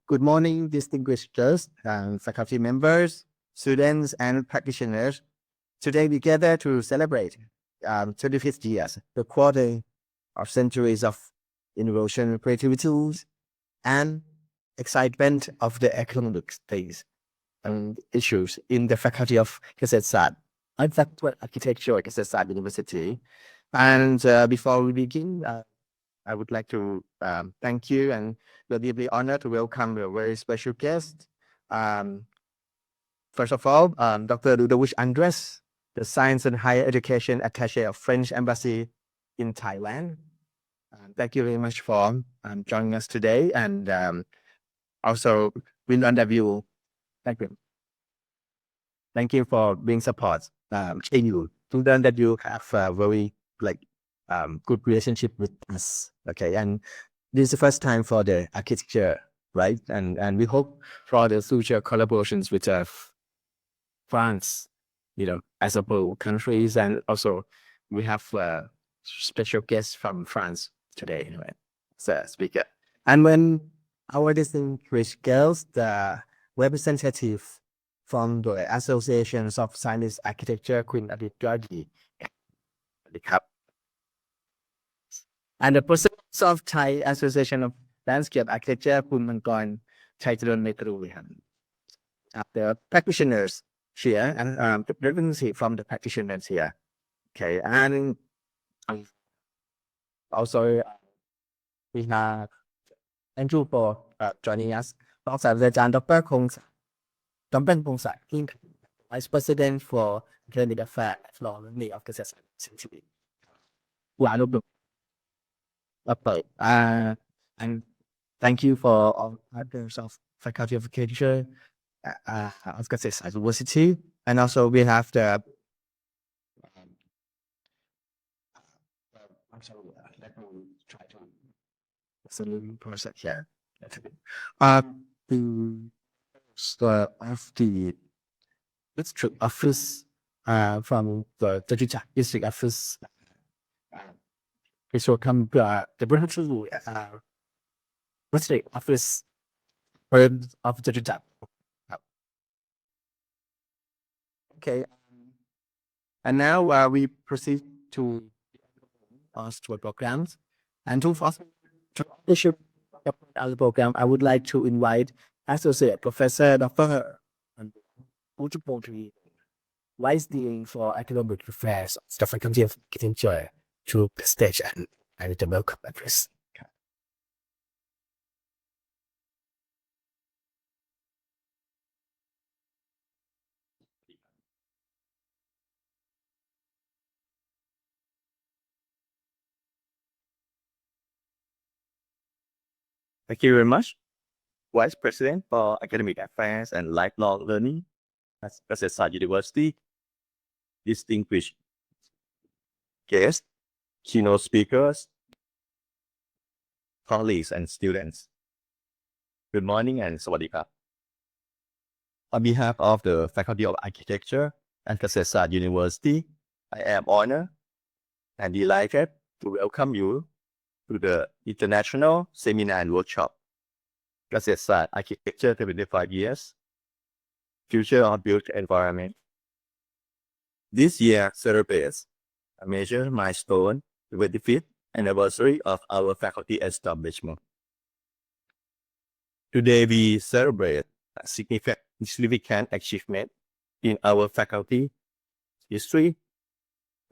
Good morning, distinguished guests, faculty members, students, and practitioners. Today we gather to celebrate 25th years, the quarter of centuries of innovation, creativity, and excitement of the economic space and issues in the Faculty of Kasetsart, Architecture at Kasetsart University. And before we begin, I would like to thank you, and we're deeply honored to welcome a very special guest. First of all, Dr. Ludovic Andres, the Science and Higher Education Attaché of French Embassy in Thailand. Thank you very much for joining us today, and also we learned that you. Thank you. Thank you for being support. We learned that you have a very good relationship with us. Okay, and this is the first time for the architecture, right? And we hope for the future collaborations with France, as a whole countries, and also we have special guests from France today, right? So speaker, and when our distinguished guests, the representative from the Associations of Chinese Architecture, Queen Aditya, and the president of Thai Association of Landscape Architecture, Kun Mangkorn Chaitron Metrulihan. The practitioners here, and the representative from the practitioners here. Okay, and also we have thank you for joining us. Dr. Kong Sai, Vice President for Academic Affairs for the of Kasetsart University. And thank you for all others of Faculty of Architecture of Kasetsart University, and also we have the. I'm sorry. Let me try to. Solution process here. Of the district office from the district office. Please welcome the district office of the district. Okay, and now we proceed to our programs, and to foster the program, I would like to invite Associate Professor Dr. Hocine Vice Dean for Academic Affairs of the Faculty of Architecture to the stage and the welcome address. Thank you very much, Vice President for Academic Affairs and Lifelong Learning at Kasetsart University, distinguished guests, keynote speakers, colleagues, and students. Good morning and sawadee krap. On behalf of the Faculty of Architecture at Kasetsart University, I am honored and delighted to welcome you to the International Seminar and Workshop, Kasetsart Architecture 75 Years, Future of Built Environment. This year celebrates a major milestone, the 25th anniversary of our faculty establishment. Today we celebrate a significant achievement in our faculty history,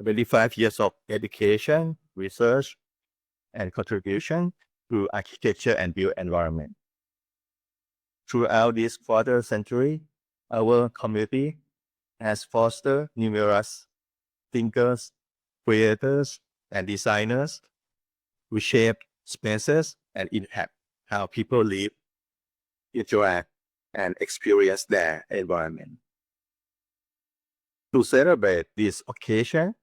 25 years of education, research, and contribution to architecture and built environment. Throughout this quarter century, our community has fostered numerous thinkers, creators, and designers who shape spaces and impact how people live, interact, and experience their environment. To celebrate this occasion,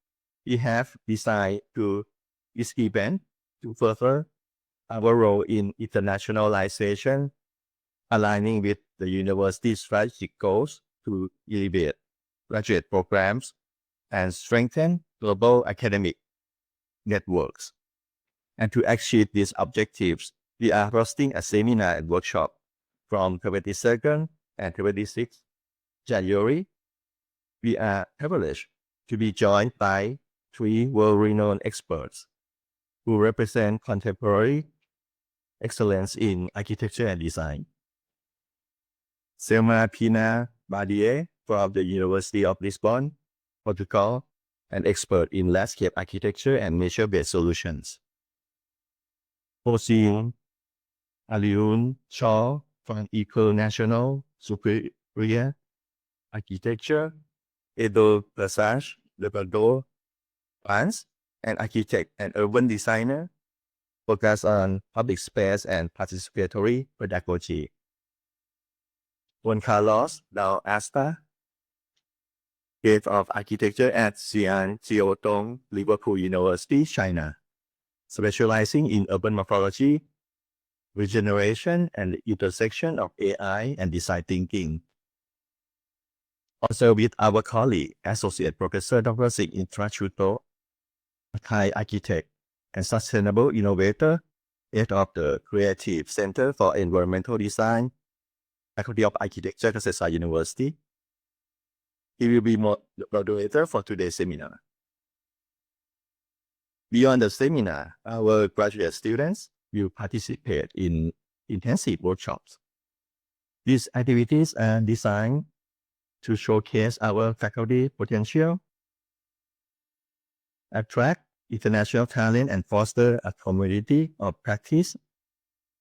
we have designed this event to further our role in internationalization, aligning with the university's strategic goals to elevate graduate programs and strengthen global academic networks. And to achieve these objectives, we are hosting a seminar and workshop from 22nd and 26th January, we are privileged to be joined by three world-renowned experts who represent contemporary excellence in architecture and design. Selma B from the University of Lisbon, Portugal, an expert in landscape architecture and nature-based solutions. Hocine Aliouane-Shaw from National Superior Architecture, Edo Passage, Le Bordeaux, France, an architect and urban designer, focus on public space and participatory pedagogy. Juan Carlos Dall'Asta, Head of Architecture at Xi'an Jiaotong, Liverpool University, China, specializing in urban morphology, regeneration, and the intersection of AI and design thinking. Also with our colleague, Associate Professor Dr. Singh Intrachooto, a Thai architect and sustainable innovator, head of the Creative Center for Environmental Design, Faculty of Architecture, Kasetsart University. He will be the moderator for today's seminar. Beyond the seminar, our graduate students will participate in intensive workshops. These activities are designed to showcase our faculty potential, attract international talent, and foster a community of practice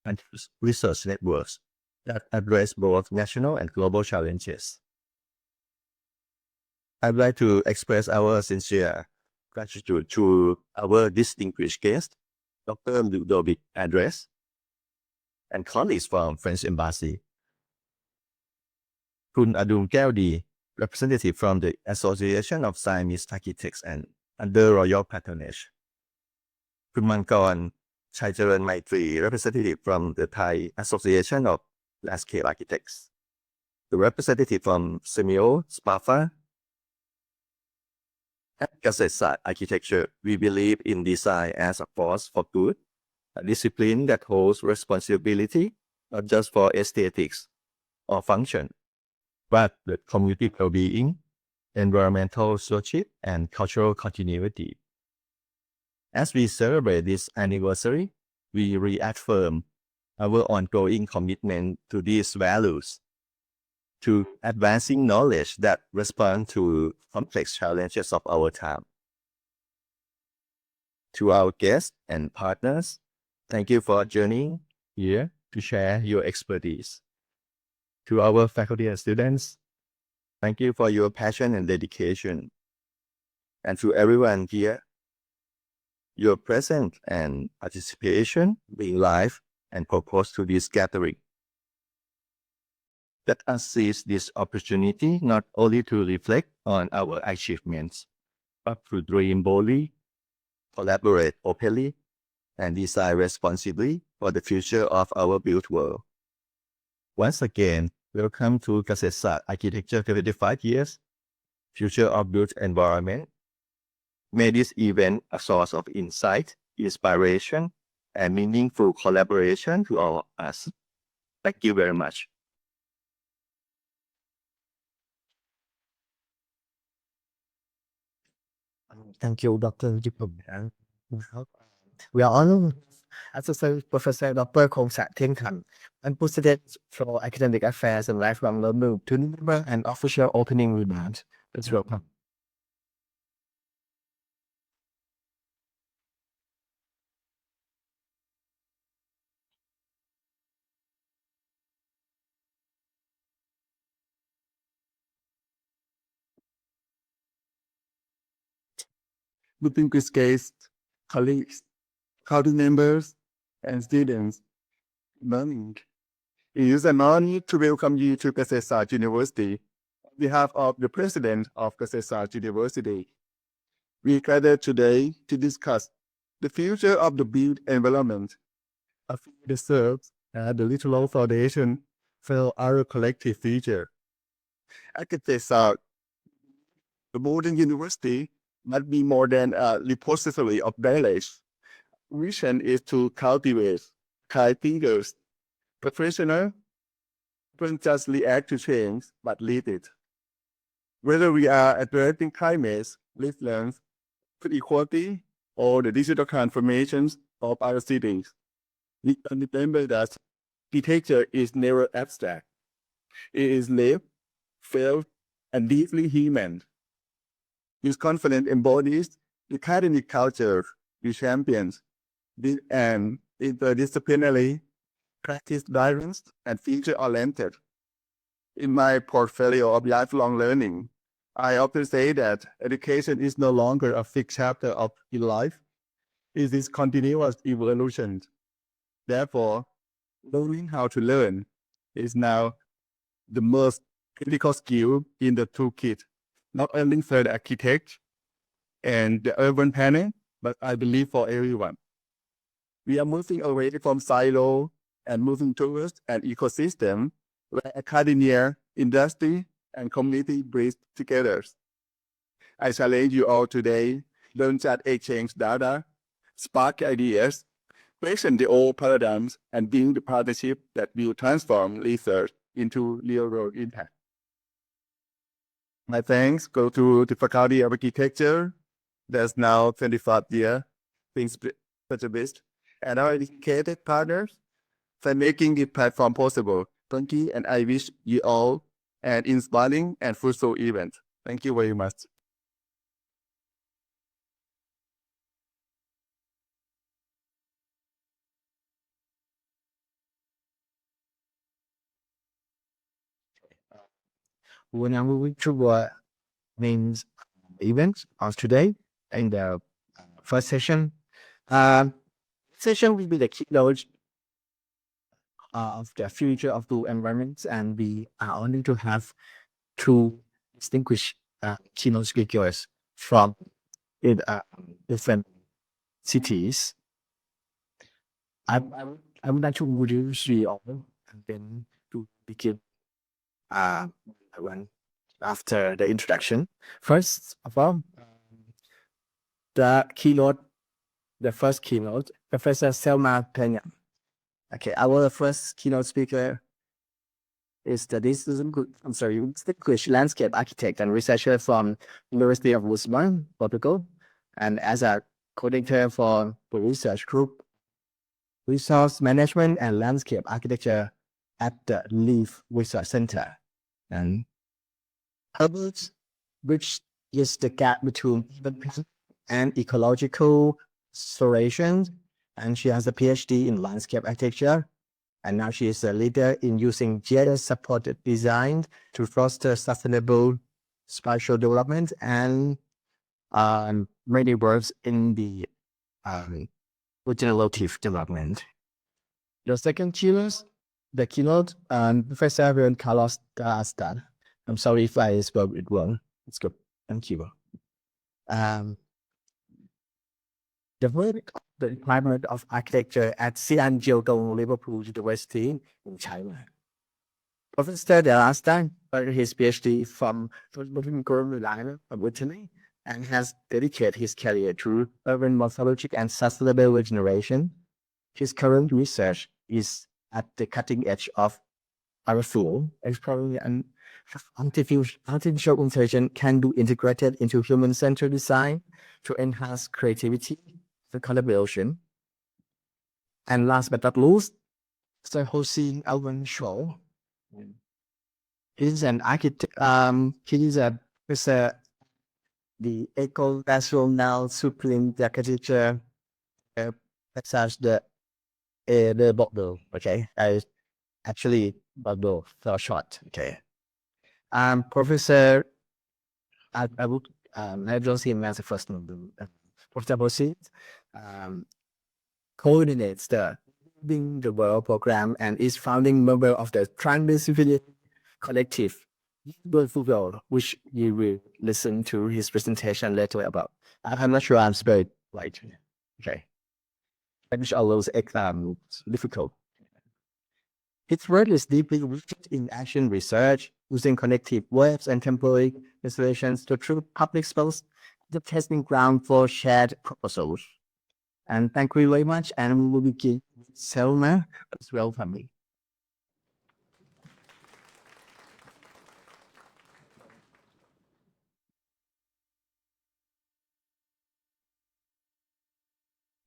and research networks that address both national and global challenges. I'd like to express our sincere gratitude to our distinguished guest, Dr. Ludovic Adres, and colleagues from French Embassy. Khun Adum Kaudi, representative from the Association of Siamese Architects and under royal patronage. Khun Mankon Chaicharan Maitri, representative from the Thai Association of Landscape Architects. The representative from Semio Spafa. At Kasetsart Architecture, we believe in design as a force for good, a discipline that holds responsibility not just for aesthetics or function, but the community well-being, environmental stewardship, and cultural continuity. As we celebrate this anniversary, we reaffirm our ongoing commitment to these values, to advancing knowledge that respond to complex challenges of our time. To our guests and partners, thank you for joining here to share your expertise. To our faculty and students, thank you for your passion and dedication. And to everyone here, your presence and participation bring life and purpose to this gathering. Let us seize this opportunity not only to reflect on our achievements, but to dream boldly, collaborate openly, and design responsibly for the future of our built world. Once again, welcome to Kasetsart Architecture 25 years, Future of Built Environment. May this event a source of insight, inspiration, and meaningful collaboration to all of us. Thank you very much. Thank you, Dr. Jipum. We are honored Associate Professor Dr. Kongsak Thiengthan and President for Academic Affairs and Lifelong Learning to deliver an official opening remarks. Let's welcome. Distinguished guests, colleagues, faculty members, and students, learning. It is an honor to welcome you to Kasetsart University. On behalf of the President of Kasetsart University, we gather today to discuss the future of the built environment, a field that serves as the literal foundation for our collective future. At Kasetsart, the modern university must be more than a repository of knowledge. Mission is to cultivate high thinkers, professionals, don't just react to change, but lead it. Whether we are addressing climate, resilience, food equality, or the digital transformations of our cities, we can remember that architecture is never abstract. It is lived, felt, and deeply human. This conference embodies the academic culture we champions and interdisciplinary, practice-driven, and future-oriented. In my portfolio of lifelong learning, I often say that education is no longer a fixed chapter of your life. It is continuous evolution. Therefore, learning how to learn is now the most critical skill in the toolkit, not only for the architect and the urban planning, but I believe for everyone. We are moving away from silo and moving towards an ecosystem where academia, industry, and community breathe together. I challenge you all today, don't just exchange data, spark ideas, question the old paradigms, and build the partnership that will transform research into real-world impact. My thanks go to the Faculty of Architecture, that's now 25 years, things such a best, and our dedicated partners for making this platform possible. Thank you, and I wish you all an inspiring and fruitful event. Thank you very much. We're now moving to what means events of today in the first session. Session will be the keynote of the future of the environments, and we are only to have two distinguished keynote speakers from different cities. I would like to introduce you all and then to begin one after the introduction. First of all, the first keynote, Professor Selma Peña. Okay, our first keynote speaker is the distinguished landscape architect and researcher from University of Lisbon, Portugal, and as a coordinator for the research group, Resource Management and Landscape Architecture at the Leaf Research Center. And Herbert bridges the gap between urban planning and ecological restoration, and she has a PhD in landscape architecture, and now she is a leader in using GIS-supported design to foster sustainable spatial development and many works in the regenerative development. The second keynote, Professor Juan Carlos Dall'Asta. I'm sorry if I spelled it wrong. It's good. Thank you. The Department of Architecture at Xi'an Jiaotong, Liverpool University in China. Professor Dall'Asta earned his PhD from North Carolina of Italy and has dedicated his career to urban morphology and sustainable regeneration. His current research is at the cutting edge of our field, exploring an artificial intelligence can be integrated into human-centered design to enhance creativity and collaboration. And last but not least, Professor Hocine Aliouane-Shaw. He is an architect. He is a professor the ecological supreme architecture such the Bordeaux. Okay, actually Bordeaux for short. Okay. Professor, I don't see him as the first name. Professor Hocine coordinates the Building the World program and is founding member of the Transdisciplinary Collective, which you will listen to his presentation later about. I'm not sure I'm spelled right. Okay. Spanish are those difficult. His work is deeply rooted in action research, using connective webs and temporary installations to treat public space, the testing ground for shared proposals. And thank you very much. And we will begin with Selma as well for me.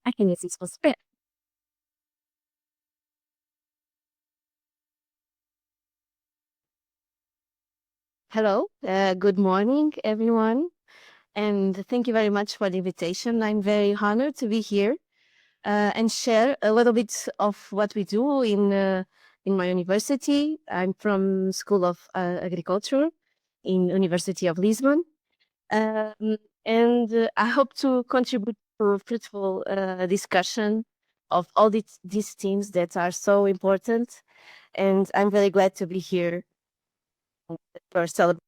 I can use this for script. Hello, good morning, everyone, and thank you very much for the invitation. I'm very honored to be here and share a little bit of what we do in my university. I'm from School of Agriculture in University of Lisbon, and I hope to contribute to a fruitful discussion of all these themes that are so important. And I'm very glad to be here for celebration.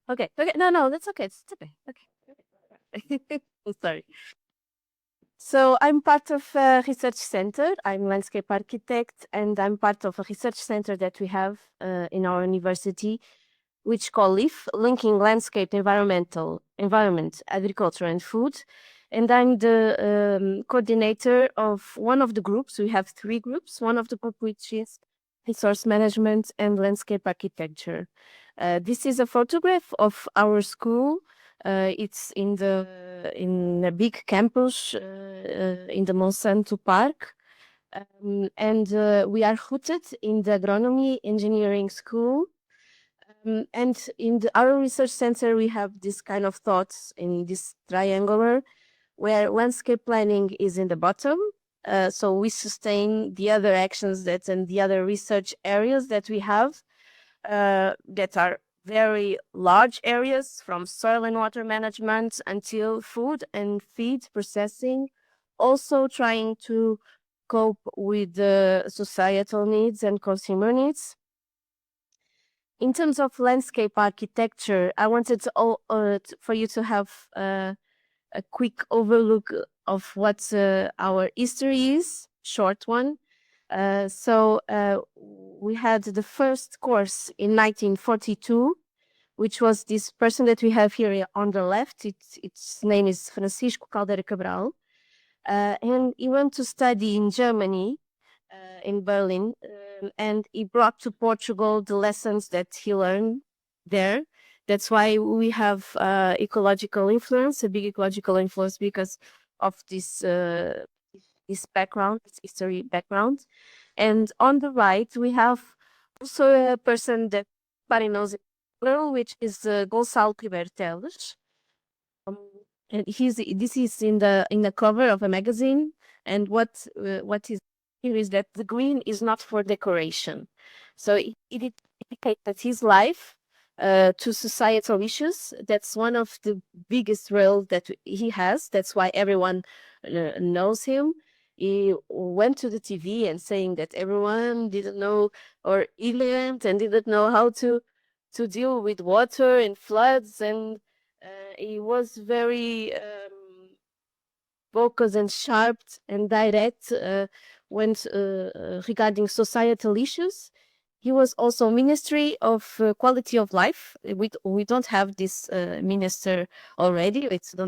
Okay. No, that's okay. It's okay. Okay. I'm sorry. So I'm part of a research center. I'm landscape architect, and I'm part of a research center that we have in our university, which call LIF, Linking Landscape, Environment, Agriculture, and Food. And I'm the coordinator of one of the groups. We have 3 groups. One of the group which is resource management and landscape architecture. This is a photograph of our school. It's in a big campus in the Monsanto Park. And we are rooted in the agronomy engineering school. And in our research center, we have this kind of thoughts in this triangular, where landscape planning is in the bottom. So we sustain the other actions and the other research areas that we have that are very large areas, from soil and water management until food and feed processing, also trying to cope with the societal needs and consumer needs. In terms of landscape architecture, I wanted for you to have a quick overlook of what our history is, short one. We had the first course in 1942, which was this person that we have here on the left. Its name is Francisco Caldeira Cabral. And he went to study in Germany, in Berlin, and he brought to Portugal the lessons that he learned there. That's why we have ecological influence, a big ecological influence, because of this background, this history background. And on the right, we have also a person that everybody knows, which is Gonçalo Ribeiro Teles. And this is in the cover of a magazine. And what is here is that the green is not for decoration. So it indicates that his life to societal issues, that's one of the biggest role that he has. That's why everyone knows him. He went to the TV and saying that everyone didn't know, or ignorant, and didn't know how to deal with water and floods, and he was very focused and sharp and direct when regarding societal issues. He was also Ministry of Quality of Life. We don't have this minister already.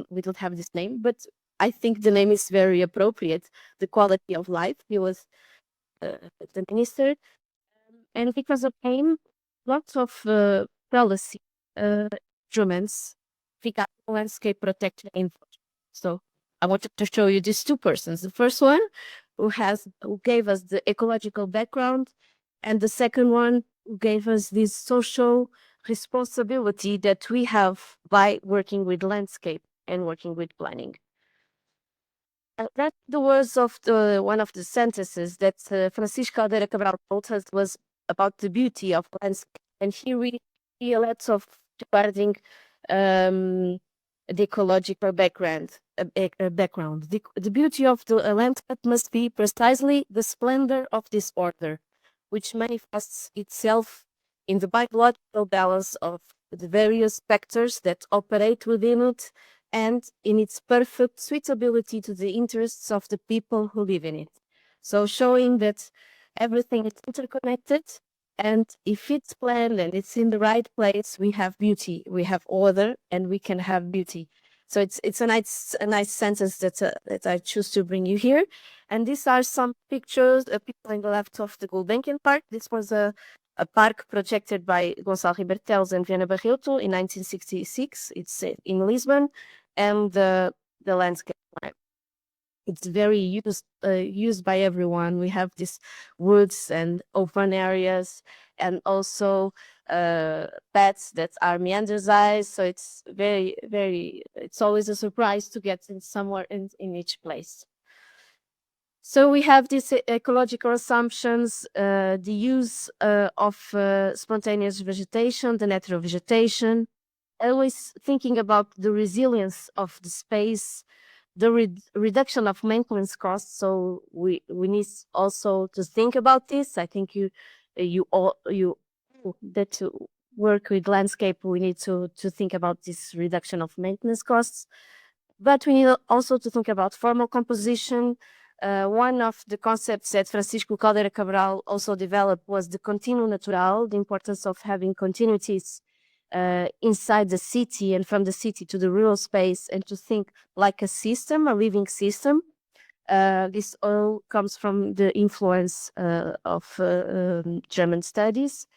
We don't have this name, but I think the name is very appropriate. The quality of life. He was the minister, and because of him, lots of policy instruments regarding landscape protection in. So I wanted to show you these 2 persons. The first one who gave us the ecological background, and the second one who gave us this social responsibility that we have by working with landscape and working with planning. That's the words of one of the sentences that Francisco Caldeira Cabral told us was about the beauty of landscape. And here we see a lot of regarding the ecological background. The beauty of the landscape must be precisely the splendor of disorder, which manifests itself in the biological balance of the various factors that operate within it, and in its perfect suitability to the interests of the people who live in it. So showing that everything is interconnected, and if it's planned and it's in the right place, we have beauty, we have order, and we can have beauty. So it's a nice sentence that I choose to bring you here. And these are some pictures, people on the left of the Gulbenkian Park. This was a park projected by Gonçalo Ribartelos and Viana Barreto in 1966. It's in Lisbon, and the landscape. It's very used by everyone. We have these woods and open areas, and also paths that are meanderized. So it's it's always a surprise to get in somewhere in each place. So we have these ecological assumptions, the use of spontaneous vegetation, the natural vegetation, always thinking about the resilience of the space, the reduction of maintenance costs. So we need also to think about this. I think you that to work with landscape, we need to think about this reduction of maintenance costs. But we need also to think about formal composition. One of the concepts that Francisco Caldeira Cabral also developed was the continuum natural, the importance of having continuities inside the city and from the city to the rural space, and to think like a system, a living system. This all comes from the influence of German studies,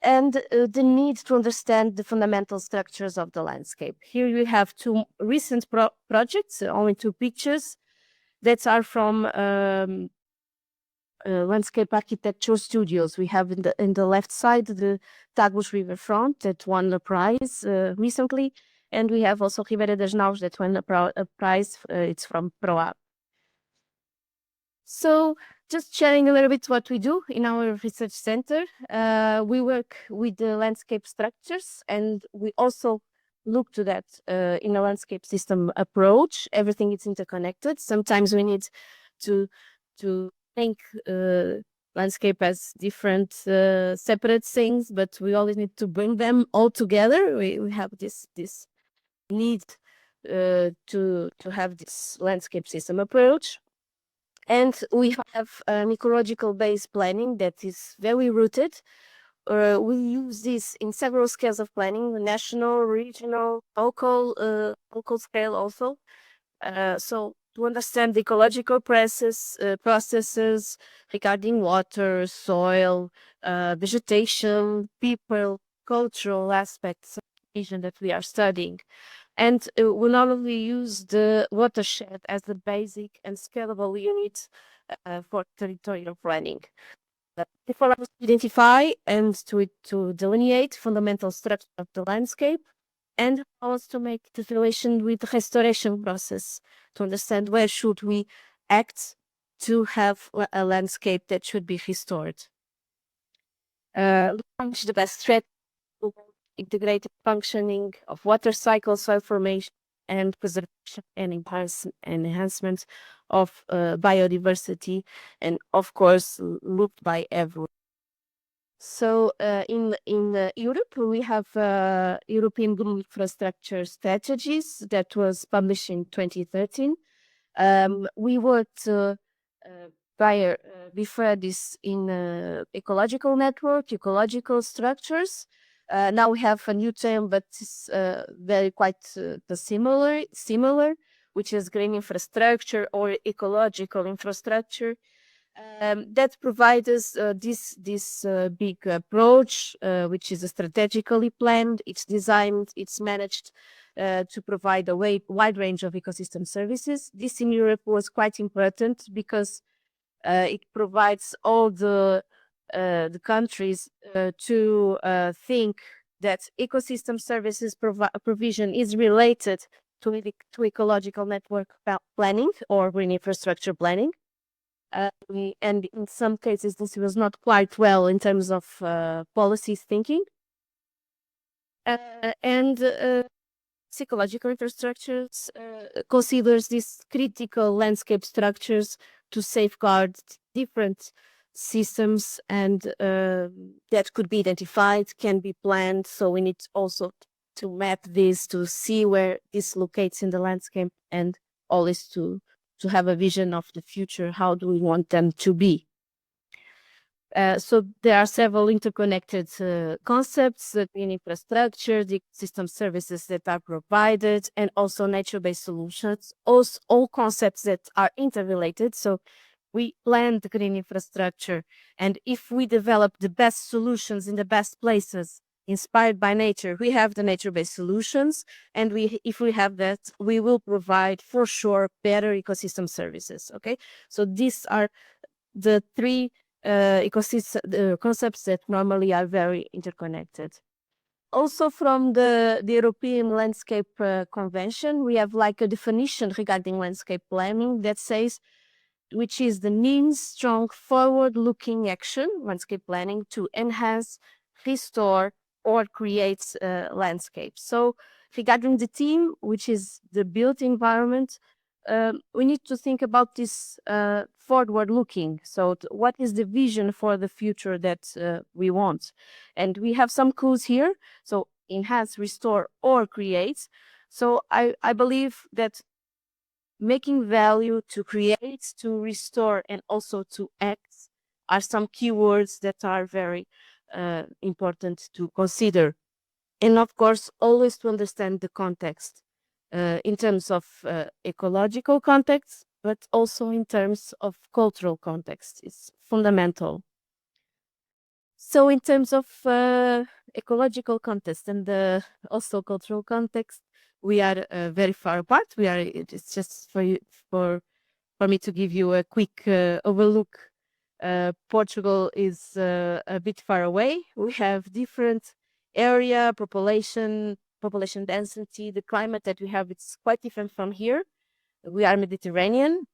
and the need to understand the fundamental structures of the landscape. Here we have two recent projects, only two pictures, that are from landscape architecture studios. We have in the left side the Tagus Riverfront that won a prize recently, and we have also Ribeira das Naus that won a prize. It's from ProApp. So just sharing a little bit what we do in our research center. We work with the landscape structures, and we also look to that in a landscape system approach. Everything is interconnected. Sometimes we need to think landscape as different separate things, but we always need to bring them all together. We have this need to have this landscape system approach. And we have an ecological based planning that is very rooted. We use this in several scales of planning: national, regional, local scale also. So to understand the ecological processes regarding water, soil, vegetation, people, cultural aspects of the region that we are studying. And we not only use the watershed as the basic and scalable unit for territorial planning. Before us to identify and to delineate fundamental structure of the landscape, and also to make the relation with the restoration process, to understand where should we act to have a landscape that should be restored. Launch the best strategy, integrated functioning of water cycle, soil formation, and preservation and enhancement of biodiversity, and of course looked by everyone. So in Europe, we have European Green Infrastructure Strategies that was published in 2013. We worked before this in ecological network, ecological structures. Now we have a new term, but it's very quite similar, which is green infrastructure or ecological infrastructure. That provides us this big approach, which is strategically planned. It's designed, it's managed to provide a wide range of ecosystem services. This in Europe was quite important because it provides all the countries to think that ecosystem services provision is related to ecological network planning or green infrastructure planning. And in some cases, this was not quite well in terms of policy thinking. And ecological infrastructures considers these critical landscape structures to safeguard different systems, and that could be identified, can be planned. So we need also to map this to see where this locates in the landscape, and always to have a vision of the future. How do we want them to be? So there are several interconnected concepts, the green infrastructure, the system services that are provided, and also nature-based solutions, all concepts that are interrelated. So we plan the green infrastructure, and if we develop the best solutions in the best places, inspired by nature, we have the nature-based solutions, and if we have that, we will provide for sure better ecosystem services. Okay, so these are the three ecosystem concepts that normally are very interconnected. Also from the European Landscape Convention, we have like a definition regarding landscape planning that says, which is the means strong forward-looking action, landscape planning, to enhance, restore, or create landscapes. So regarding the theme, which is the built environment, we need to think about this forward-looking. So what is the vision for the future that we want? And we have some clues here. So enhance, restore, or create. So I believe that making value, to create, to restore, and also to act are some keywords that are very important to consider. And of course, always to understand the context in terms of ecological context, but also in terms of cultural context. It's fundamental. So in terms of ecological context and also cultural context, we are very far apart. It's just for me to give you a quick overlook. Portugal is a bit far away. We have different area, population density. The climate that we have, it's quite different from here. We are Mediterranean,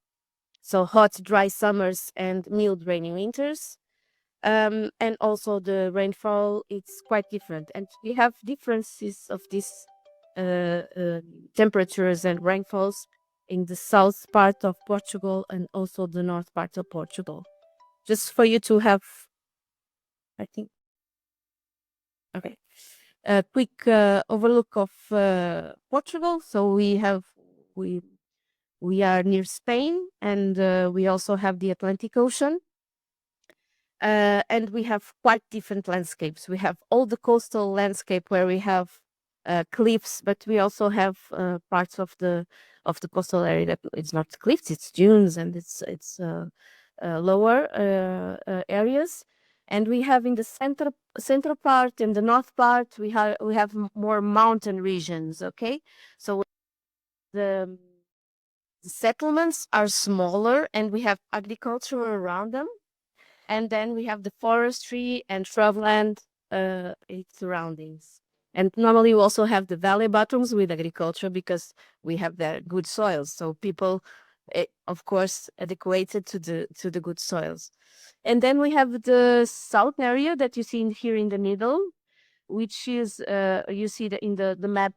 so hot, dry summers and mild, rainy winters. And also the rainfall, it's quite different. And we have differences of these temperatures and rainfalls in the south part of Portugal and also the north part of Portugal. Just for you to have, I think, okay, a quick overlook of Portugal. So we are near Spain, and we also have the Atlantic Ocean. And we have quite different landscapes. We have all the coastal landscape where we have cliffs, but we also have parts of the coastal area that it's not cliffs, it's dunes, and it's lower areas. And we have in the central part and the north part, we have more mountain regions. Okay, so the settlements are smaller, and we have agriculture around them. And then we have the forestry and shrubland its surroundings. And normally we also have the valley bottoms with agriculture because we have the good soils. So people, of course, adequated to the good soils. And then we have the south area that you see here in the middle, which is, you see in the map,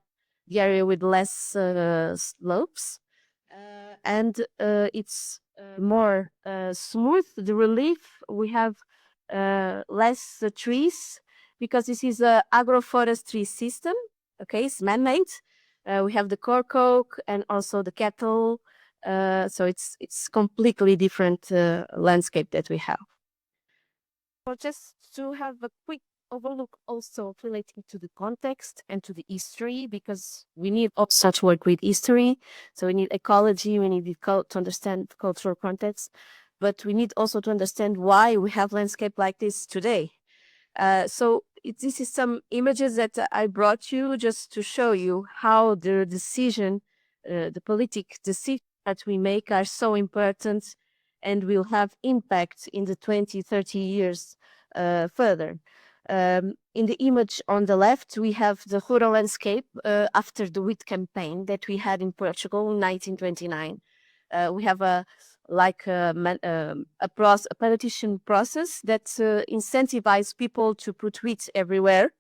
the area with less slopes. And it's more smooth, the relief. We have less trees because this is a agroforestry system. Okay, it's man-made. We have the cork oak and also the cattle. So it's completely different landscape that we have. So just to have a quick overlook also relating to the context and to the history, because we need also to work with history. So we need ecology, we need to understand cultural context, but we need also to understand why we have landscape like this today. So this is some images that I brought you just to show you how the decision, the political decisions that we make are so important and will have impact in the 20, 30 years further. In the image on the left, we have the rural landscape after the wheat campaign that we had in Portugal in 1929. We have a politician process that incentivized people to put wheat everywhere,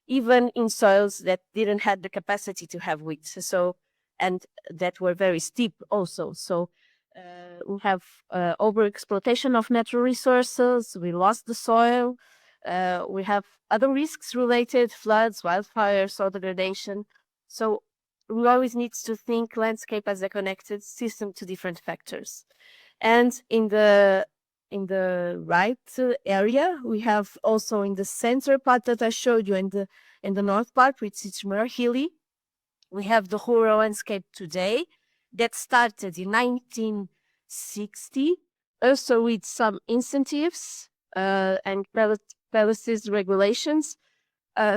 even in soils that didn't have the capacity to have wheat. So, and that were very steep also. So we have overexploitation of natural resources. We lost the soil. We have other risks related, floods, wildfires, soil degradation. So we always need to think landscape as a connected system to different factors. And in the right area. We have also in the center part that I showed you, in the north part, which is more hilly. We have the rural landscape today that started in 1960, also with some incentives and policies regulations,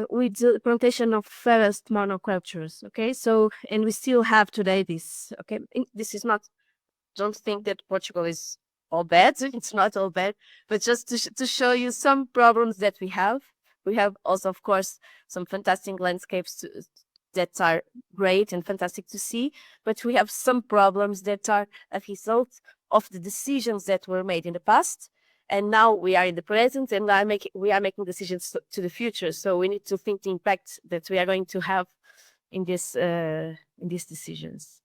with the plantation of forest monocultures. Okay, so, and we still have today this. Okay, this is not, don't think that Portugal is all bad. It's not all bad, but just to show you some problems that we have. We have also, of course, some fantastic landscapes that are great and fantastic to see, but we have some problems that are a result of the decisions that were made in the past. And now we are in the present, and we are making decisions to the future. So we need to think the impact that we are going to have in these decisions.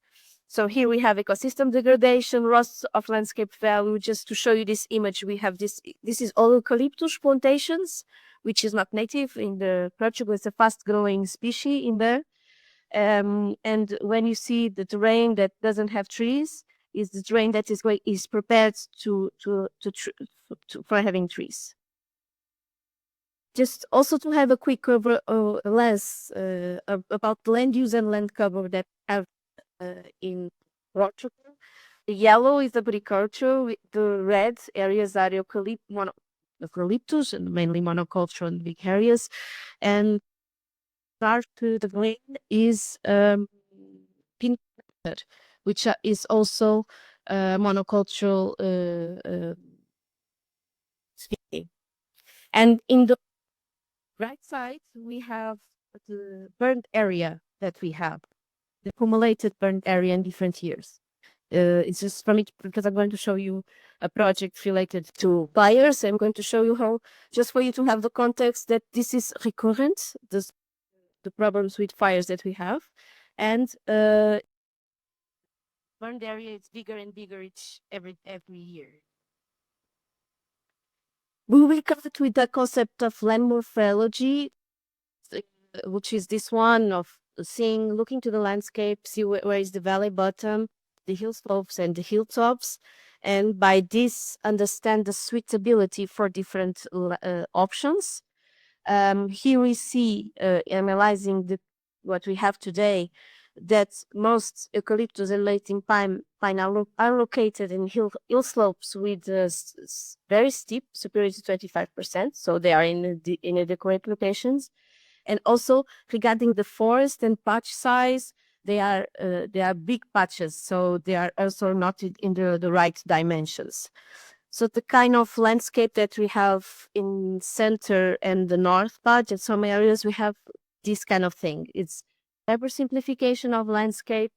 So here we have ecosystem degradation, loss of landscape value. Just to show you this image, we have this is all eucalyptus plantations, which is not native in the Portugal. It's a fast-growing species in there. And when you see the terrain that doesn't have trees, is the terrain that is prepared for having trees. Just also to have a quick glance about land use and land cover that have in Portugal. The yellow is agriculture, the red areas are eucalyptus and mainly monoculture in big areas, and dark to the green is pin, which is also monocultural species. And in the right side, we have the burned area that we have, the accumulated burned area in different years. It's just for me because I'm going to show you a project related to fires. I'm going to show you how, just for you to have the context that this is recurrent, the problems with fires that we have, and burned area is bigger and bigger every year. We will cover with the concept of land morphology, which is this one of seeing, looking to the landscape, see where is the valley bottom, the hill slopes and the hilltops, and by this understand the suitability for different options. Here we see, analyzing what we have today, that most eucalyptus and Latin pine are located in hill slopes with very steep, superior to 25%. So they are in inadequate locations. And also regarding the forest and patch size, they are big patches, so they are also not in the right dimensions. So the kind of landscape that we have in center and the north part, in some areas we have this kind of thing. It's oversimplification of landscape.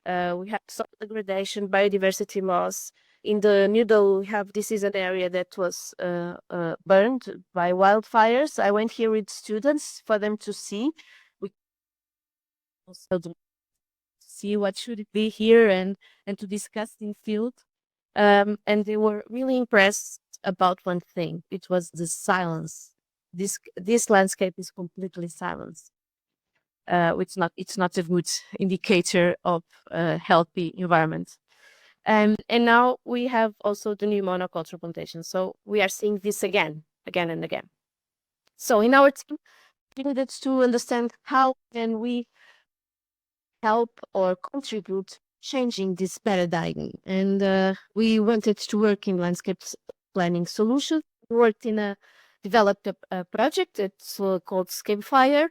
We have soil degradation, biodiversity loss. In the middle, we have, this is an area that was burned by wildfires. I went here with students for them to see. We also see what should it be here and to discuss in field. And they were really impressed about one thing. It was the silence. This landscape is completely silent. It's not a good indicator of a healthy environment. And now we have also the new monoculture plantation. So we are seeing this again and again. So in our team, we needed to understand how can we help or contribute changing this paradigm. And we wanted to work in landscape planning solutions. We developed a project that's called Scapefire.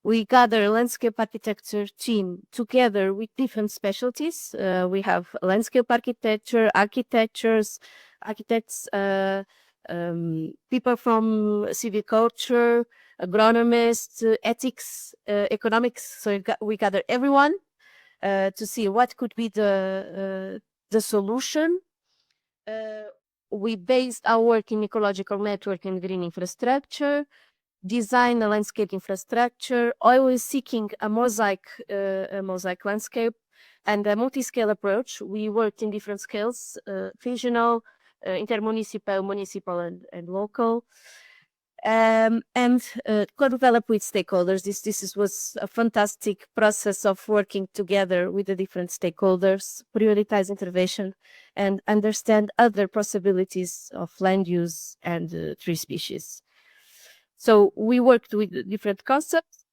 We gather a landscape architecture team together with different specialties. We have landscape architecture, architects, people from civiculture, agronomists, ethics, economics. So we gather everyone to see what could be the solution. We based our work in ecological network and green infrastructure, design a landscape infrastructure, always seeking a mosaic landscape and a multi-scale approach. We worked in different scales, regional, intermunicipal, municipal, and local. and co-develop with stakeholders. This was a fantastic process of working together with the different stakeholders, prioritize intervention, and understand other possibilities of land use and tree species. So we worked with different concepts,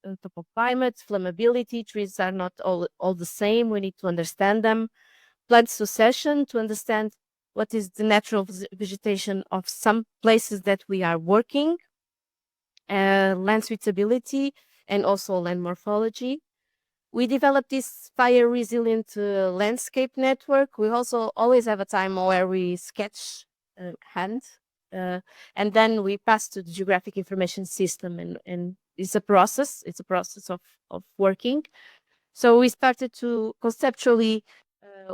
top climate, flammability. Trees are not all the same. We need to understand them. Plant succession to understand what is the natural vegetation of some places that we are working, land suitability, and also land morphology. We developed this fire resilient landscape network. We also always have a time where we sketch hand, and then we pass to the geographic information system, and it's a process of working. So we started to conceptually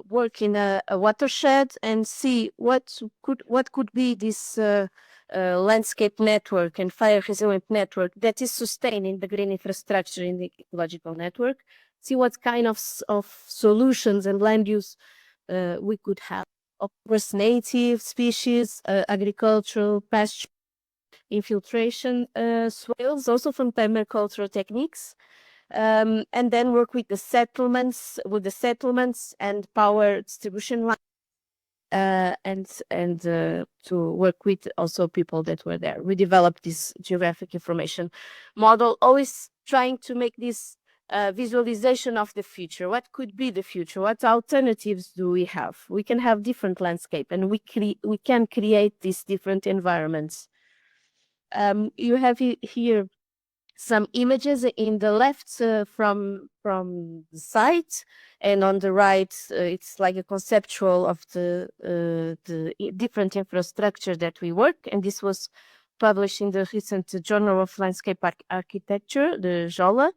work in a watershed and see what could be this landscape network and fire resilient network that is sustaining the green infrastructure in the ecological network. See what kind of solutions and land use we could have. Of course, native species, agricultural, pasture, infiltration swales, also from permacultural techniques. And then work with the settlements and power distribution line, and to work with also people that were there. We developed this geographic information model, always trying to make this visualization of the future. What could be the future? What alternatives do we have? We can have different landscape, and we can create these different environments. You have here some images in the left from the site, and on the right it's like a conceptual of the different infrastructure that we work, and this was published in the recent Journal of Landscape Architecture, the JOLA.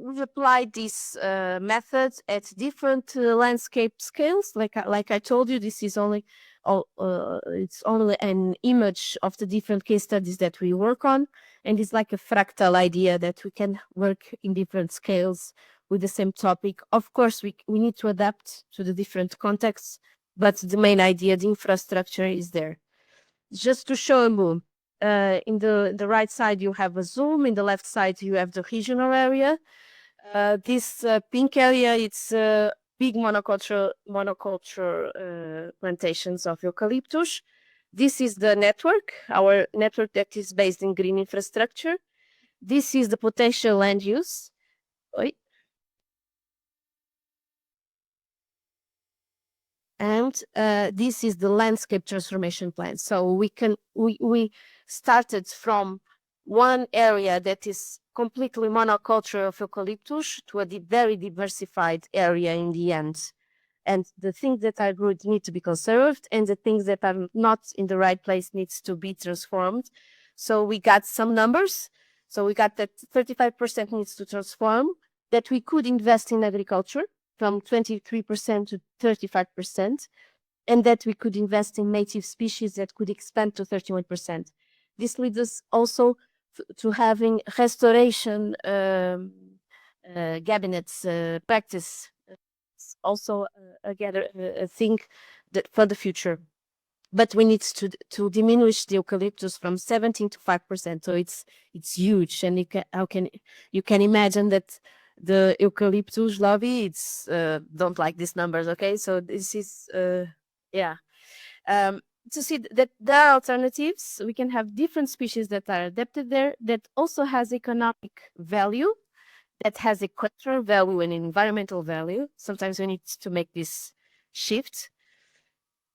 We've applied these methods at different landscape scales. Like I told you, this is only it's only an image of the different case studies that we work on, and it's like a fractal idea that we can work in different scales with the same topic. Of course, we need to adapt to the different contexts, but the main idea, the infrastructure, is there. Just to show you, in the right side you have a zoom, in the left side you have the regional area. This pink area, it's big monoculture plantations of eucalyptus. This is the network, our network that is based in green infrastructure. This is the potential land use. And this is the landscape transformation plan. So we started from one area that is completely monoculture of eucalyptus to a very diversified area in the end. And the things that are good need to be conserved, and the things that are not in the right place needs to be transformed. So we got some numbers. So we got that 35% needs to transform, that we could invest in agriculture from 23% to 35%, and that we could invest in native species that could expand to 31%. This leads us also to having restoration cabinets practice, also again a thing that for the future. But we need to diminish the eucalyptus from 17 to 5%. So it's huge, and you can imagine that the eucalyptus lobby don't like these numbers. Okay, so this is to see that there are alternatives. We can have different species that are adapted there, that also has economic value, that has a cultural value and environmental value. Sometimes we need to make this shift.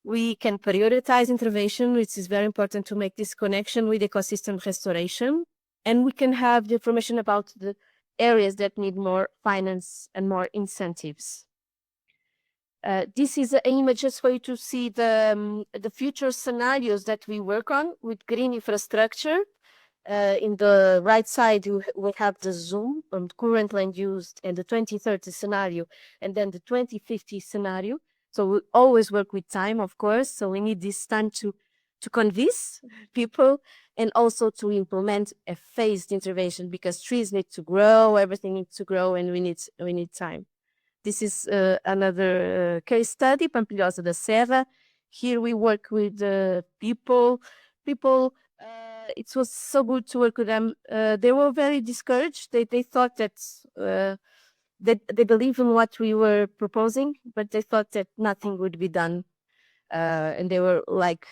We can prioritize intervention, which is very important to make this connection with ecosystem restoration. And we can have the information about the areas that need more finance and more incentives. This is an image just for you to see the future scenarios that we work on with green infrastructure. In the right side, we have the zoom on current land use and the 2030 scenario, and then the 2050 scenario. So we always work with time, of course. So we need this time to convince people, and also to implement a phased intervention, because trees need to grow, everything needs to grow, and we need time. This is another case study, Pampilhosa da Serra. here we work with people. It was so good to work with them. They were very discouraged. They thought that they believe in what we were proposing, but they thought that nothing would be done, and they were like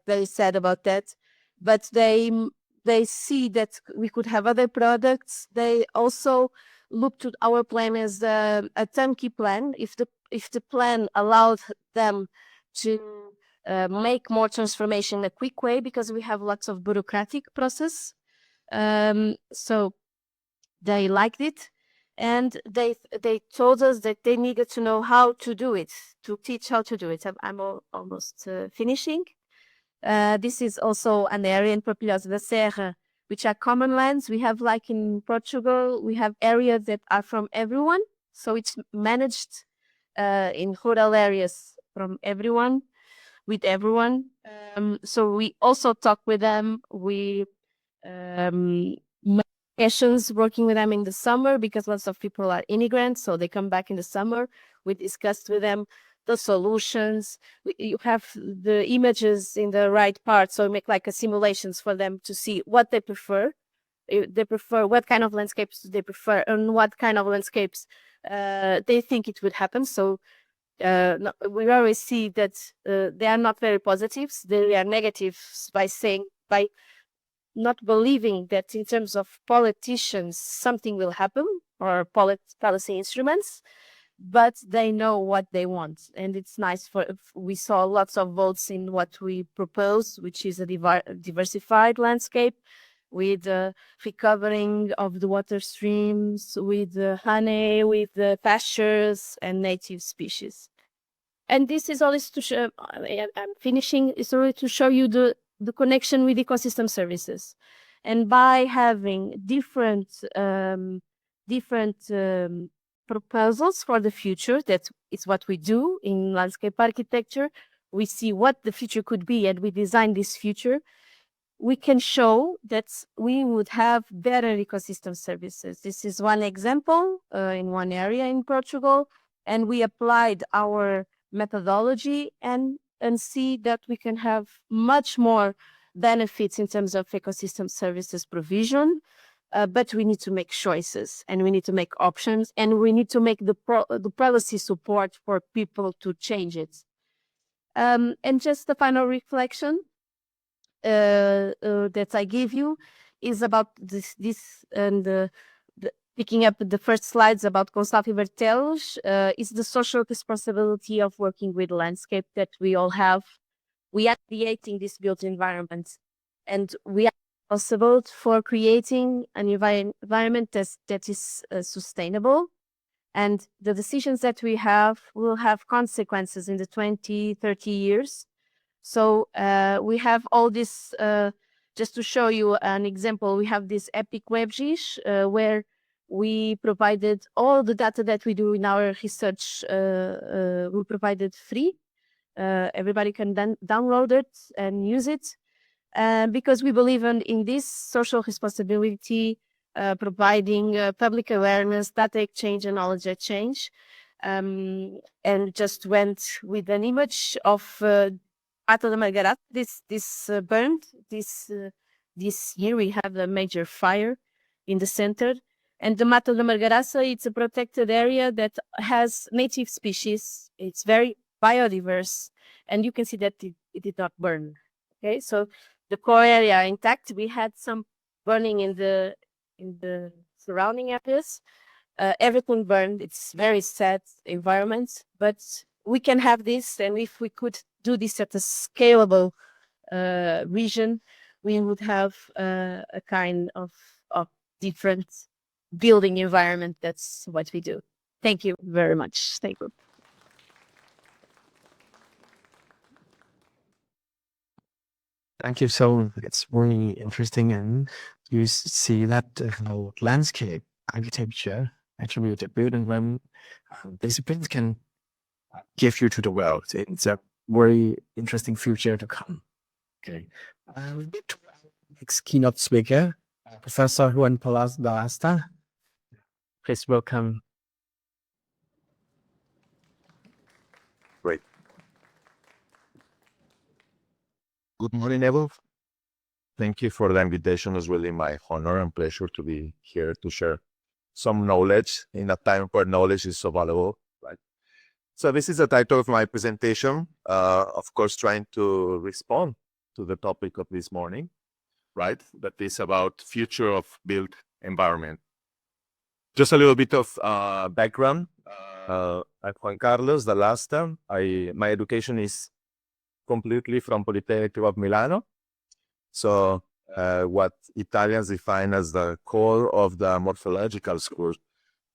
very sad about that. But they see that we could have other products. They also looked at our plan as a turnkey plan. If the plan allowed them to make more transformation in a quick way, because we have lots of bureaucratic process. So they liked it, and they told us that they needed to know how to do it, to teach how to do it. I'm almost finishing. This is also an area in Papilhos da Serra, which are common lands. We have, like in Portugal, we have areas that are from everyone. So it's managed in rural areas from everyone, with everyone. So we also talk with them. We make sessions working with them in the summer, because lots of people are immigrants, so they come back in the summer. We discussed with them the solutions. You have the images in the right part, so we make like a simulations for them to see what they prefer. They prefer, what kind of landscapes do they prefer, and what kind of landscapes they think it would happen. So we always see that they are not very positives. They are negatives by not believing that in terms of politicians something will happen, or policy instruments, but they know what they want. And it's nice we saw lots of votes in what we propose, which is a diversified landscape with recovering of the water streams, with honey, with the pastures and native species. And this is always to show, I'm finishing, it's only to show you the connection with ecosystem services. And by having different proposals for the future, that is what we do in landscape architecture. We see what the future could be, and we design this future. We can show that we would have better ecosystem services. This is one example in one area in Portugal, and we applied our methodology and see that we can have much more benefits in terms of ecosystem services provision. But we need to make choices, and we need to make options, and we need to make the policy support for people to change it. And just the final reflection that I give you is about this and picking up the first slides about Gonçalo Bartelos, is the social responsibility of working with landscape that we all have. We are creating this built environment, and we are responsible for creating an environment that is sustainable. And the decisions that we have will have consequences in the 20, 30 years. So we have all this, just to show you an example, we have this Epic WebGIS where we provided all the data that we do in our research, we provided free. Everybody can then download it and use it, because we believe in this social responsibility, providing public awareness, data exchange, and knowledge exchange. And just went with an image of Mato da Margarata. This burned this year. We have a major fire in the center. And the Mato da Margarata, it's a protected area that has native species. It's very biodiverse, and you can see that it did not burn. Okay, so the core area intact. We had some burning in the surrounding areas. Everything burned. It's very sad environment, but we can have this, and if we could do this at a scalable region, we would have a kind of different building environment. That's what we do. Thank you very much. Thank you. Thank you. So it's really interesting, and you see that how landscape architecture attributed building environment disciplines can give you to the world. It's a very interesting future to come. Okay. Next keynote speaker, Professor Juan Carlos Dall'Asta. Please welcome. Great. Good morning, everyone. Thank you for the invitation. It's really my honor and pleasure to be here to share some knowledge in a time where knowledge is so valuable, right? So this is the title of my presentation. Of course, trying to respond to the topic of this morning, right? That is about future of built environment. Just a little bit of background. I'm Juan Carlos Dall'Asta. My education is completely from Politecnico of Milano. So what Italians define as the core of the morphological school.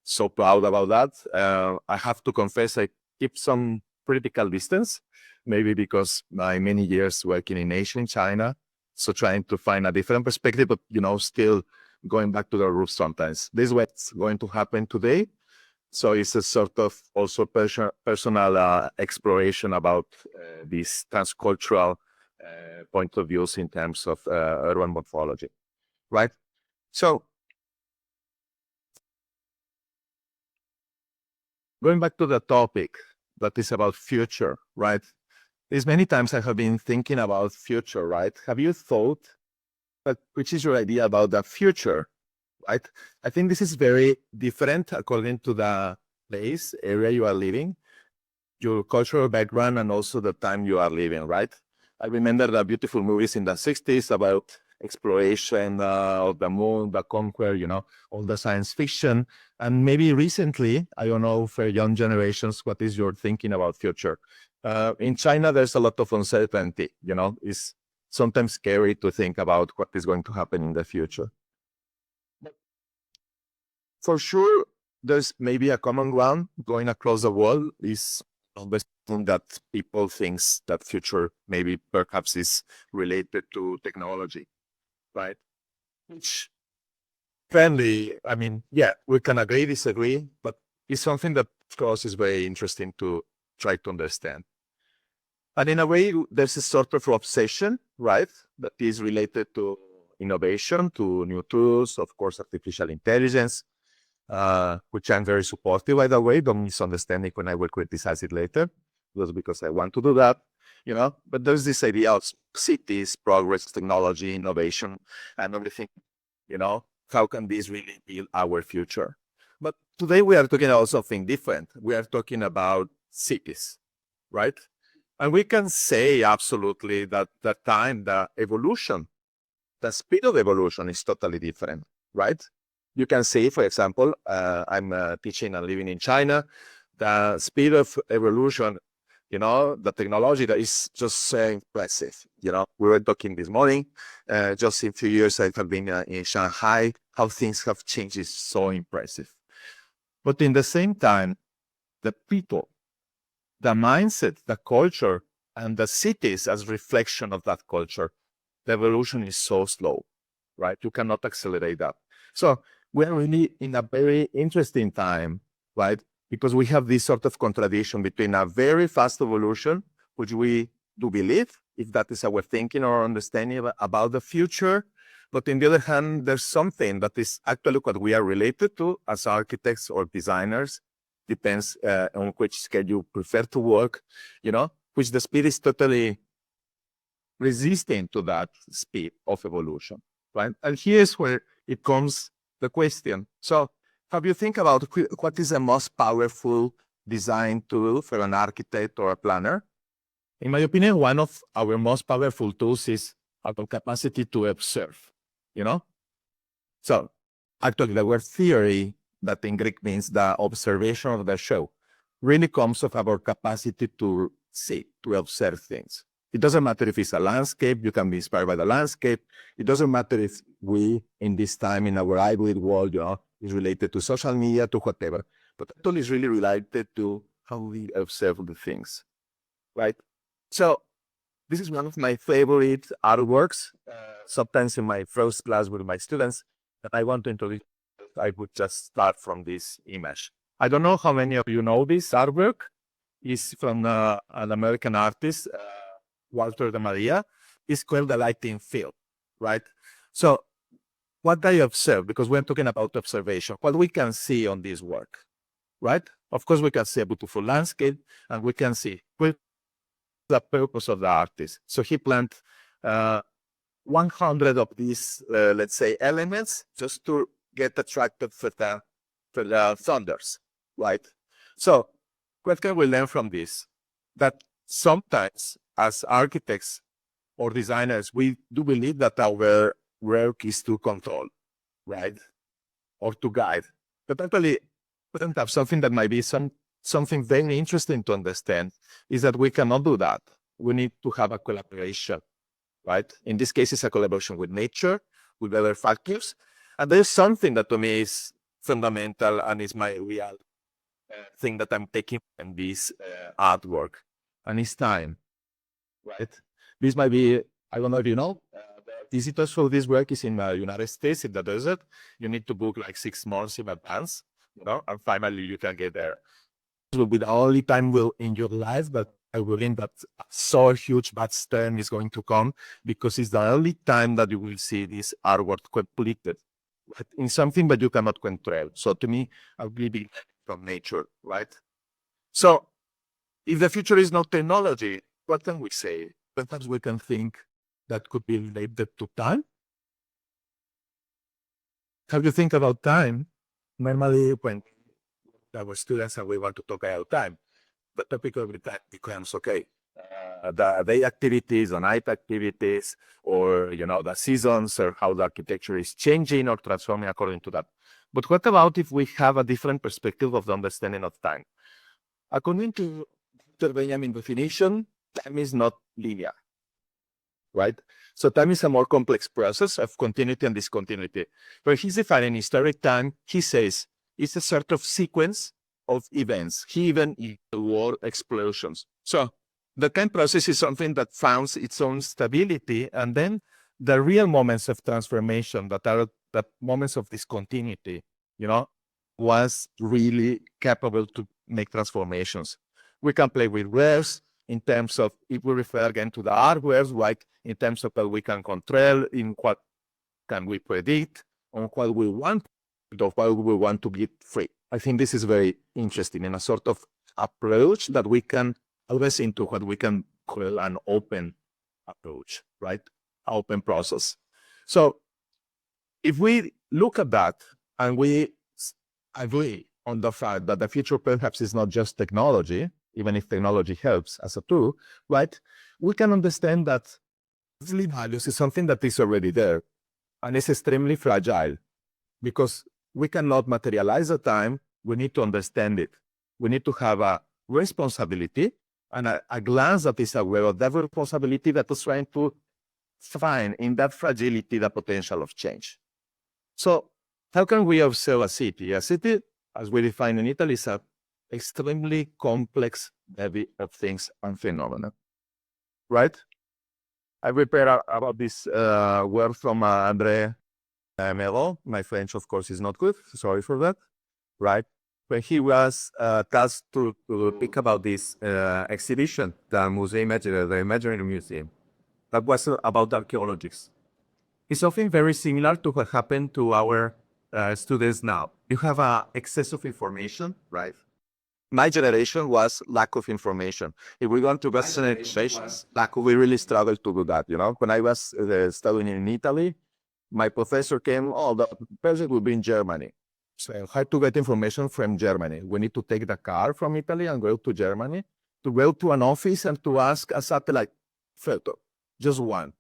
So proud about that. I have to confess, I keep some critical distance, maybe because my many years working in Asia and China, so trying to find a different perspective, but still going back to the roots sometimes. This is what's going to happen today. So it's a sort of also personal exploration about this transcultural point of views in terms of urban morphology, right? So going back to the topic that is about future, right? There's many times I have been thinking about future, right? Have you thought, which is your idea about the future, right? I think this is very different according to the place, area you are living, your cultural background, and also the time you are living, right? I remember the beautiful movies in the 60s about exploration of the moon, the conquer, all the science fiction. And maybe recently, I don't know, for young generations, what is your thinking about future? In China, there's a lot of uncertainty, it's sometimes scary to think about what is going to happen in the future. For sure, there's maybe a common ground going across the world is that people think that future maybe perhaps is related to technology, right? Which friendly, I mean, yeah, we can agree, disagree, but it's something that of course is very interesting to try to understand. And in a way, there's a sort of obsession, right, that is related to innovation, to new tools, of course, artificial intelligence, which I'm very supportive, by the way. Don't misunderstand it when I will criticize it later, just because I want to do that, But there's this idea of cities, progress, technology, innovation, and everything, How can this really be our future? But today we are talking about something different. We are talking about cities, right? And we can say absolutely that the evolution, the speed of evolution is totally different, right? You can say, for example, I'm teaching and living in China, the speed of evolution, the technology that is just so impressive. We were talking this morning, just in a few years I have been in Shanghai, how things have changed is so impressive. But in the same time, the people, the mindset, the culture, and the cities as reflection of that culture, the evolution is so slow, right? You cannot accelerate that. So we're really in a very interesting time, right? Because we have this sort of contradiction between a very fast evolution, which we do believe, if that is our thinking or understanding about the future. But on the other hand, there's something that is actually what we are related to as architects or designers, depends on which scale you prefer to work, which the speed is totally resisting to that speed of evolution, right? And here's where it comes the question. So have you think about what is the most powerful design tool for an architect or a planner? In my opinion, one of our most powerful tools is our capacity to observe, So actually the word theory, that in Greek means the observation of the show, really comes of our capacity to see, to observe things. It doesn't matter if it's a landscape, you can be inspired by the landscape. It doesn't matter if we, in this time, in our hybrid world, is related to social media, to whatever. But actually is really related to how we observe the things, right? So this is one of my favorite artworks. Sometimes in my first class with my students that I want to introduce, I would just start from this image. I don't know how many of you know this artwork. It's from an American artist, Walter de Maria. It's called the lighting field, right? So what I observe, because we're talking about observation, what we can see on this work, right? Of course, we can see a beautiful landscape, and we can see the purpose of the artist. So he planted 100 of these, let's say, elements just to get attracted for the thunders, right? So what can we learn from this? That sometimes as architects or designers, we do believe that our work is to control, right? Or to guide. But actually, we don't have something that might be something very interesting to understand is that we cannot do that. We need to have a collaboration, right? In this case, it's a collaboration with nature, with other factors. And there's something that to me is fundamental and is my real thing that I'm taking in this artwork. And it's time, right? This might be, I don't know if you know, the visitors for this work is in the United States, in the desert. You need to book like 6 months in advance, and finally you can get there. It will be the only time in your life that I will think that so huge bad storm is going to come, because it's the only time that you will see this artwork completed, right? In something that you cannot control. So to me, I will be from nature, right? So if the future is not technology, what can we say? Sometimes we can think that could be related to time. How do you think about time? Normally, when our students and we want to talk about time, but typically time becomes okay. The day activities, the night activities, or the seasons, or how the architecture is changing or transforming according to that. But what about if we have a different perspective of the understanding of time? According to Dr. Benjamin definition, time is not linear, right? So time is a more complex process of continuity and discontinuity. When he's defining historic time, he says it's a sort of sequence of events. He even used the word explosions. So the time process is something that finds its own stability, and then the real moments of transformation that are the moments of discontinuity, was really capable to make transformations. We can play with waves in terms of, if we refer again to the hardware, like in terms of what we can control, in what can we predict, on what we want, of what we want to be free. I think this is very interesting in a sort of approach that we can always into what we can call an open approach, right? Open process. So if we look at that and we agree on the fact that the future perhaps is not just technology, even if technology helps as a tool, right? We can understand that sleep values is something that is already there and is extremely fragile, because we cannot materialize the time. We need to understand it. We need to have a responsibility and a glance that is aware of that responsibility, that is trying to find in that fragility the potential of change. So how can we observe a city? A city, as we define in Italy, is an extremely complex bevy of things and phenomena, right? I prepared about this word from André Mello. My French, of course, is not good. Sorry for that, right? When he was tasked to speak about this exhibition, the Imaginary Museum, that was about archaeologists. It's something very similar to what happened to our students now. You have an excess of information, right? My generation was lack of information. If we want to best generations, we really struggled to do that. When I was studying in Italy, my professor came, the person will be in Germany. So how to get information from Germany? We need to take the car from Italy and go to Germany, to go to an office and to ask a satellite photo, just one.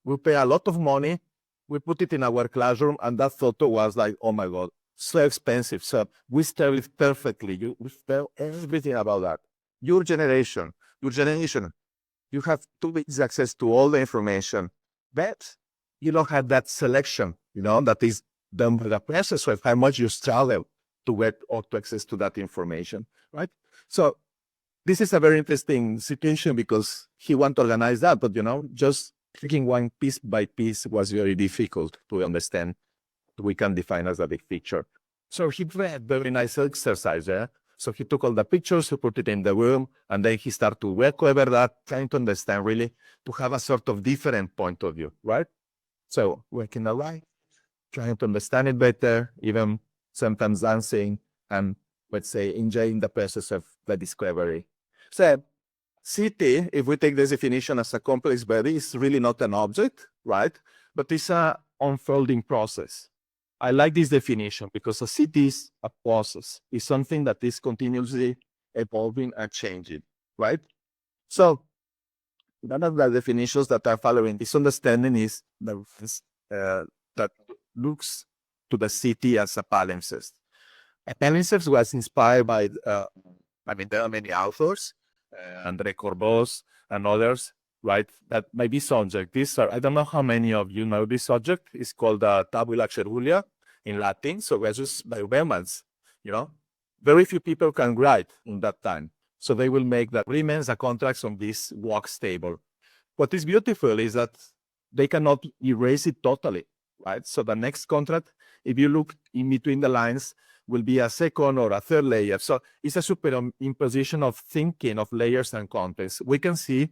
We pay a lot of money. We put it in our classroom, and that photo was like, oh my God, so expensive. So we studied it perfectly. We tell everything about that. Your generation, you have too much access to all the information, but you don't have that selection, that is done by the process of how much you struggle to get or to access to that information, right? So this is a very interesting situation, because he wanted to organize that, but just taking one piece by piece was very difficult to understand. We can define as a big picture. So he did a very nice exercise there. So he took all the pictures, he put it in the room, and then he started to work over that, trying to understand really, to have a sort of different point of view, right? So working the light, trying to understand it better, even sometimes dancing, and let's say enjoying the process of the discovery. So city, if we take this definition as a complex body, is really not an object, right? But it's a unfolding process. I like this definition because a city is a process. It's something that is continuously evolving and changing, right? So one of the definitions that are following this understanding is that looks to the city as a palimpsest. A palimpsest was inspired by, there are many authors, André Corbos and others, right? That may be subject. I don't know how many of you know this subject. It's called tabula ceruleum in Latin. So we're just by Romans, very few people can write in that time. So they will make the agreements, the contracts on this wax table. What is beautiful is that they cannot erase it totally, right? So the next contract, if you look in between the lines, will be a second or a third layer. So it's a superimposition of thinking of layers and contexts. We can see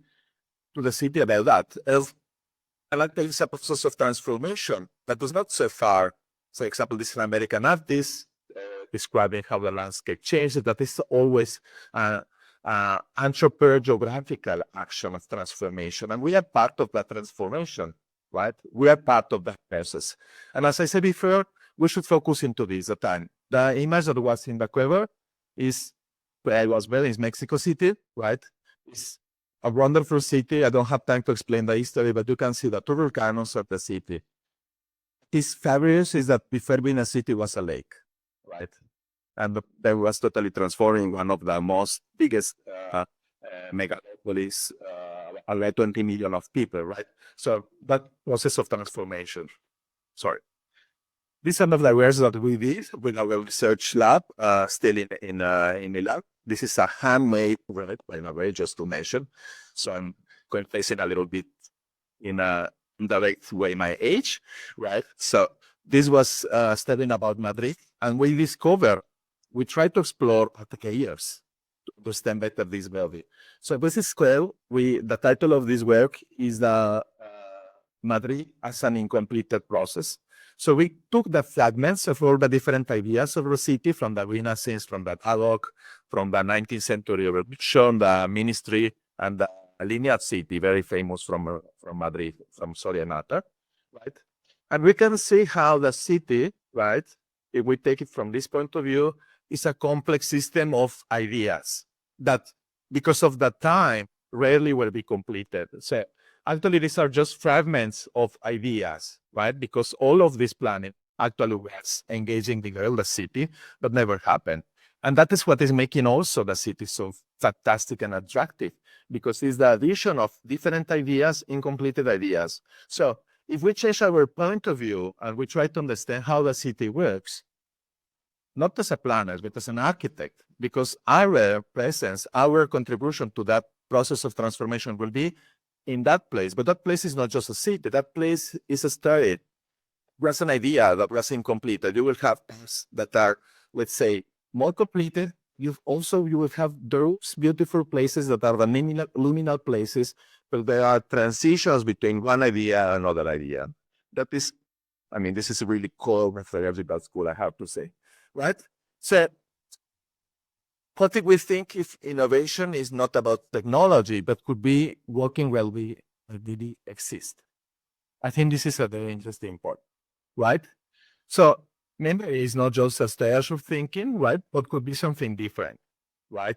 to the city about that. I like there is a process of transformation that was not so far. For example, this is an American artist describing how the landscape changed. That is always anthropogeographical action of transformation. And we are part of that transformation, right? We are part of that process. And as I said before, we should focus into this at the time. The image that was in the cover is where I was in Mexico City, right? It's a wonderful city. I don't have time to explain the history, but you can see the two volcanoes of the city. What's fabulous is that before being a city was a lake, right? And that was totally transforming one of the most biggest megalopolis, about 20 million of people, right? So that process of transformation. Sorry. These are the works that we did with our research lab, still in Milan. This is a handmade relic, by the way, just to mention. So I'm going to place it a little bit in a indirect way my age, right? So this was studying about Madrid, and we tried to explore years to understand better this building. So this is the title of this work is the Madrid as an incompleted process. So we took the fragments of all the different ideas of the city, from the Renaissance, from the Baroque, from the 19th century revolution, the ministry, and the linear city, very famous from Madrid, from Sorianata, right? And we can see how the city, right, if we take it from this point of view, is a complex system of ideas that, because of the time, rarely will be completed. So actually, these are just fragments of ideas, right? Because all of this planet actually was engaging the city, but never happened. And that is what is making also the city so fantastic and attractive, because it's the addition of different ideas, incompleted ideas. So if we change our point of view and we try to understand how the city works, not as a planner, but as an architect, because our presence, our contribution to that process of transformation will be in that place. But that place is not just a city. That place is a story. There's an idea that was incomplete. You will have parts that are, let's say, more completed. You will have those beautiful places that are the liminal places, but there are transitions between one idea and another idea. That is, this is really cool methodology about school, I have to say, right? So, what do we think if innovation is not about technology, but could be working while we already exist? I think this is a very interesting point, right? So memory is not just a stage of thinking, right? But could be something different, right?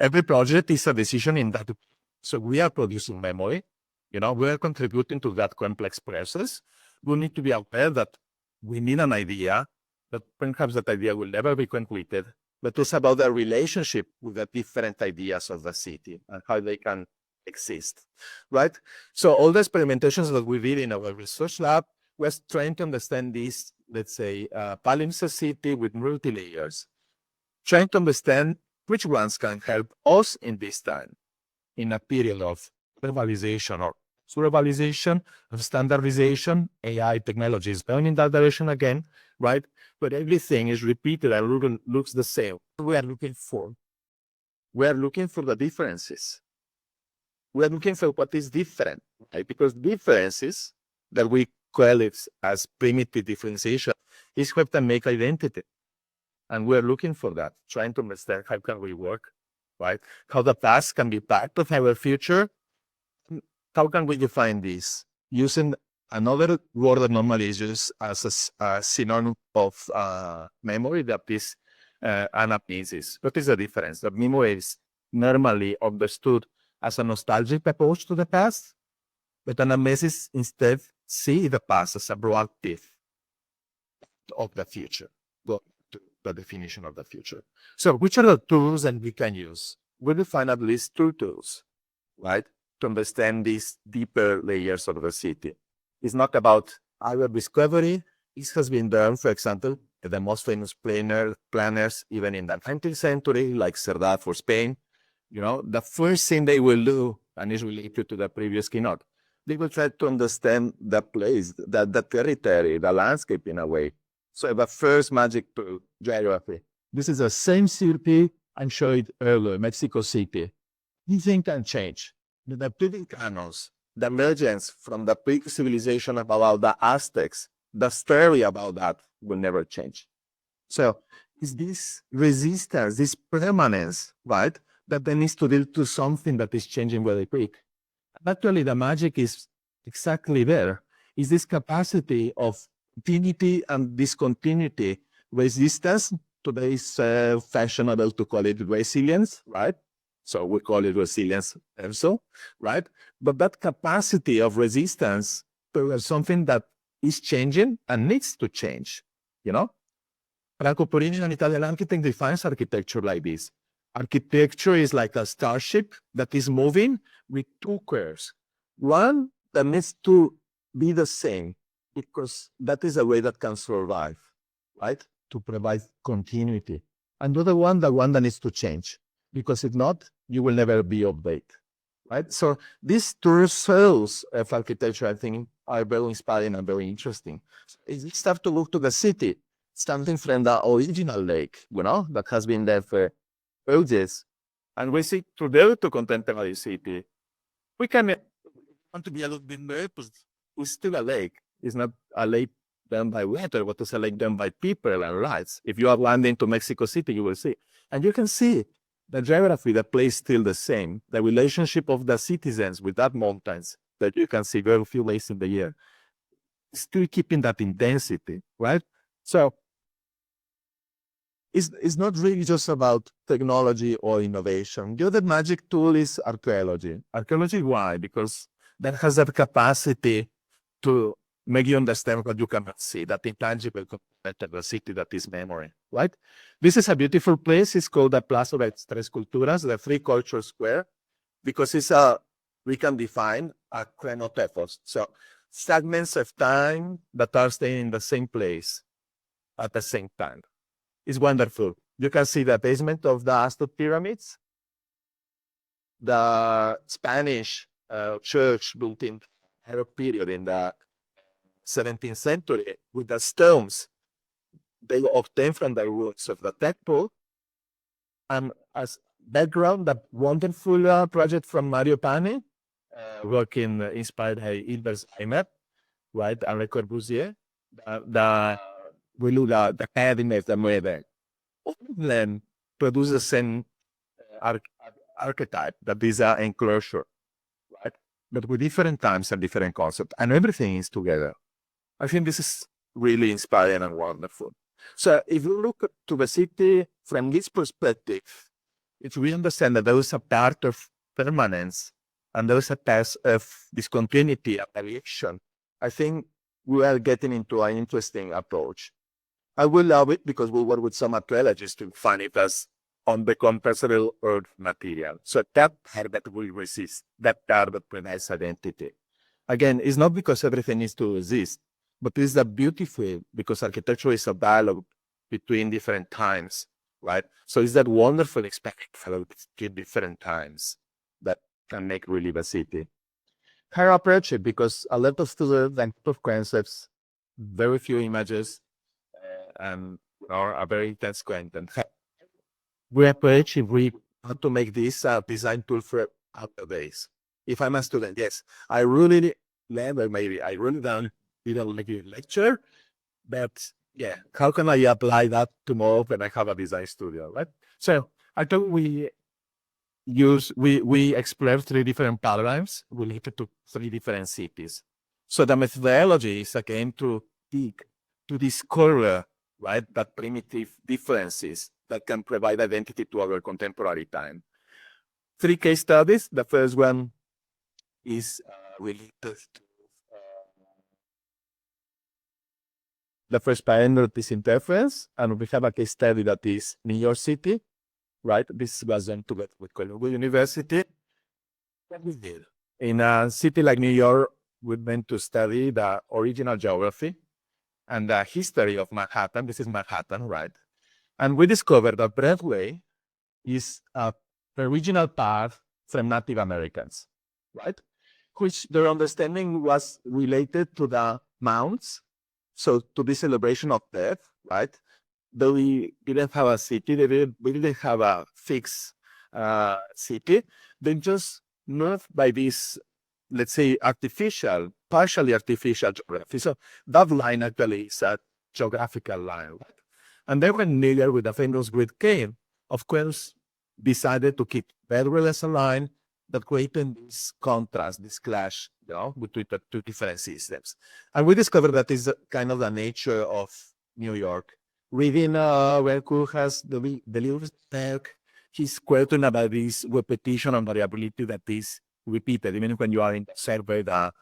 Every project is a decision in that. So we are producing memory, we are contributing to that complex process. We need to be aware that we need an idea, that perhaps that idea will never be completed, but it's about the relationship with the different ideas of the city and how they can exist, right? So all the experimentations that we did in our research lab was trying to understand this, let's say, palimpsest city with multi-layers, trying to understand which ones can help us in this time, in a period of globalization or survivalization, of standardization. AI technology is going in that direction again, right? But everything is repeated and looks the same. We are looking for the differences. We are looking for what is different, right? Because differences that we call it as primitive differentiation is what can make identity. And we're looking for that, trying to understand how can we work right? How the past can be part of our future. How can we define this? Using another word that normally is used as a synonym of memory, that is anamnesis. What is the difference? The memory is normally understood as a nostalgic approach to the past, but anamnesis instead see the past as a proactive of the future, the definition of the future. So which are the tools that we can use? We define at least 2 tools, right, to understand these deeper layers of the city. It's not about our discovery. This has been done, for example, the most famous planners, even in the 19th century, like Cerdà for Spain. You know, the first thing they will do, and is related to the previous keynote, they will try to understand the place, the territory, the landscape in a way. So the first magic tool, geography. This is the same city I showed earlier, Mexico City. Nothing can change. The building canals, the emergence from the pre-civilization about the Aztecs, the story about that will never change. So it's this resistance, this permanence, right, that then needs to deal to something that is changing very quick. Actually, the magic is exactly there. Is this capacity of continuity and discontinuity, resistance. Today is fashionable to call it resilience, right? So we call it resilience also, right? But that capacity of resistance towards something that is changing and needs to change, you know? Franco Porini, an Italian architect, defines architecture like this. Architecture is like a starship that is moving with 2 curves. One that needs to be the same, because that is a way that can survive, right? To provide continuity. And the one that needs to change, because if not, you will never be updated, right? So these 2 cells of architecture, I think, are very inspiring and very interesting. It's start to look to the city, starting from the original lake, you know, that has been there for ages. And we see today to contemporary city, we can want to be a little bit more, but it's still a lake. It's not a lake done by water, but it's a lake done by people and lights. If you are landing to Mexico City, you will see. And you can see the geography, the place still the same, the relationship of the citizens with that mountains that you can see very few days in the year, still keeping that intensity, right? So it's not really just about technology or innovation. The other magic tool is archaeology. Archaeology, why? Because that has that capacity to make you understand what you cannot see, that intangible component of the city that is memory, right? This is a beautiful place. It's called the Plaza de Tres Culturas, the 3 Culture Square, because we can define a chronotepos. So segments of time that are staying in the same place at the same time. It's wonderful. You can see the basement of the Aztec pyramids, the Spanish church built in the period in the 17th century with the stones they obtained from the roots of the temple. And as background, the wonderful project from Mario Pani, working inspired by Hilbert, right, and Le Corbusier, the cabinet, the mueble. All of them produce the same archetype, that is an enclosure, right? But with different times and different concepts, and everything is together. I think this is really inspiring and wonderful. So if you look to the city from this perspective, if we understand that there is a part of permanence and there is a part of discontinuity and variation, I think we are getting into an interesting approach. I will love it because we work with some archaeologists to find it as uncompressible earth material. So that part that we resist, that part that provides identity. Again, it's not because everything needs to exist, but it's a beautiful, because architecture is a dialogue between different times, right? So it's that wonderful experience between different times that can make really the city. How I approach it, because a lot of students and of concepts, very few images, and a very intense content. We approach if we want to make this a design tool for other days. If I'm a student, yes, I really learn, or maybe I really don't like a lecture, but yeah, how can I apply that tomorrow when I have a design studio, right? So I thought we we explore three different paradigms related to three different cities. So the methodology is again to dig, to discover, right, that primitive differences that can provide identity to our contemporary time. Three case studies. The first one is related to the first paradigm is interference, and we have a case study that is New York City, right? This was done together with Liverpool University. What we did in a city like New York, we went to study the original geography and the history of Manhattan. This is Manhattan, right? And we discovered that Broadway is the original path from Native Americans, right? Which their understanding was related to the mounds. So to the celebration of death, right? Though we didn't have a city, we didn't have a fixed city, then just moved by this, let's say, partially artificial geography. So that line actually is a geographical line, right? And then when New York with the famous Great Cane, of course, decided to keep Bedwell as a line that created this contrast, this clash, between the two different systems. And we discovered that is kind of the nature of New York. Reading where Cook has the little stack, he's quoting about this repetition and variability that is repeated, even when you are in the survey, the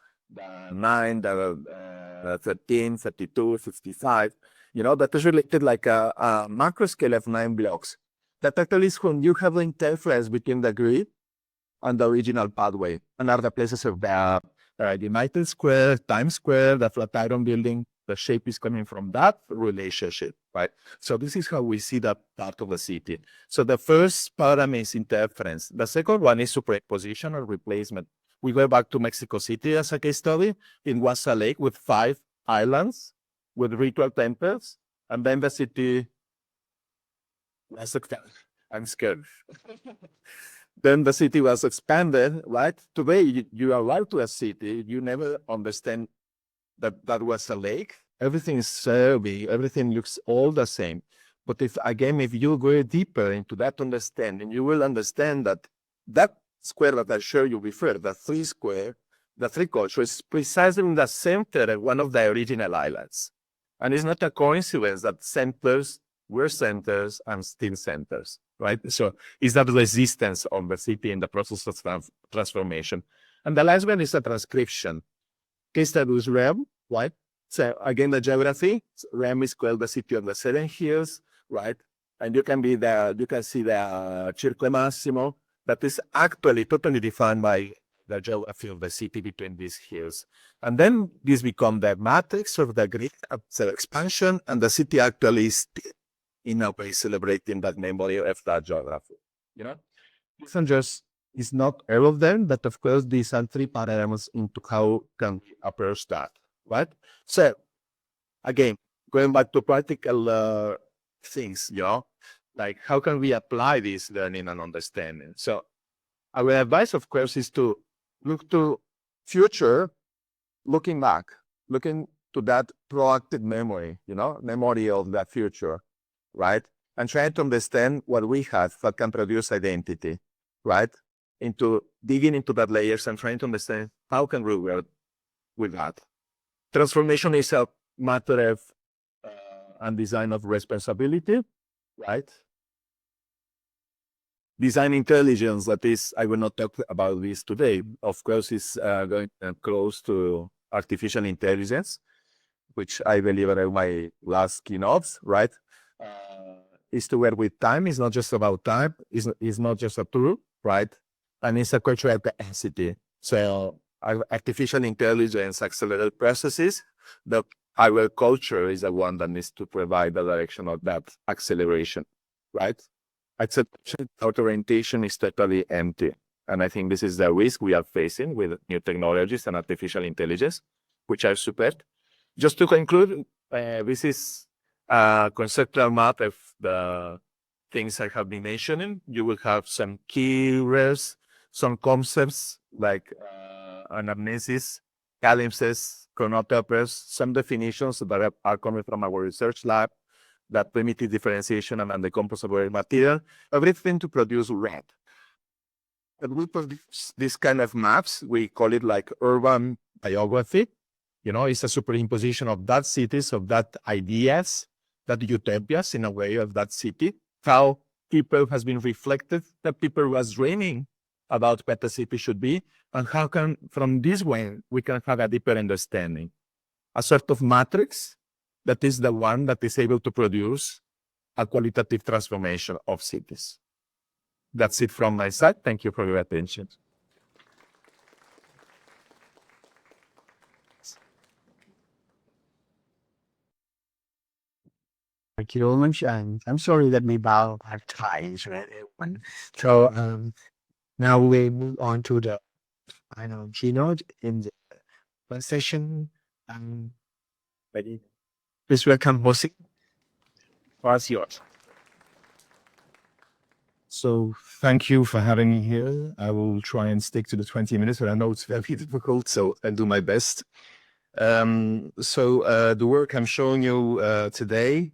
9, the 13, 32, 55, that is related like a macro scale of 9 blocks. That actually is when you have the interference between the grid and the original pathway. And other places of the United Square, Times Square, the Flatiron Building, the shape is coming from that relationship, right? So this is how we see that part of the city. So the first paradigm is interference. The second one is superposition or replacement. We go back to Mexico City as a case study. It was a lake with 5 islands with ritual temples. And then the city, I'm scared. Then the city was expanded, right? Today, you arrive to a city, you never understand that was a lake. Everything is so big, everything looks all the same. But if you go deeper into that understanding, you will understand that square that I showed you before, the 3 square, the 3 culture, is precisely in the center of one of the original islands. And it's not a coincidence that centers were centers and still centers, right? So it's that resistance of the city in the process of transformation. And the last one is a transcription. Case study is REM, right? So again, the geography, REM is called the city of the 7 hills, right? And you can see the Circle Massimo that is actually totally defined by the geography of the city between these hills. And then this becomes the matrix of the grid of the expansion, and the city actually is still in a way celebrating that memory of that geography. It's not all of them, but of course these are 3 paradigms into how can we approach that, right? So again, going back to practical things, like how can we apply this learning and understanding? So our advice, of course, is to look to future, looking back, looking to that proactive memory, memory of the future, right? And trying to understand what we have that can produce identity, right? Into digging into that layers and trying to understand how can we work with that. Transformation is a matter of and design of responsibility, right? Design intelligence, that is, I will not talk about this today. Of course, is going close to artificial intelligence, which I believe are my last keynotes, right? Is to work with time. It's not just about time. It's not just a tool, right? And it's a cultural capacity. So artificial intelligence accelerates processes. Our culture is the one that needs to provide the direction of that acceleration, right? Acceleration without orientation is totally empty. And I think this is the risk we are facing with new technologies and artificial intelligence, which are super. Just to conclude, this is a conceptual map of the things I have been mentioning. You will have some keywords, some concepts like anamnesis, calypses, chronotopers, some definitions that are coming from our research lab, that primitive differentiation and the composable material, everything to produce red. And we produce this kind of maps. We call it like urban biography. You know, it's a superimposition of that cities, of that ideas, that utopias in a way of that city. How people has been reflected, that people was dreaming about what the city should be, and how can, from this way, we can have a deeper understanding. A sort of matrix that is the one that is able to produce a qualitative transformation of cities. That's it from my side. Thank you for your attention. Thank you very much, and I'm sorry that my bow have ties, right, everyone. So now we move on to the final keynote in the first session. Ready? Please welcome Hocine. What's yours? So thank you for having me here. I will try and stick to the 20 minutes, but I know it's very difficult, so I'll do my best. The work I'm showing you today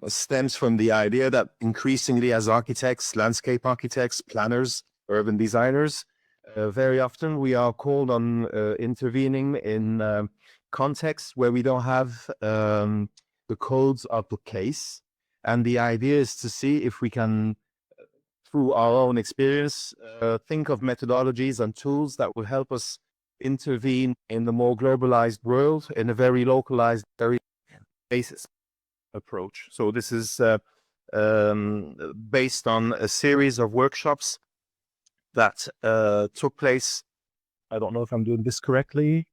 stems from the idea that increasingly as architects, landscape architects, planners, urban designers, very often we are called on intervening in contexts where we don't have the codes of the case. And the idea is to see if we can, through our own experience, think of methodologies and tools that will help us intervene in the more globalized world in a very localized, very basis approach. So this is based on a series of workshops that took place. I don't know if I'm doing this correctly.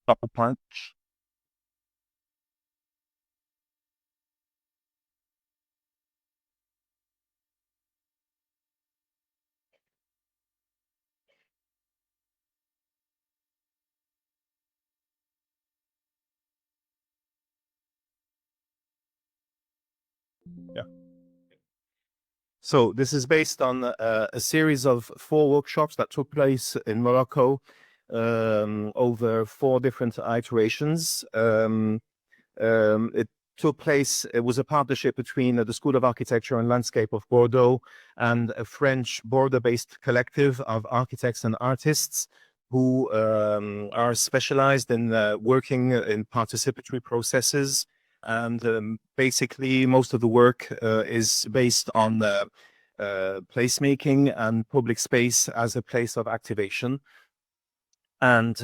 Proper punch. Yeah. So this is based on a series of 4 workshops that took place in Morocco over 4 different iterations. It took place, it was a partnership between the School of Architecture and Landscape of Bordeaux and a French border-based collective of architects and artists who are specialized in working in participatory processes. And basically, most of the work is based on placemaking and public space as a place of activation. And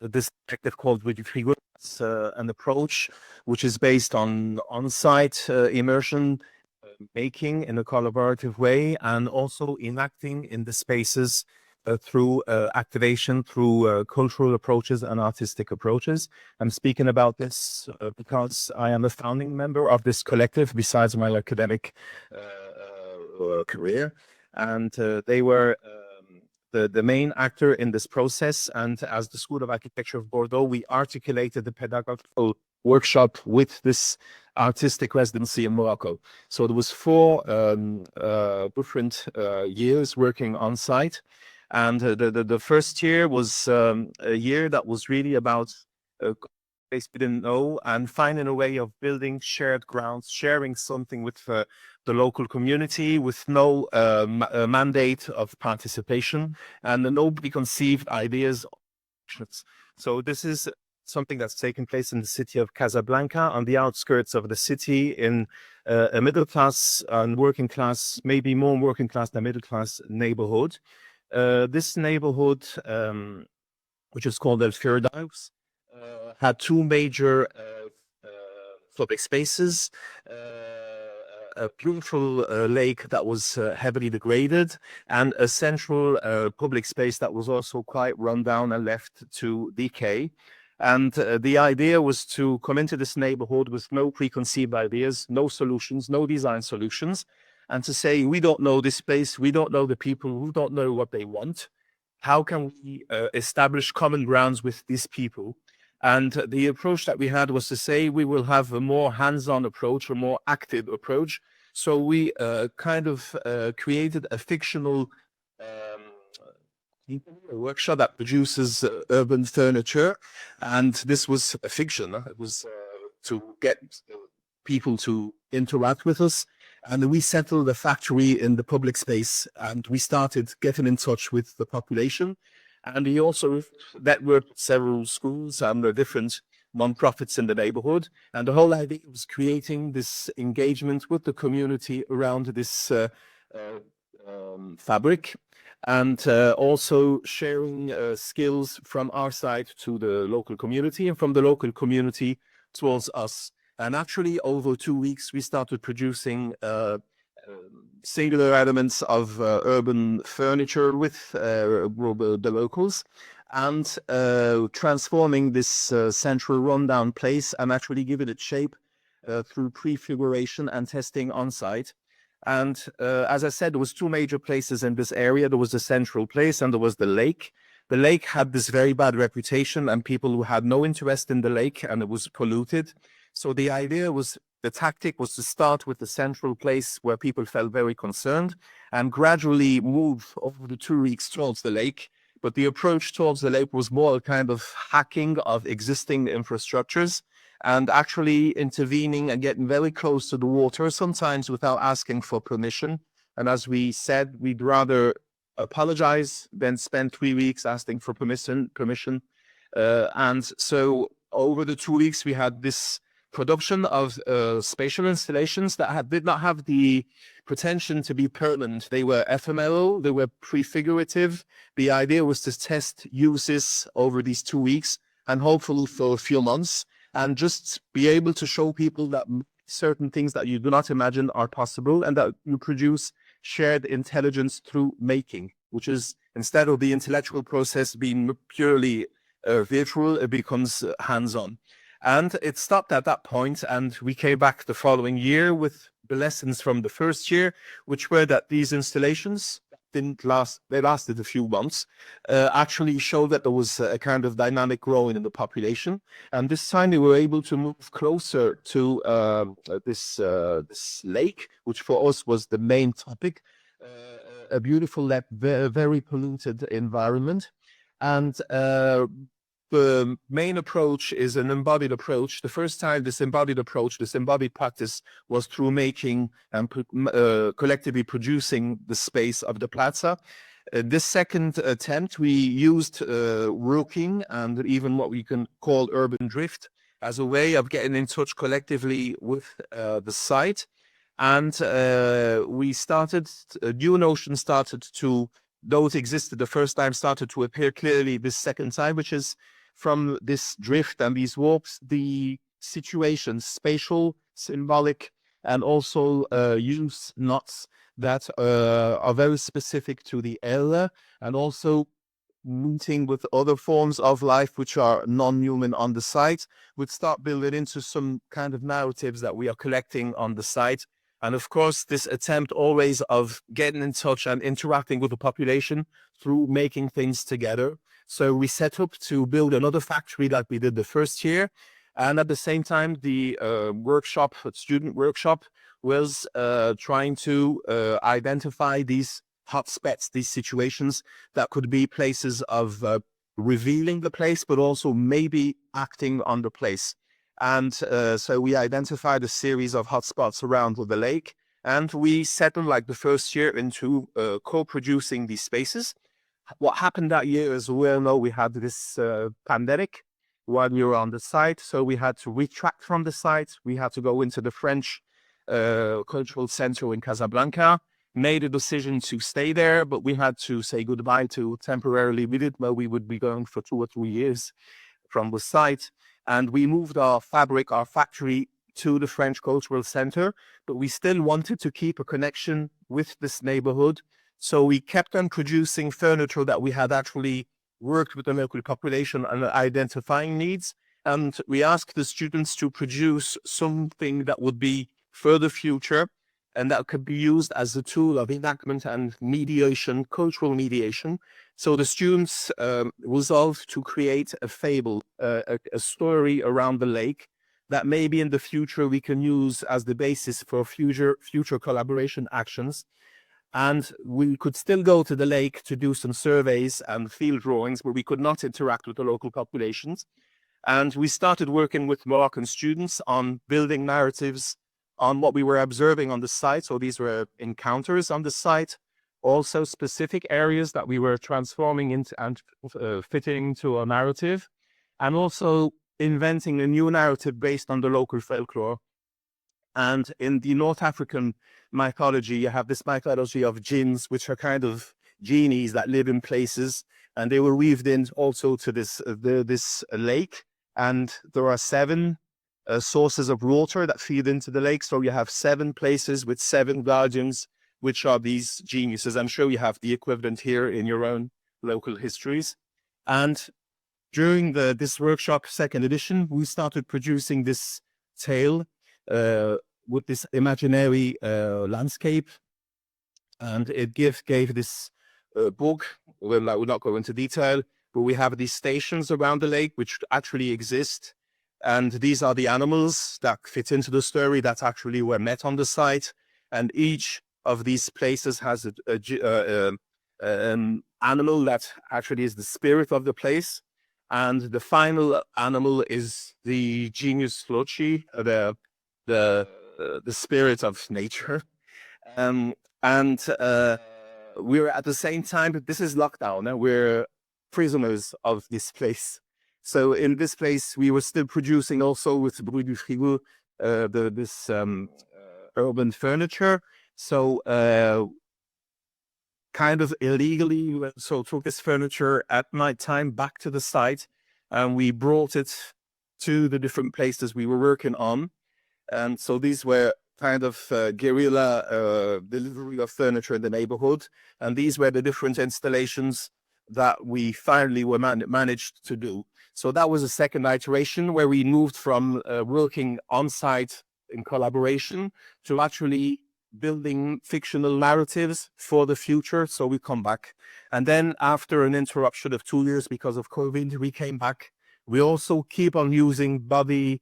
this collective called with an approach which is based on on-site immersion making in a collaborative way, and also enacting in the spaces through activation, through cultural approaches and artistic approaches. I'm speaking about this because I am a founding member of this collective besides my academic career, and they were the main actor in this process. And as the School of Architecture of Bordeaux, we articulated the pedagogical workshop with this artistic residency in Morocco. So there was 4 different years working on site. And the first year was a year that was really about place we didn't know, and finding a way of building shared grounds, sharing something with the local community, with no mandate of participation and no preconceived ideas. So this is something that's taken place in the city of Casablanca, on the outskirts of the city, in a middle class and working class, maybe more working class than middle class neighborhood. This neighborhood, which is called El Firdaus, had 2 major public spaces, a beautiful lake that was heavily degraded, and a central public space that was also quite run down and left to decay. And the idea was to come into this neighborhood with no preconceived ideas, no solutions, no design solutions, and to say, we don't know this place, we don't know the people, we don't know what they want. How can we establish common grounds with these people? And the approach that we had was to say we will have a more hands-on approach, a more active approach. So we kind of created a fictional a workshop that produces urban furniture, and this was a fiction. It was to get people to interact with us, and we settled a factory in the public space, and we started getting in touch with the population. And he also networked several schools and the different non-profits in the neighborhood. And the whole idea was creating this engagement with the community around this fabric, and also sharing skills from our side to the local community and from the local community towards us. And actually, over 2 weeks, we started producing singular elements of urban furniture with the locals, and transforming this central rundown place and actually giving it shape through prefiguration and testing on site. And as I said, there was 2 major places in this area. There was the central place and there was the lake. The lake had this very bad reputation, and people who had no interest in the lake, and it was polluted. So the idea was, the tactic was to start with the central place where people felt very concerned and gradually move over the 2 weeks towards the lake. But the approach towards the lake was more a kind of hacking of existing infrastructures and actually intervening and getting very close to the water, sometimes without asking for permission. And as we said, we'd rather apologize than spend 3 weeks asking for permission. And so over the 2 weeks, we had this production of spatial installations that did not have the pretension to be permanent. They were ephemeral, they were prefigurative. The idea was to test uses over these 2 weeks and hopefully for a few months, and just be able to show people that certain things that you do not imagine are possible, and that you produce shared intelligence through making, which is, instead of the intellectual process being purely virtual, it becomes hands-on. And it stopped at that point, and we came back the following year with the lessons from the first year, which were that these installations didn't last, they lasted a few months, actually showed that there was a kind of dynamic growing in the population. And this time we were able to move closer to this lake, which for us was the main topic, a beautiful lake, very polluted environment. And the main approach is an embodied approach. The first time this embodied approach, this embodied practice, was through making and collectively producing the space of the plaza. This second attempt, we used working and even what we can call urban drift as a way of getting in touch collectively with the site. And we started, a new notion started to, those existed the first time, started to appear clearly this second time, which is from this drift and these walks, the situations, spatial, symbolic, and also use knots that are very specific to the area, and also meeting with other forms of life which are non-human on the site, would start building into some kind of narratives that we are collecting on the site. And of course, this attempt always of getting in touch and interacting with the population through making things together. So we set up to build another factory like we did the first year. And at the same time, the workshop, student workshop, was trying to identify these hotspots, these situations that could be places of revealing the place, but also maybe acting on the place. And so we identified a series of hotspots around the lake, and we settled, like the first year, into co-producing these spaces. What happened that year, as we well know, we had this pandemic while we were on the site, so we had to retract from the site. We had to go into the French cultural center in Casablanca, made a decision to stay there, but we had to say goodbye to temporarily with it, where we would be going for 2 or 3 years from the site. And we moved our fabric, our factory, to the French Cultural Center, but we still wanted to keep a connection with this neighborhood. So we kept on producing furniture that we had actually worked with the local population on identifying needs. And we asked the students to produce something that would be for the future, and that could be used as a tool of enactment and mediation, cultural mediation. So the students resolved to create a fable, a story around the lake that maybe in the future we can use as the basis for future collaboration actions. And we could still go to the lake to do some surveys and field drawings, where we could not interact with the local populations. And we started working with Moroccan students on building narratives on what we were observing on the site. So these were encounters on the site, also specific areas that we were transforming into and fitting into a narrative, and also inventing a new narrative based on the local folklore. And in the North African mythology, you have this mythology of jinns, which are kind of genies that live in places, and they were weaved in also to this lake. And there are 7 sources of water that feed into the lake. So you have 7 places with 7 guardians, which are these geniuses. I'm sure you have the equivalent here in your own local histories. And during this workshop, 2nd edition, we started producing this tale with this imaginary landscape. And it gave this book. Well, I will not go into detail, but we have these stations around the lake which actually exist. And these are the animals that fit into the story that actually were met on the site. And each of these places has an animal that actually is the spirit of the place. And the final animal is the genius loci, the spirit of nature. We're at the same time, this is lockdown, and we're prisoners of this place. So in this place, we were still producing also with Bruit du Frigo, this urban furniture. So kind of illegally, we took this furniture at night time back to the site, and we brought it to the different places we were working on. And so these were kind of guerrilla delivery of furniture in the neighborhood. And these were the different installations that we finally were managed to do. So that was a second iteration where we moved from working on site in collaboration to actually building fictional narratives for the future. So we come back. And then after an interruption of 2 years because of COVID, we came back. We also keep on using body.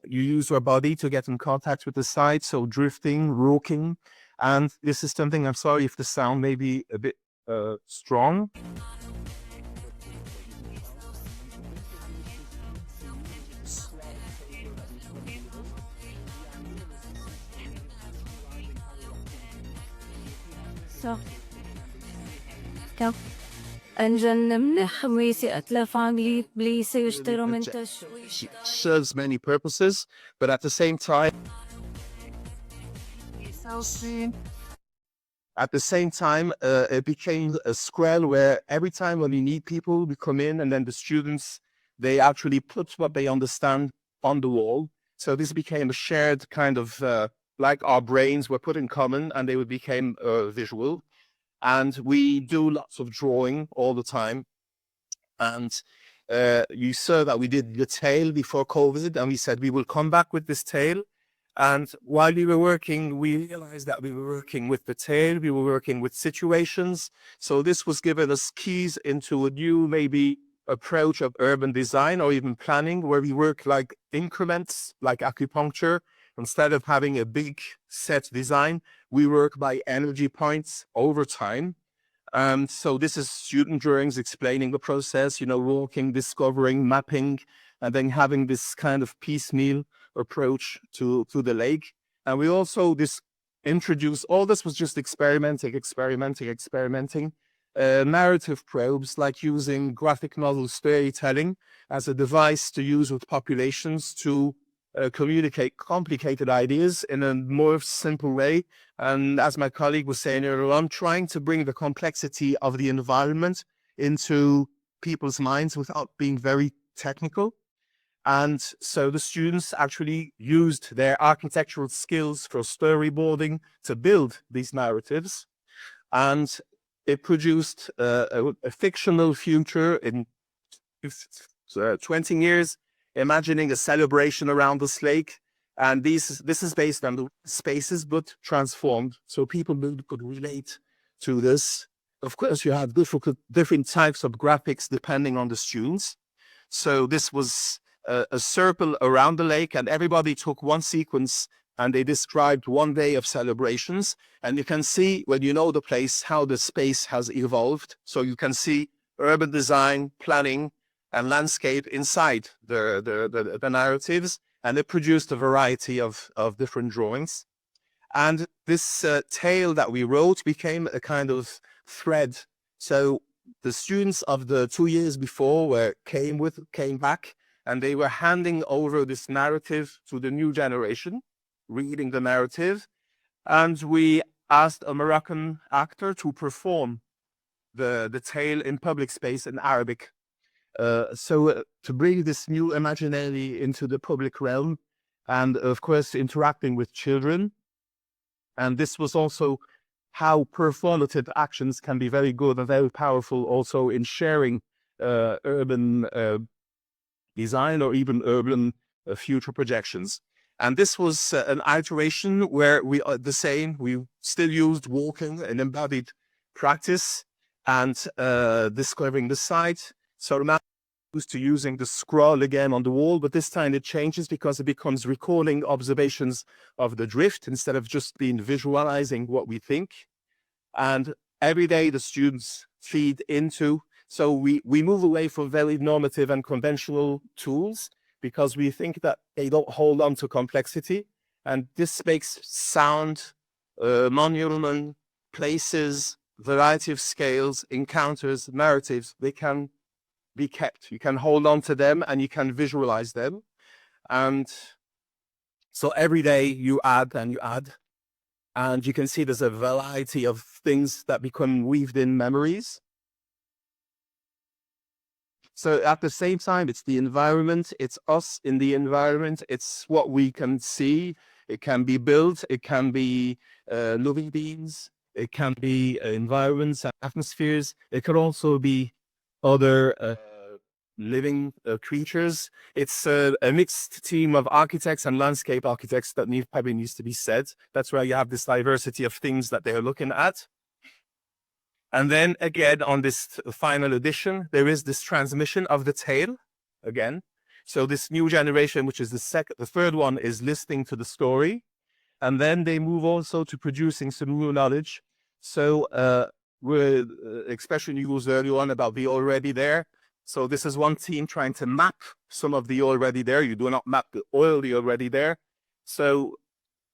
You use your body to get in contact with the site. So drifting, rocking. And this is something, I'm sorry if the sound may be a bit strong. So, serves many purposes, but at the same time, it became a square where every time when we need people, we come in, and then the students, they actually put what they understand on the wall. So this became a shared kind of, like our brains were put in common, and they became visual. And we do lots of drawing all the time. And you saw that we did the tale before COVID, and we said we will come back with this tale. And while we were working, we realized that we were working with the tale, we were working with situations. So this was giving us keys into a new, maybe, approach of urban design or even planning, where we work like increments, like acupuncture. Instead of having a big set design, we work by energy points over time. So this is student drawings explaining the process, walking, discovering, mapping, and then having this kind of piecemeal approach to the lake. And we also introduce, all this was just experimenting, narrative probes, like using graphic novel storytelling as a device to use with populations to communicate complicated ideas in a more simple way. And as my colleague was saying earlier on, trying to bring the complexity of the environment into people's minds without being very technical. And so the students actually used their architectural skills for storyboarding to build these narratives. And it produced a fictional future in 20 years, imagining a celebration around this lake. And this is based on the spaces, but transformed. So people could relate to this. Of course, you have different types of graphics depending on the students. So this was a circle around the lake, and everybody took one sequence and they described one day of celebrations. And you can see, when you know the place, how the space has evolved. So you can see urban design, planning, and landscape inside the narratives. And they produced a variety of different drawings. And this tale that we wrote became a kind of thread. So the students of the 2 years before came back, and they were handing over this narrative to the new generation, reading the narrative. And we asked a Moroccan actor to perform the tale in public space in Arabic. So to bring this new imaginary into the public realm, and of course interacting with children. And this was also how performative actions can be very good and very powerful also in sharing urban design or even urban future projections. And this was an iteration where we still used walking and embodied practice and discovering the site. So now used to using the scroll again on the wall, but this time it changes because it becomes recalling observations of the drift instead of just being visualizing what we think. And every day the students feed into, so we move away from very normative and conventional tools because we think that they don't hold on to complexity. And this makes sound, monument, places, variety of scales, encounters, narratives, they can be kept. You can hold on to them and you can visualize them. And so every day you add and you add. And you can see there's a variety of things that become weaved in memories. So at the same time, it's the environment, it's us in the environment, it's what we can see. It can be built, it can be living beings, it can be environments and atmospheres. It could also be other living creatures. It's a mixed team of architects and landscape architects that probably needs to be said. That's where you have this diversity of things that they're looking at. And then again, on this final edition, there is this transmission of the tale again. So this new generation, which is the third one, is listening to the story. And then they move also to producing some new knowledge. So with expression you used earlier on about the already there. So this is one team trying to map some of the already there. You do not map the already there. So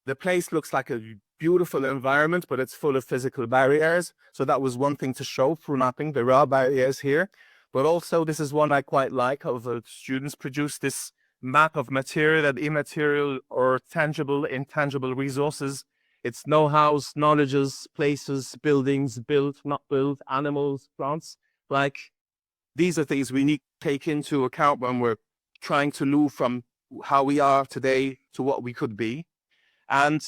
the place looks like a beautiful environment, but it's full of physical barriers. So that was one thing to show through mapping. There are barriers here, but also this is one I quite like, how the students produce this map of material and immaterial or tangible, intangible resources. It's know-hows, knowledges, places, buildings, built, not built, animals, plants. Like, these are things we need to take into account when we're trying to move from how we are today to what we could be. And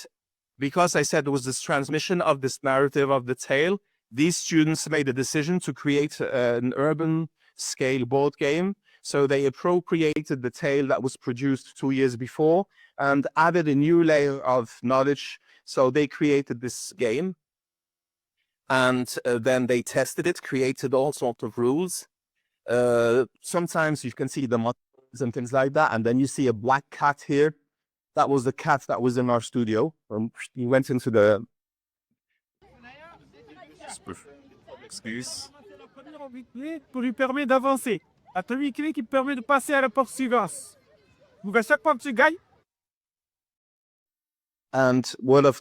because I said there was this transmission of this narrative of the tale, these students made a decision to create an urban scale board game. So they appropriated the tale that was produced 2 years before and added a new layer of knowledge. So they created this game. And then they tested it, created all sorts of rules. Sometimes you can see the models and things like that. And then you see a black cat here. That was the cat that was in our studio. He went into the... Excuse. Pour lui permettre d'avancer. La tenue clé qui permet de passer à la porte suivante. Vous à chaque fois que tu gagnes. And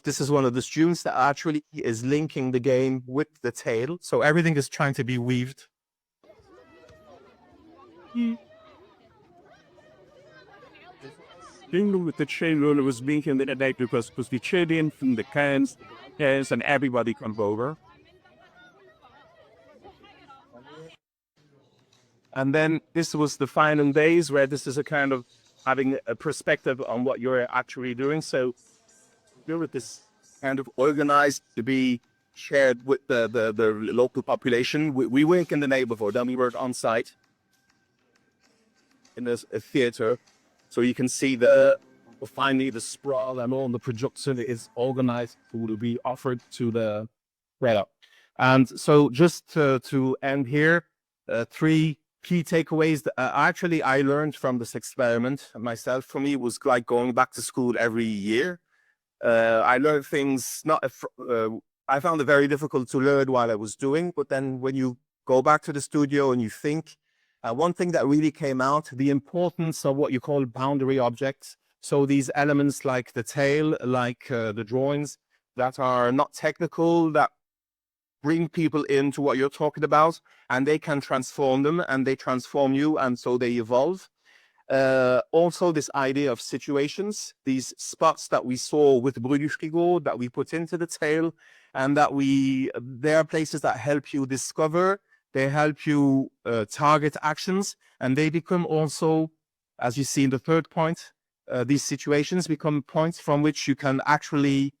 this is one of the students that actually is linking the game with the tale. So everything is trying to be weaved. With the chain roller was linking the day because we cheered in from the cans, and everybody come over. And then this was the final days where this is a kind of having a perspective on what you're actually doing. So we're with this kind of organized to be shared with the local population. We work in the neighborhood, then we work on site in a theater. So you can see finally the sprawl and all the production is organized to be offered to the crowd. And so just to end here, 3 key takeaways that actually I learned from this experiment myself. For me, it was like going back to school every year. I learned things I found it very difficult to learn while I was doing, but then when you go back to the studio and you think, one thing that really came out, the importance of what you call boundary objects. So these elements like the tail, like the drawings that are not technical, that bring people into what you're talking about, and they can transform them, and they transform you, and so they evolve. Also, this idea of situations, these spots that we saw with Brûlure that we put into the tail, and that they are places that help you discover, they help you target actions, and they become also, as you see in the third point, these situations become points from which you can actually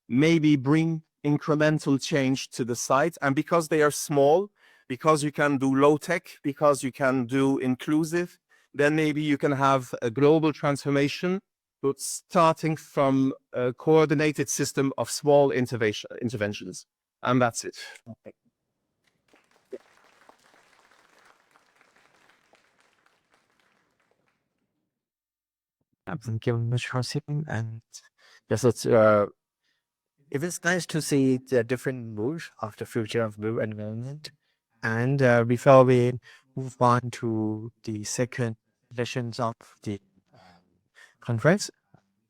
maybe bring incremental change to the site. And because they are small, because you can do low tech, because you can do inclusive, then maybe you can have a global transformation, but starting from a coordinated system of small interventions. And that's it. Thank you very much for sitting, and yes, it is nice to see the different moods of the future of built environment. And before we move on to the second sessions of the conference,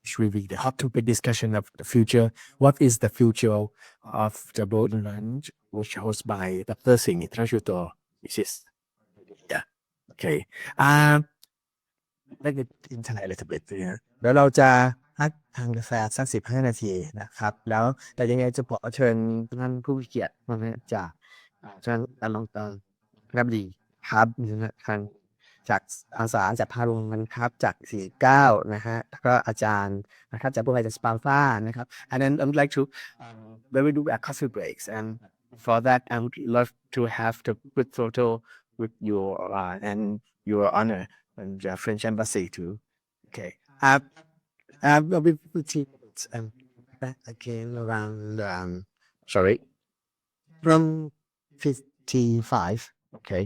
which will be the hot topic discussion of the future. What is the future of the built environment, which hosted by Dr. Singh Intrachooto, which is okay. Let me internet a little bit here เดี๋ยวเราจะพักทานกาแฟสัก15 นาทีนะครับ แล้วแต่ยังไงจะขอเชิญท่านผู้มีเกียรติมาจากท่านอาลองตอนรับดีครับทางจากอาสาจากพาลงกันครับจาก49นะฮะแล้วก็อาจารย์นะครับจากพวกเราจากสปาร์ฟ้านะครับ and then I would like to when we do a coffee breaks, and for that I would love to have the good photo with your and your honor and the French embassy too. Okay. We'll be back again around from 55. Okay.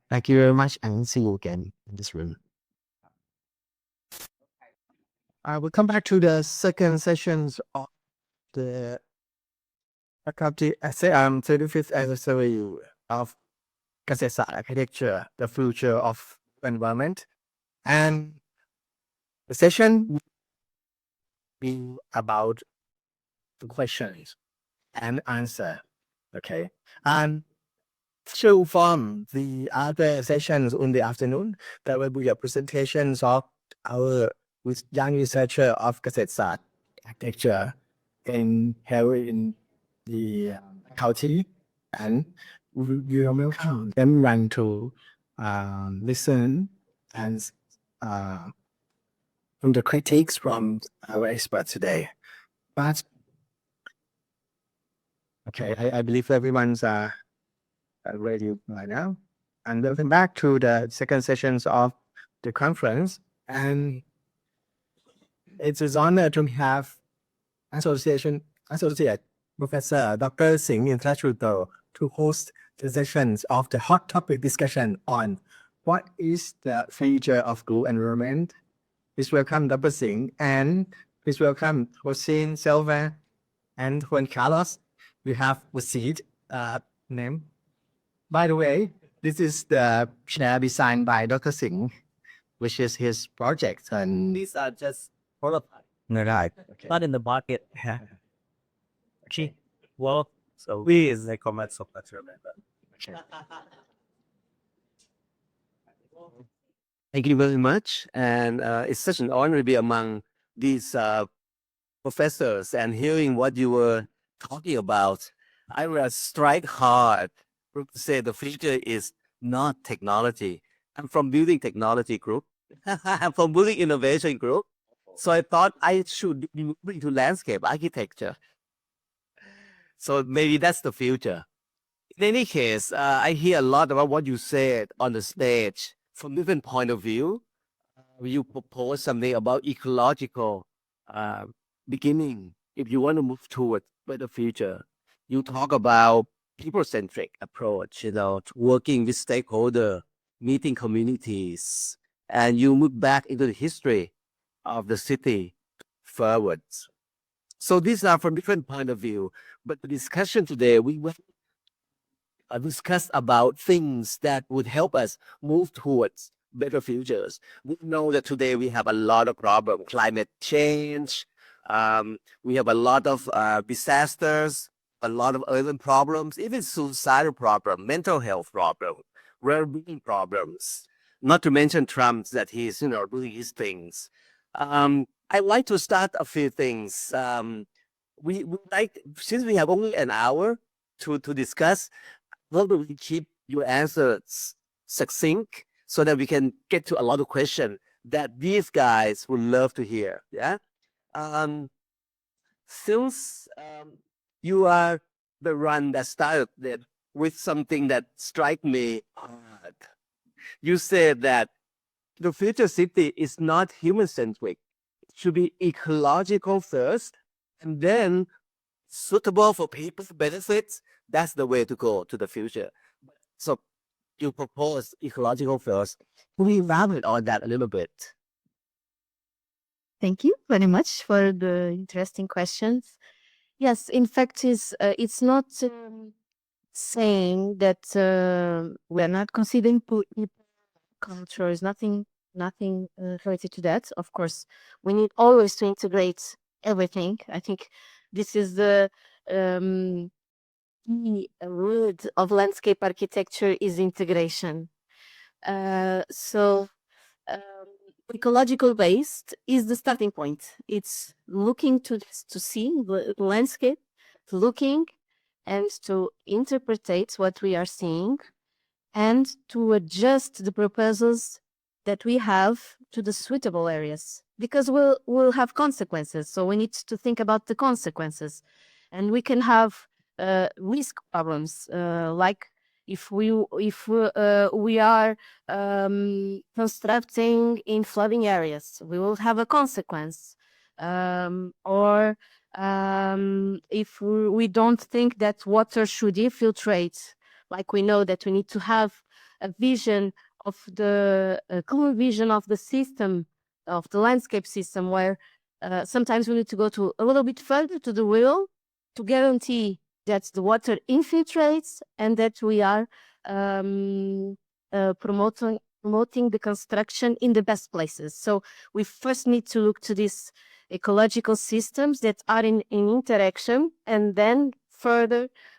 Thank you very much, and see you again in this room. I will come back to the second sessions of the 35th anniversary of Kasetsart architecture, the future of environment. And the session will be about the questions and answer. Okay. And so from the other sessions in the afternoon, there will be a presentations of our young researcher of Kasetsart architecture here in the county, and you are welcome them to listen and from the critiques from our expert today. But okay, I believe everyone's ready right now. And welcome back to the second sessions of the conference. And it's an honor to have Associate Professor Dr. Singh Intrachooto to host the sessions of the hot topic discussion on what is the future of good environment. Please welcome Dr. Singh, and please welcome Hocine, Selma, and Juan Carlos. We have Hocine name. By the way, this is the chair designed by Dr. Singh, which is his project, and these are just prototypes. Right. Okay. Not in the market. Yeah. Okay. Well, so we is the comments of that remember. Thank you very much. And it's such an honor to be among these professors and hearing what you were talking about. I will strike hard to say the future is not technology. I'm from Building Technology Group. I'm from Building Innovation Group. So I thought I should be moving to landscape architecture. So maybe that's the future. In any case, I hear a lot about what you said on the stage. From different point of view, you propose something about ecological beginning. If you want to move toward better future, you talk about people-centric approach, working with stakeholder, meeting communities, and you move back into the history of the city forwards. So these are from different point of view. But the discussion today, we will discuss about things that would help us move towards better futures. We know that today we have a lot of problems, climate change, we have a lot of disasters, a lot of urban problems, even suicidal problem, mental health problem, well-being problems. Not to mention Trump that he's, doing his things. I'd like to start a few things. We like, since we have only an hour to discuss, how do we keep your answers succinct so that we can get to a lot of questions that these guys would love to hear? Yeah. Since you are the one that started that with something that strike me hard. You said that the future city is not human-centric. It should be ecological first, and then suitable for people's benefits. That's the way to go to the future. So you propose ecological first. Can we elaborate on that a little bit? Thank you very much for the interesting questions. Yes, in fact, it's not saying that we're not considering culture is nothing related to that. Of course, we need always to integrate everything. I think this is the key word of landscape architecture is integration. So ecological based is the starting point. It's looking to see the landscape, looking and to interpret what we are seeing and to adjust the proposals that we have to the suitable areas, because we'll have consequences. So we need to think about the consequences, and we can have risk problems, like if we are constructing in flooding areas, we will have a consequence. Or if we don't think that water should infiltrate, like we know that we need to have a vision of the clear vision of the system, of the landscape system, where sometimes we need to go to a little bit further to the will to guarantee that the water infiltrates and that we are promoting the construction in the best places. So we first need to look to these ecological systems that are in interaction, and then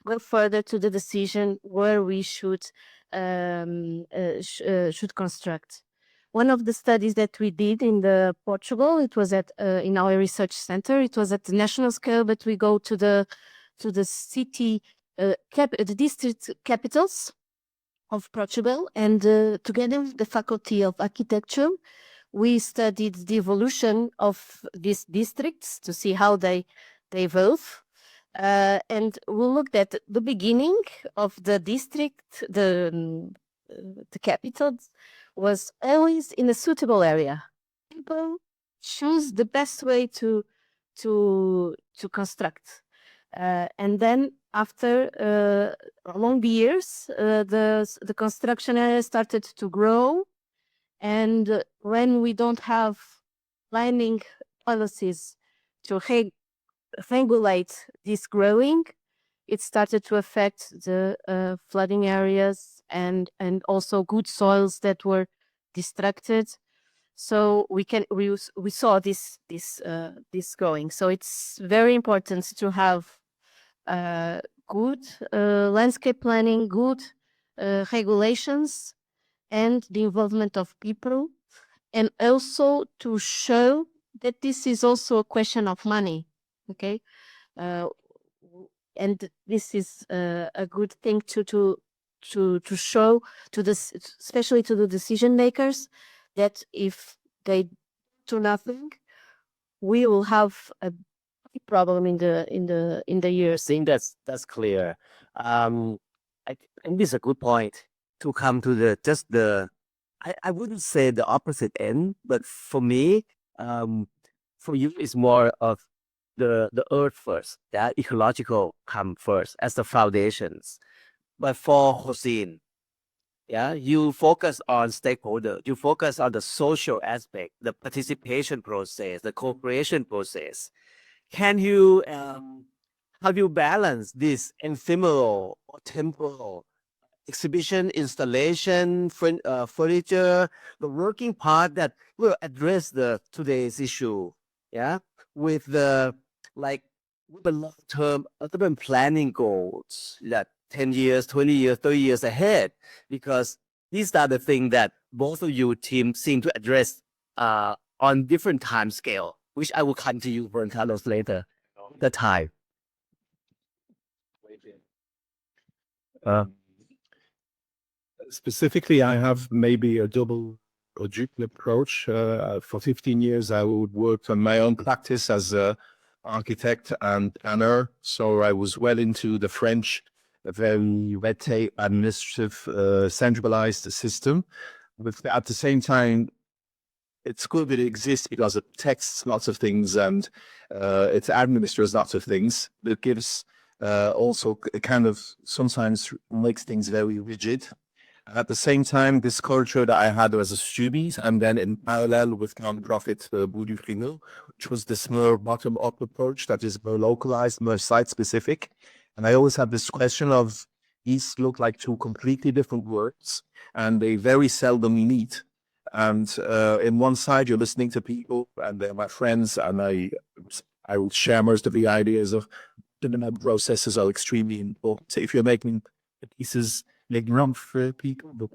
go further to the decision where we should construct. One of the studies that we did in Portugal, it was at in our research center. It was at the national scale, but we go to the city, the district capitals of Portugal, and together with the Faculty of Architecture, we studied the evolution of these districts to see how they evolve. And we looked at the beginning of the district, the capital was always in a suitable area. People choose the best way to construct. And then after along the years, the construction area started to grow. And when we don't have planning policies to regulate this growing, it started to affect the flooding areas and also good soils that were destructed. So we saw this going. So it's very important to have good landscape planning, good regulations, and the involvement of people, and also to show that this is also a question of money. Okay, and this is a good thing to show to this, especially to the decision makers, that if they do nothing, we will have a big problem in the years. I think that's clear. I think this is a good point to come to I wouldn't say the opposite end, but for me, for you, it's more of the earth first, that ecological come first as the foundations. But for Hocine, you focus on stakeholder, you focus on the social aspect, the participation process, the cooperation process. can you how do you balance this ephemeral or temporal exhibition, installation, furniture, the working part that will address the today's issue, yeah, with the like with the long-term urban planning goals that 10 years, 20 years, 30 years ahead, because these are the things that both of you teams seem to address on different time scale, which I will come to you, Juan Carlos, later. The time. Specifically, I have maybe a double or dual approach. For 15 years, I would work on my own practice as an architect and planner. So I was well into the French, very red tape, administrative, centralized system. But at the same time, it's good that it exists because it texts lots of things and it administers lots of things. It gives also a kind of sometimes makes things very rigid. At the same time, this culture that I had as a student, and then in parallel with nonprofit Bordeaux, which was this more bottom-up approach that is more localized, more site-specific. And I always had this question of these look like two completely different words, and they very seldom meet. And in one side, you're listening to people, and they're my friends, and I would share most of the ideas of the processes are extremely important. So if you're making pieces like run for people, the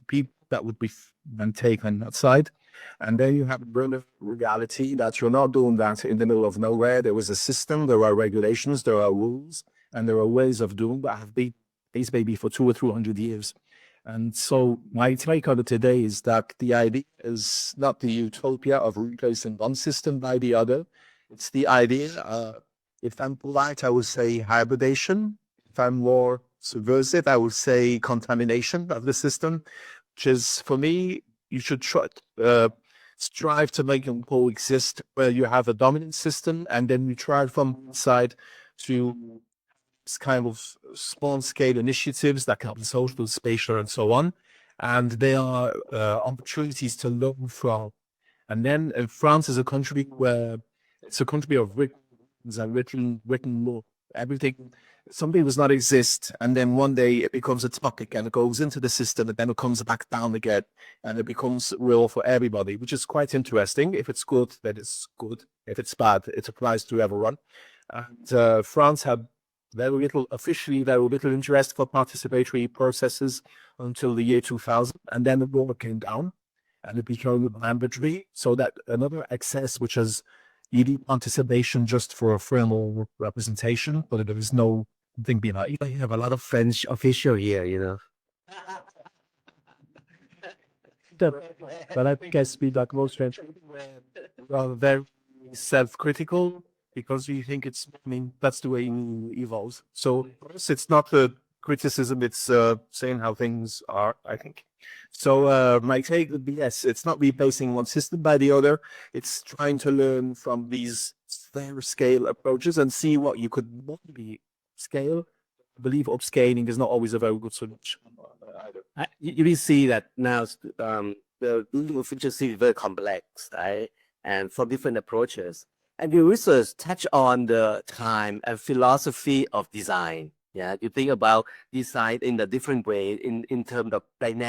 people that would be then taken outside. And then you have a reality that you're not doing that in the middle of nowhere. There is a system, there are regulations, there are rules, and there are ways of doing that have been these maybe for 200 or 300 years. And so my take on it today is that the idea is not the utopia of replacing one system by the other. It's the idea, if I'm polite, I would say hybridation. If I'm more subversive, I would say contamination of the system, which is, for me, you should try, strive to make them coexist where you have a dominant system and then you try from one side to kind of small-scale initiatives that can be social, spatial, and so on. And they are opportunities to learn from. And then France is a country where it's a country of written law. Everything, something does not exist, and then one day it becomes a topic and it goes into the system, and then it comes back down again, and it becomes real for everybody, which is quite interesting. If it's good, then it's good. If it's bad, it applies to everyone. And France had officially very little interest for participatory processes until the year 2000, and then the law came down, and it became mandatory. So that another access, which is you need participation just for a formal representation, but there is no thing behind it. You have a lot of French official here, you know. But I guess we like most French are very self-critical because we think that's the way it evolves. So for us, it's not a criticism, it's saying how things are, I think. So my take would be, yes, it's not replacing one system by the other. It's trying to learn from these scale approaches and see what you could be scale. I believe upscaling is not always a very good solution either. You will see that now the efficiency is very complex, right? And from different approaches. And your research touch on the time and philosophy of design. Yeah, you think about design in a different way in terms of being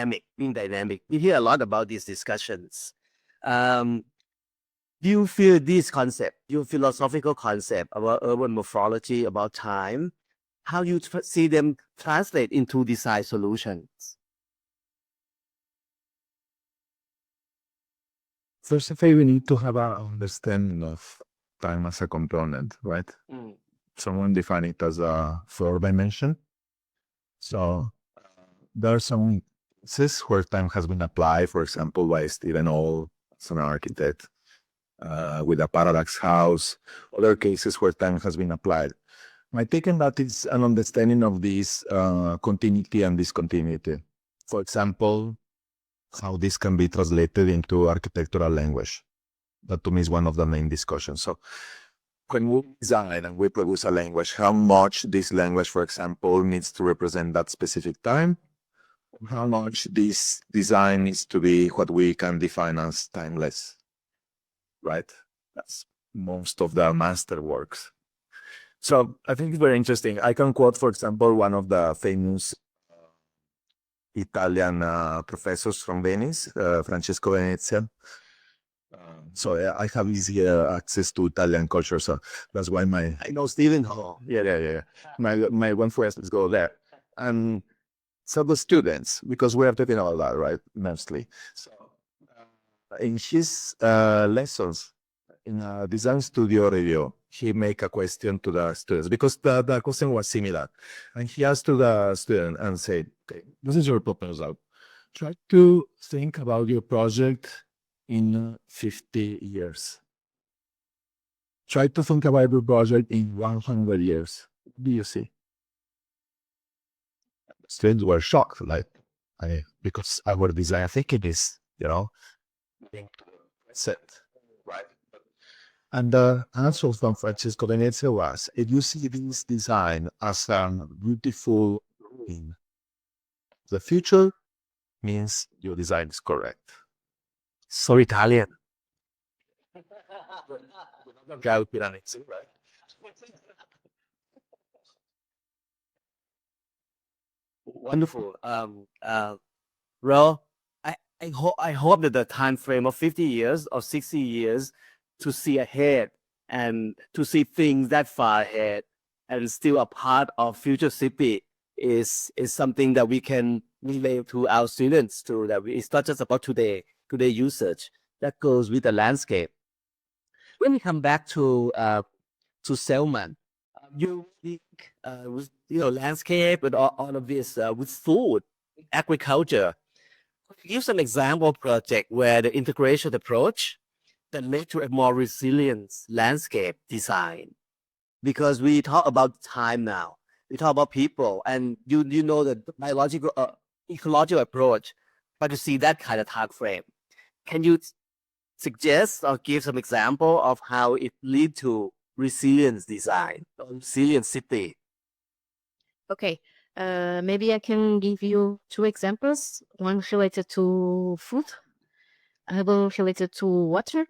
dynamic. We hear a lot about these discussions. Do you feel this concept, your philosophical concept about urban morphology, about time, how you see them translate into design solutions? First of all, we need to have an understanding of time as a component, right? Someone define it as a 4 dimension. So there are some cases where time has been applied, for example, by Stephen Hall as an architect with a parallax house. Other cases where time has been applied. My take on that is an understanding of this continuity and discontinuity. For example, how this can be translated into architectural language. That to me is one of the main discussions. So when we design and we produce a language, how much this language, for example, needs to represent that specific time? How much this design needs to be what we can define as timeless, right? That's most of the master works. So I think it's very interesting. I can quote, for example, one of the famous Italian professors from Venice, Francesco Venezia. So yeah, I have easy access to Italian culture. So that's why I know Stephen Hall. yeah. My one friend is go there. And so the students, because we are talking about that, right? Mostly. So in his lessons in a design studio review, he make a question to the students because the question was similar. And he asked to the student and said, okay, this is your proposal. Try to think about your project in 50 years. Try to think about your project in 100 years. What do you see? Students were shocked, like, because our design thinking is, set, right? And the answer from Francesco Venezia was, if you see this design as a beautiful ruin, the future means your design is correct. So Italian. Wonderful. Well, I hope that the time frame of 50 years or 60 years to see ahead and to see things that far ahead and still a part of future city is something that we can relay to our students too. It's not just about today usage. That goes with the landscape. When we come back to Selma, you think with landscape and all of this with food, agriculture. Give some example project where the integration approach that led to a more resilient landscape design. Because we talk about time now, we talk about people, and you know the biological ecological approach, but to see that kind of time frame, can you suggest or give some example of how it lead to resilience design or resilient city? Okay, maybe I can give you two examples. One related to food, another related to water.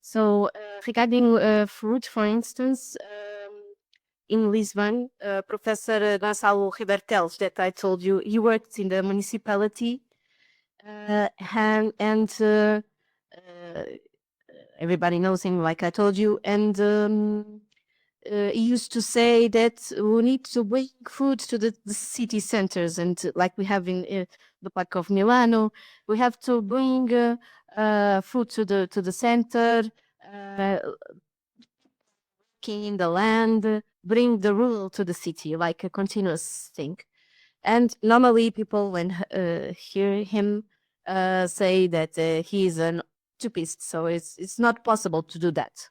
So regarding food, for instance, in Lisbon, Professor Gonçalo Ribertelos, that I told you, he worked in the municipality, and everybody knows him, like I told you, and he used to say that we need to bring food to the city centers, and like we have in the park of Milano, we have to bring food to the center, in the land, bring the rural to the city, like a continuous thing. And normally people, when hear him say that he is an utopist, so it's not possible to do that.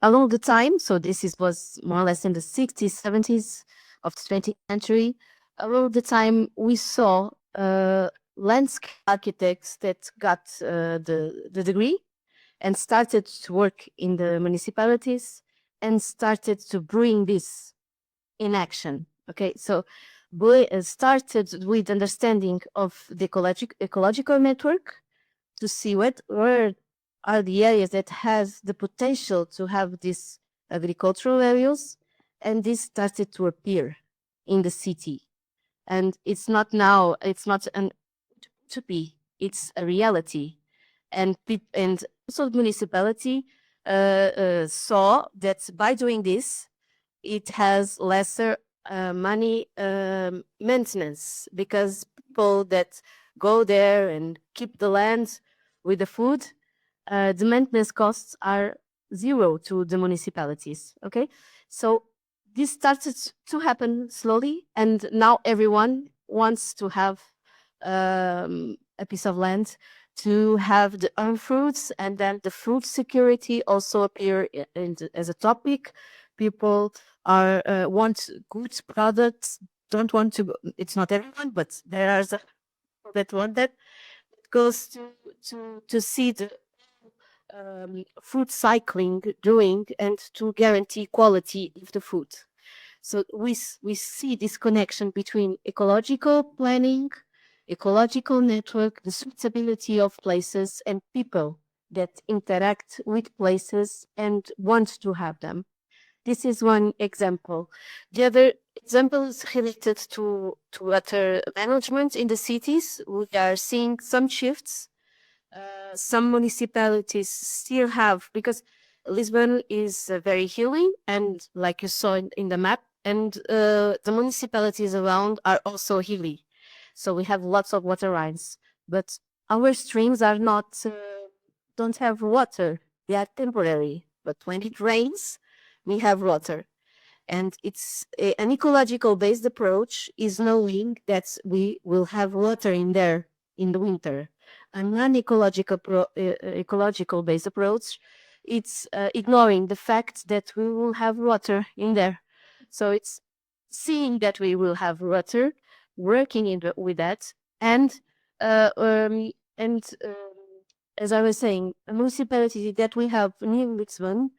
Along the time, so was more or less in the 60s, 70s of the 20th century, along the time we saw landscape architects that got the degree and started to work in the municipalities and started to bring this in action. Okay, so we started with understanding of the ecological network to see where are the areas that has the potential to have these agricultural areas, and this started to appear in the city. And it's not an utopy, it's a reality. And also the municipality saw that by doing this, it has lesser money maintenance, because people that go there and keep the land with the food, the maintenance costs are zero to the municipalities. Okay, so this started to happen slowly, and now everyone wants to have a piece of land to have the own fruits, and then the food security also appear as a topic. People are want good products, don't want to. It's not everyone, but there are some that want that. It goes to see the food cycling doing and to guarantee quality of the food. So we see this connection between ecological planning, ecological network, the suitability of places, and people that interact with places and want to have them. This is one example. The other example is related to water management in the cities. We are seeing some shifts. Some municipalities still have, because Lisbon is very hilly, and like you saw in the map, and the municipalities around are also hilly. So we have lots of water rights, but our streams are not, don't have water. They are temporary, but when it rains, we have water. And it's an ecological based approach is knowing that we will have water in there in the winter. A non-ecological ecological based approach, it's ignoring the fact that we will have water in there. So it's seeing that we will have water, working with that, and uh, um, and as I was saying, a municipality that we have near Lisbon,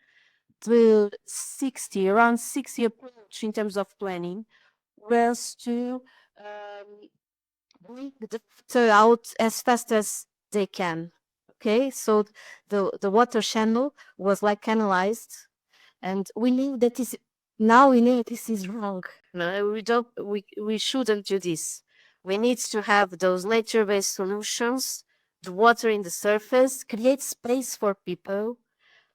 the 60, around 60 approach in terms of planning was to bring the water out as fast as they can. Okay, so the water channel was like canalized, and we knew that this, now we know this is wrong. No, we shouldn't do this. We need to have those nature-based solutions, the water in the surface, create space for people.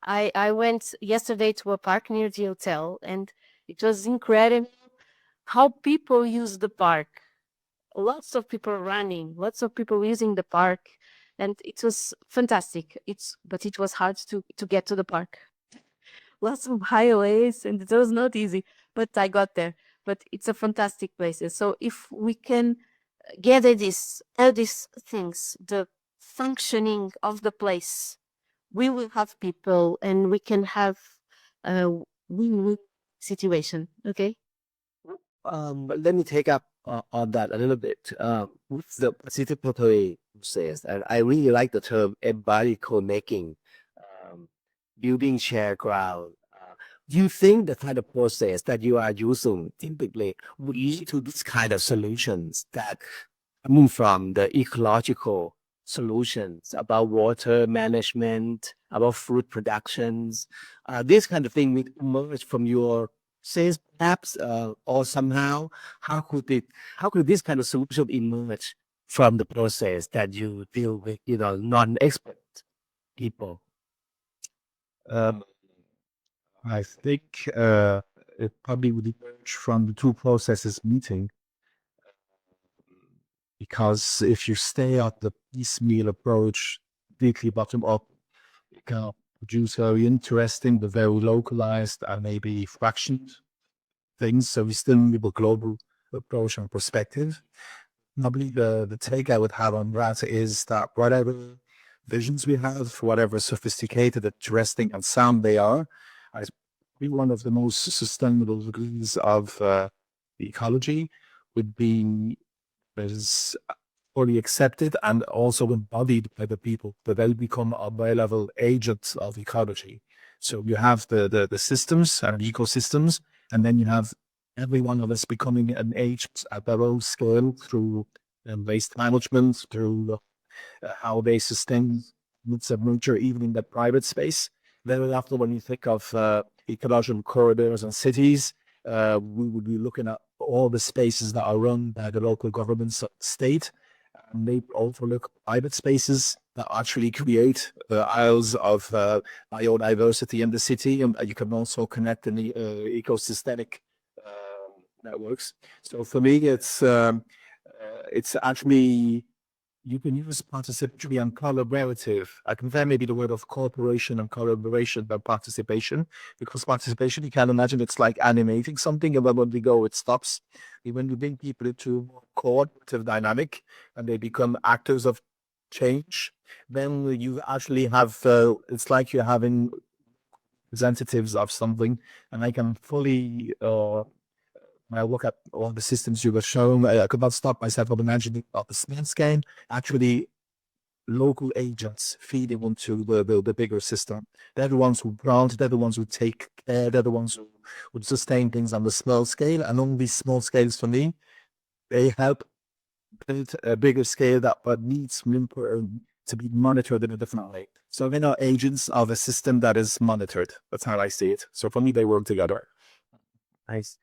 I went yesterday to a park near the hotel, and it was incredible how people use the park. Lots of people running, lots of people using the park, and it was fantastic. But it was hard to get to the park. Lots of highways, and it was not easy, but I got there. But it's a fantastic place. So if we can gather all these things, the functioning of the place, we will have people, and we can have a win-win situation. Okay. But let me take up on that a little bit. With the participatory process, and I really like the term embodied code-making, building shared ground. Do you think the kind of process that you are using typically would lead to this kind of solutions that move from the ecological solutions about water management, about food productions, this kind of thing will emerge from your sales perhaps, or somehow, how could this kind of solution emerge from the process that you deal with, non-expert people? I think it probably would emerge from the two processes meeting. Because if you stay at the piecemeal approach, completely bottom up, you can produce very interesting but very localized and maybe fractioned things. So we still need a global approach and perspective. Probably the take I would have on that is that whatever visions we have, whatever sophisticated, interesting, and sound they are, I be one of the most sustainable degrees of the ecology would be is fully accepted and also embodied by the people, that they'll become a high-level agents of ecology. So you have the systems and ecosystems, and then you have every one of us becoming an agent at their own scale through waste management, through how they sustain roots of nature, even in the private space. Very often when you think of ecological corridors and cities, we would be looking at all the spaces that are run by the local governments of the state, and they overlook private spaces that actually create aisles of biodiversity in the city, and you can also connect in the ecosystemic networks. So for me, it's actually, you can use participatory and collaborative. I compare maybe the word of cooperation and collaboration than participation, because participation, you can imagine it's like animating something, and then when we go, it stops. When you bring people into a more cooperative dynamic and they become actors of change, then you actually have, it's like you're having representatives of something, and I can fully, when I look at all the systems you were showing, I could not stop myself from imagining of the small scale, actually local agents feeding into the bigger system. They're the ones who grant, they're the ones who take care, they're the ones who would sustain things on the small scale. And on these small scales, for me, they help build a bigger scale that but needs to be monitored in a different way. So they are agents of a system that is monitored. That's how I see it. So for me, they work together. Nice.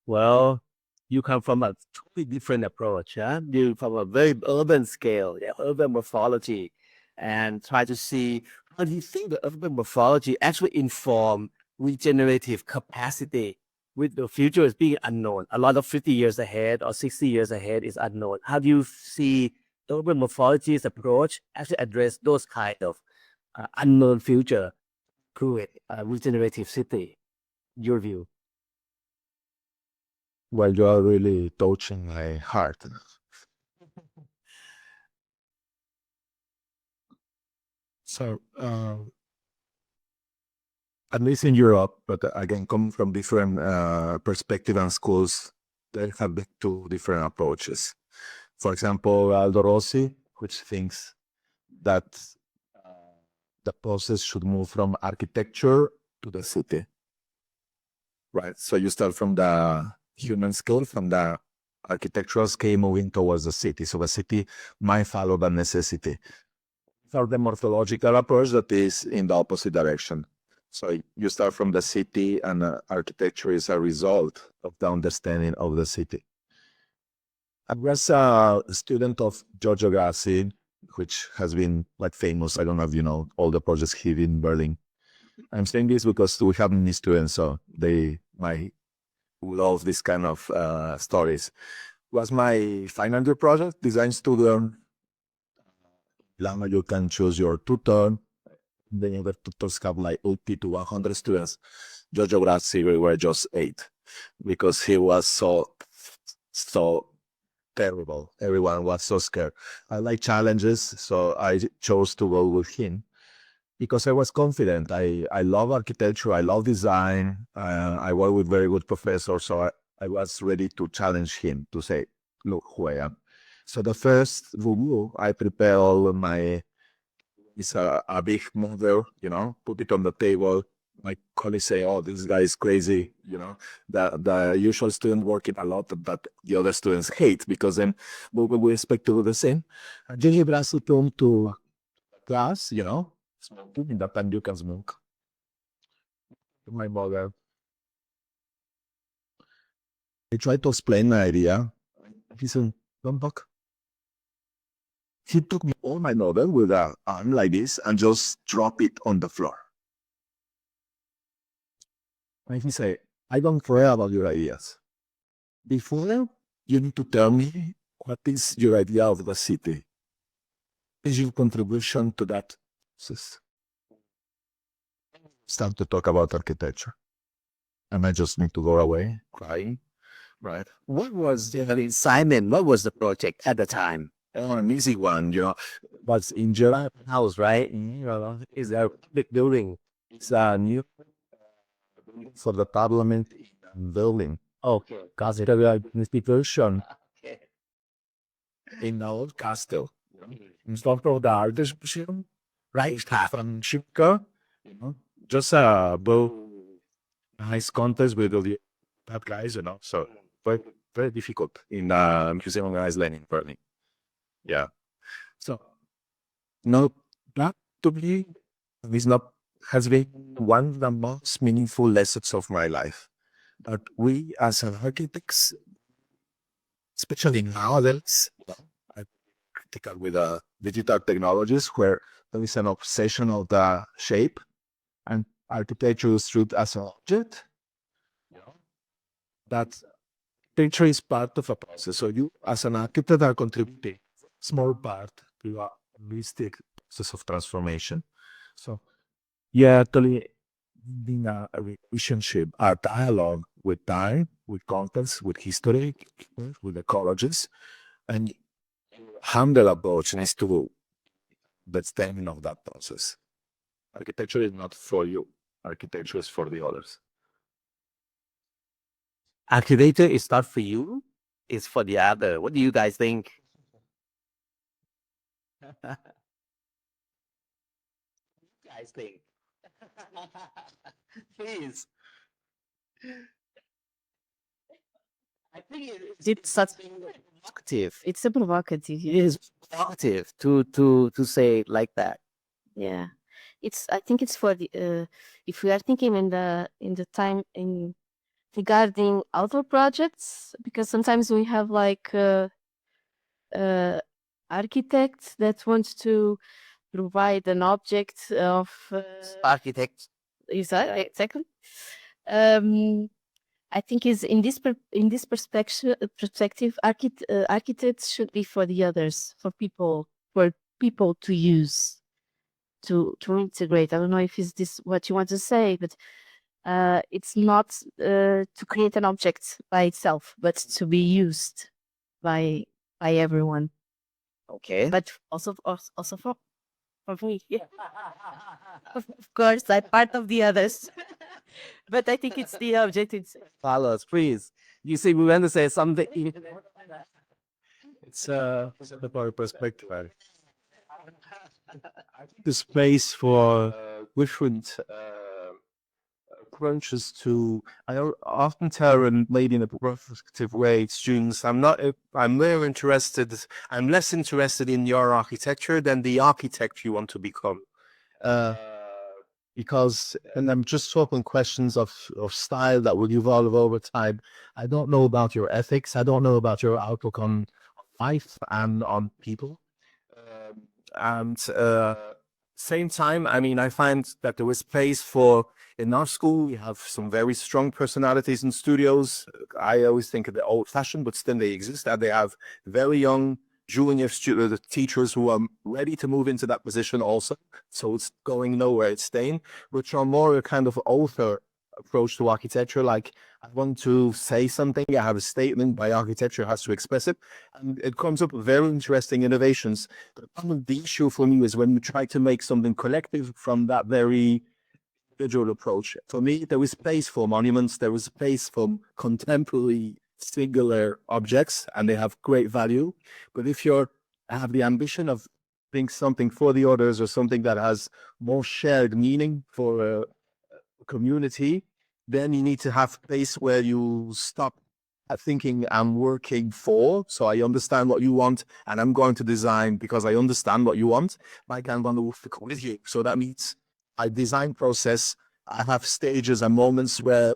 Well, you come from a totally different approach, huh? You from a very urban scale, yeah, urban morphology, and try to see how do you think the urban morphology actually inform regenerative capacity with the future is being unknown. A lot of 50 years ahead or 60 years ahead is unknown. How do you see urban morphology's approach actually address those kind of unknown future through it, regenerative city? Your view. Well, you are really touching my heart. So, at least in Europe, but again, coming from different perspective and schools, they have two different approaches. For example, Aldo Rossi, which thinks that the process should move from architecture to the city. Right. So you start from the human scale, from the architectural scale, moving towards the city. So the city might follow the necessity. For the morphological approach, that is in the opposite direction. So you start from the city, and architecture is a result of the understanding of the city. I was a student of Giorgio Grassi, which has been like famous. I don't know if you know all the projects he did in Berlin. I'm saying this because we have many students, so they might love this kind of stories. Was my final year project, design student. Lama, you can choose your tutor. The other tutors have like 80 to 100 students. Giorgio Grassi, we were just 8 because he was so terrible. Everyone was so scared. I like challenges, so I chose to go with him because I was confident. I love architecture. I love design. I work with very good professors, so I was ready to challenge him to say, look who I am. So the first review, I prepare all my, it's a big model, put it on the table. My colleagues say, oh, this guy is crazy. The usual student working a lot that the other students hate because then we expect to do the same. And Gigi Brasso came to class, smoking in that time you can smoke. My mother. I tried to explain my idea. He said, don't talk. He took me all my novel with an arm like this and just drop it on the floor. And he said, I don't care about your ideas. Before you need to tell me what is your idea of the city. Is your contribution to that process? Start to talk about architecture. And I just need to go away crying. Right. What was Simon? What was the project at the time? Oh, an easy one, was in July House, right? Is a big building. It's a new for the parliament in Berlin. Okay, got it. Institution Okay. in the old castle. Instead of the Archbishop, right? From Chipka, just a nice contest with all the bad guys, So very, very difficult in the Museum of Iceland in Berlin. Yeah. So, no, that to me is not has been one of the most meaningful lessons of my life. That we as architects, especially nowadays, I'm critical with digital technologies where there is an obsession of the shape and architecture is treated as an object. That architecture is part of a process. So you, as an architect, are contributing small part to a holistic process of transformation. So yeah, actually building a relationship, a dialogue with time, with context, with history, with ecologists, and handle approach needs to the stemming of that process. Architecture is not for you. Architecture is for the others. Architecture is not for you, it's for the other. What do you guys think? Guys think? Please. I think It's such provocative. it's a provocative. It is provocative to say it like that. Yeah, I think it's for the if we are thinking in the time in regarding outdoor projects, because sometimes we have like architects that want to provide an object of Architects. exactly. Um, I think is in this perspective, architects should be for the others, for people to use, to integrate. I don't know if is this what you want to say, but it's not to create an object by itself, but to be used by everyone. Okay. But also for me, yeah. Of course, I'm part of the others. But I think it's the objective. Carlos, please. You see, we want to say something. It's about perspective. The space for different approaches to. Often tell, and maybe in a provocative way, students, I'm more interested. I'm less interested in your architecture than the architect you want to become. Because, and I'm just talking questions of style that will evolve over time. I don't know about your ethics. I don't know about your outlook on life and on people. And same time, I mean, I find that there is space for, in our school, we have some very strong personalities in studios. I always think they're old fashioned, but still they exist, and they have very young junior teachers who are ready to move into that position also. So it's going nowhere, it's staying, which are more a kind of author approach to architecture. Like, I want to say something, I have a statement, my architecture has to express it. And it comes up with very interesting innovations. But the issue for me is when we try to make something collective from that very individual approach. For me, there is space for monuments, there is space for contemporary singular objects, and they have great value. But if you have the ambition of being something for the others, or something that has more shared meaning for a community, then you need to have space where you stop thinking I'm working for, so I understand what you want, and I'm going to design because I understand what you want. I can want to work with you. So that means a design process. I have stages and moments where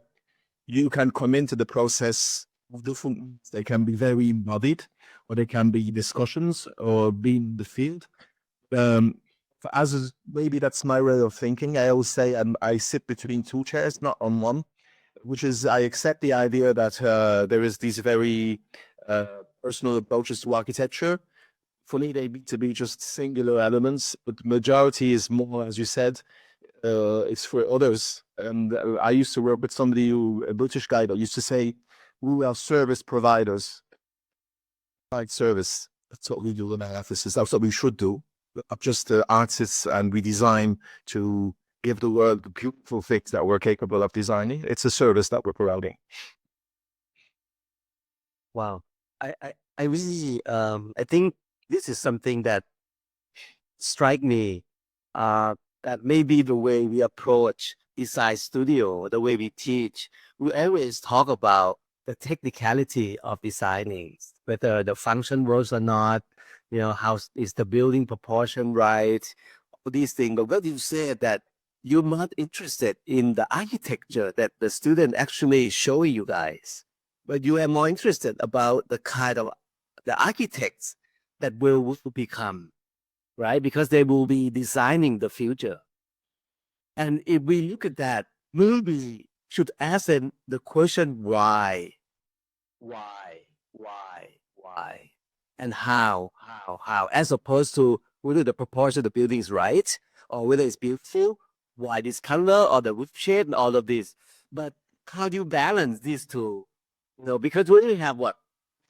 you can come into the process of different. They can be very embodied, or they can be discussions, or be in the field. Maybe that's my way of thinking. I always say I sit between two chairs, not on one, which is I accept the idea that there is these very personal approaches to architecture. For me, they need to be just singular elements, but the majority is more, as you said, it's for others. And I used to work with somebody a British guy that used to say, we are service providers. Like service, that's what we do in our offices. That's what we should do. I'm just artists, and we design to give the world the beautiful things that we're capable of designing. It's a service that we're providing. Wow. I really I think this is something that strike me, that maybe the way we approach design studio, the way we teach, we always talk about the technicality of designing, whether the function works or not, how is the building proportion right, all these things. But when you said that you're not interested in the architecture that the student actually showing you guys, but you are more interested about the kind of the architects that will become, right? Because they will be designing the future. And if we look at that, maybe should ask them the question why, and how, as opposed to whether the proportion of the building is right, or whether it's beautiful, why this color or the roof shade and all of this. But how do you balance these two? Because we only have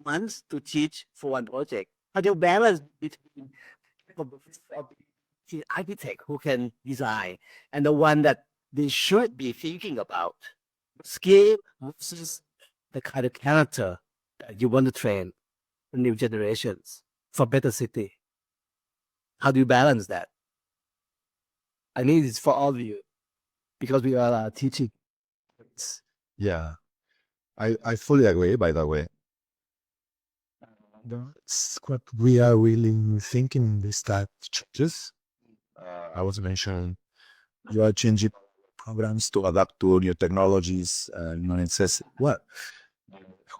months to teach for one project. How do you balance between the architect who can design and the one that they should be thinking about? Scale versus the kind of character that you want to train the new generations for better city. How do you balance that? I need this for all of you because we are teaching. Yeah, I fully agree, by the way. That's what we are really thinking this type of changes. I was mentioning you are changing programs to adapt to new technologies, non-necessary, well,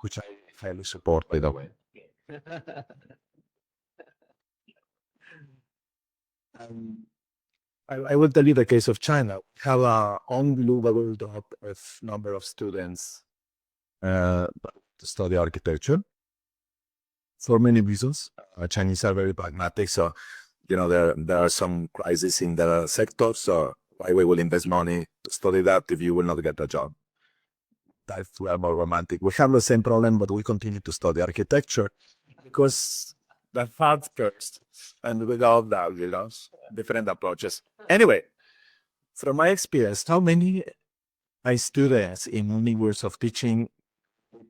which I highly support, by the way. I will tell you the case of China. We have an unbelievable number of students to study architecture for many reasons. Chinese are very pragmatic, so there are some crises in the sector. So why we will invest money to study that if you will not get a job? That's we are more romantic. We have the same problem, but we continue to study architecture because the fast first, and without that, different approaches. Anyway, from my experience, how many my students in many years of teaching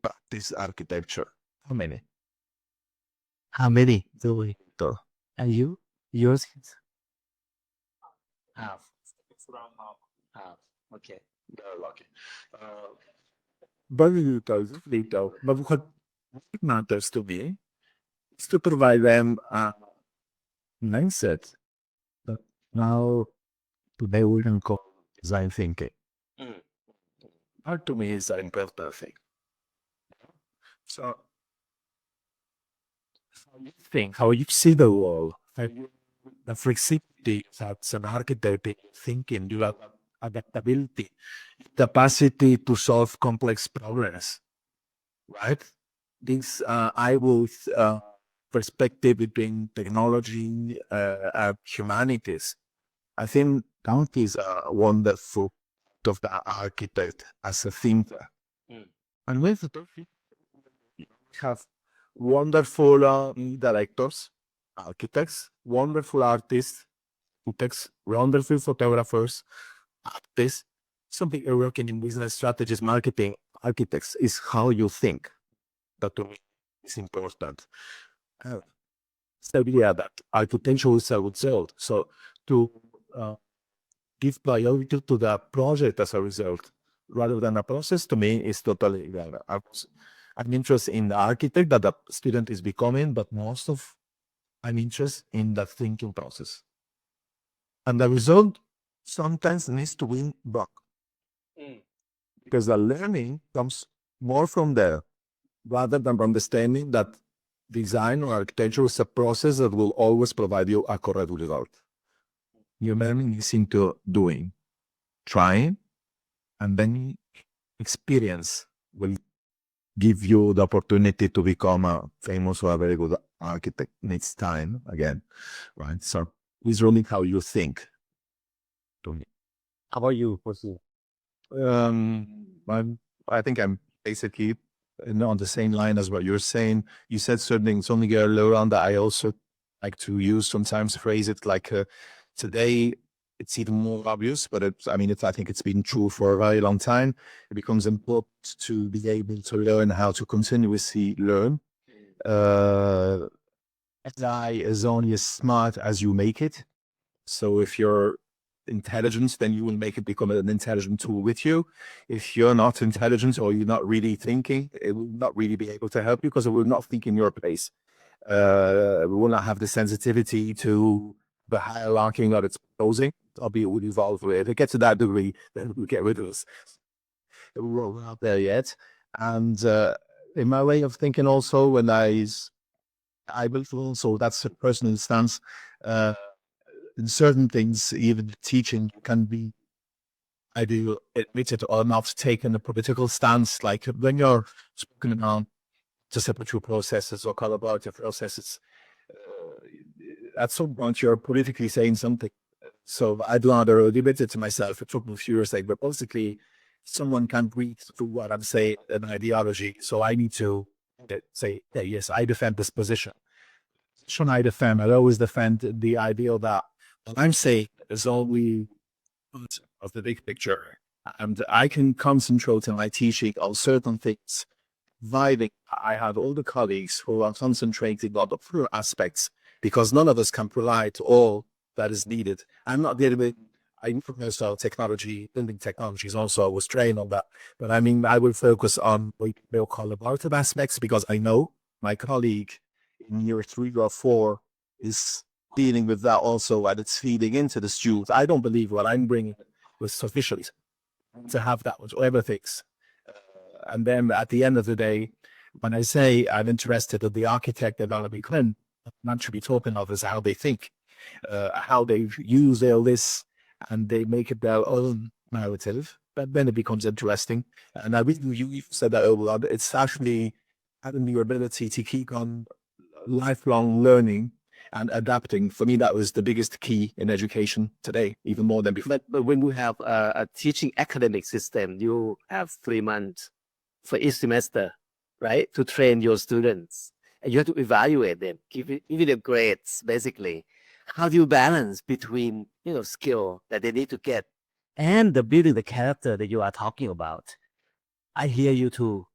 practice architecture? How many? How many do we? So, And you? Yours? Half. It's around half. Okay. they're lucky. Very little. But what matters to me is to provide them a mindset that now today we can call design thinking. That to me is an important thing. So, how you think, how you see the world, the flexibility that's an architect thinking, you have adaptability, capacity to solve complex problems, right? This I will perspective between technology and humanities. I think that is a wonderful of the architect as a thinker. And with the have wonderful directors, architects, wonderful artists, wonderful photographers, artists. Something you're working in business strategies, marketing, architects is how you think. That to me is important. So yeah, that architecture is a result. So to give priority to the project as a result rather than a process, to me is totally I'm interested in the architect that the student is becoming, but most of I'm interested in the thinking process. And the result sometimes needs to win back. Because the learning comes more from there rather than from understanding that design or architecture is a process that will always provide you a correct result. Your learning is into doing, trying, and then experience will give you the opportunity to become a famous or a very good architect next time again, right? So it's really how you think. To me. How about you, Hocine? I think I'm basically on the same line as what you're saying. You said certain things only get around that I also like to use sometimes phrase it like today it's even more obvious, but I think it's been true for a very long time. It becomes important to be able to learn how to continuously learn. AI is only as smart as you make it. So if you're intelligent, then you will make it become an intelligent tool with you. If you're not intelligent or you're not really thinking, it will not really be able to help you because it will not think in your place. We will not have the sensitivity to the hierarchy that it's proposing. Obviously, it would evolve with it. If it gets to that degree, then we'll get rid of us. We're not there yet. And in my way of thinking also, when I will feel, so that's a personal stance, in certain things, even teaching can be, I do admit it or not, taken a political stance. Like when you're speaking on participatory processes or collaborative processes, at some point you're politically saying something. So I do not limit it to myself. It took me a few years, but basically someone can read through what I'm saying, an ideology. So I need to say, hey, yes, I defend this position. Should I defend? I always defend the idea that what I'm saying is only part of the big picture. And I can concentrate in my teaching on certain things, providing I have all the colleagues who are concentrating on the few aspects, because none of us can provide all that is needed. I'm not dealing with, I'm professor technology, building technologies also, I was trained on that. But I will focus on what we'll call collaborative aspects because I know my colleague in year 3 or 4 is dealing with that also, and it's feeding into the students. I don't believe what I'm bringing was sufficient to have that much everything's. And then at the end of the day, when I say I'm interested in the architect that I'll be Clint, I'm actually talking of is how they think, how they use their lists, and they make it their own narrative. But then it becomes interesting. And I really, you've said that earlier, it's actually having your ability to keep on lifelong learning and adapting. For me, that was the biggest key in education today, even more than before. But when you have a teaching academic system, you have 3 months for each semester, right? To train your students. And you have to evaluate them, give them grades, basically. How do you balance between, skill that they need to get and the building the character that you are talking about? I hear you too.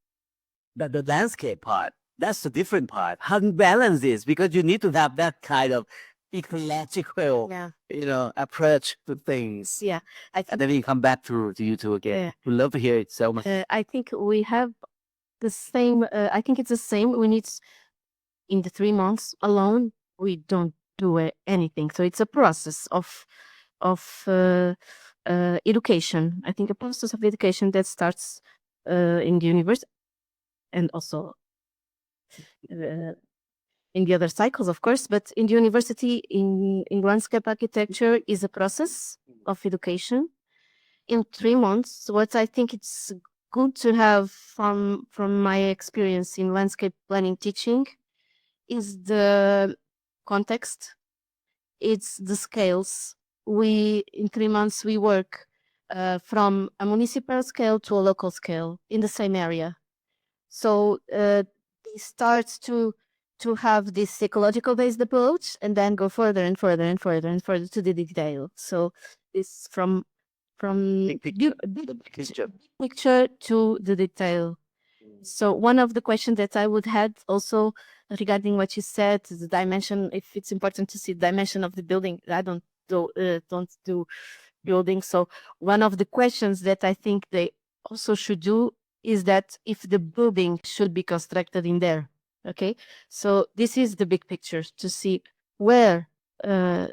But the landscape part, that's the different part. How do you balance this? Because you need to have that kind of ecological, approach to things. Yeah. And then we come back to you two again. Yeah. We love to hear it so much. I think we have the same. I think it's the same. We need in the 3 months alone. We don't do anything. So it's a process of education. I think a process of education that starts in the university and also in the other cycles, of course. But in the university, in landscape architecture, is a process of education. In 3 months, what I think it's good to have from my experience in landscape planning teaching is the context. It's the scales. In 3 months, we work from a municipal scale to a local scale in the same area. So they start to have this ecological based approach and then go further and further and further and further to the detail. So it's from big picture to the detail. So one of the questions that I would have also regarding what you said, the dimension, if it's important to see the dimension of the building. I don't do building. So one of the questions that I think they also should do is that if the building should be constructed in there. Okay, so this is the big picture to see where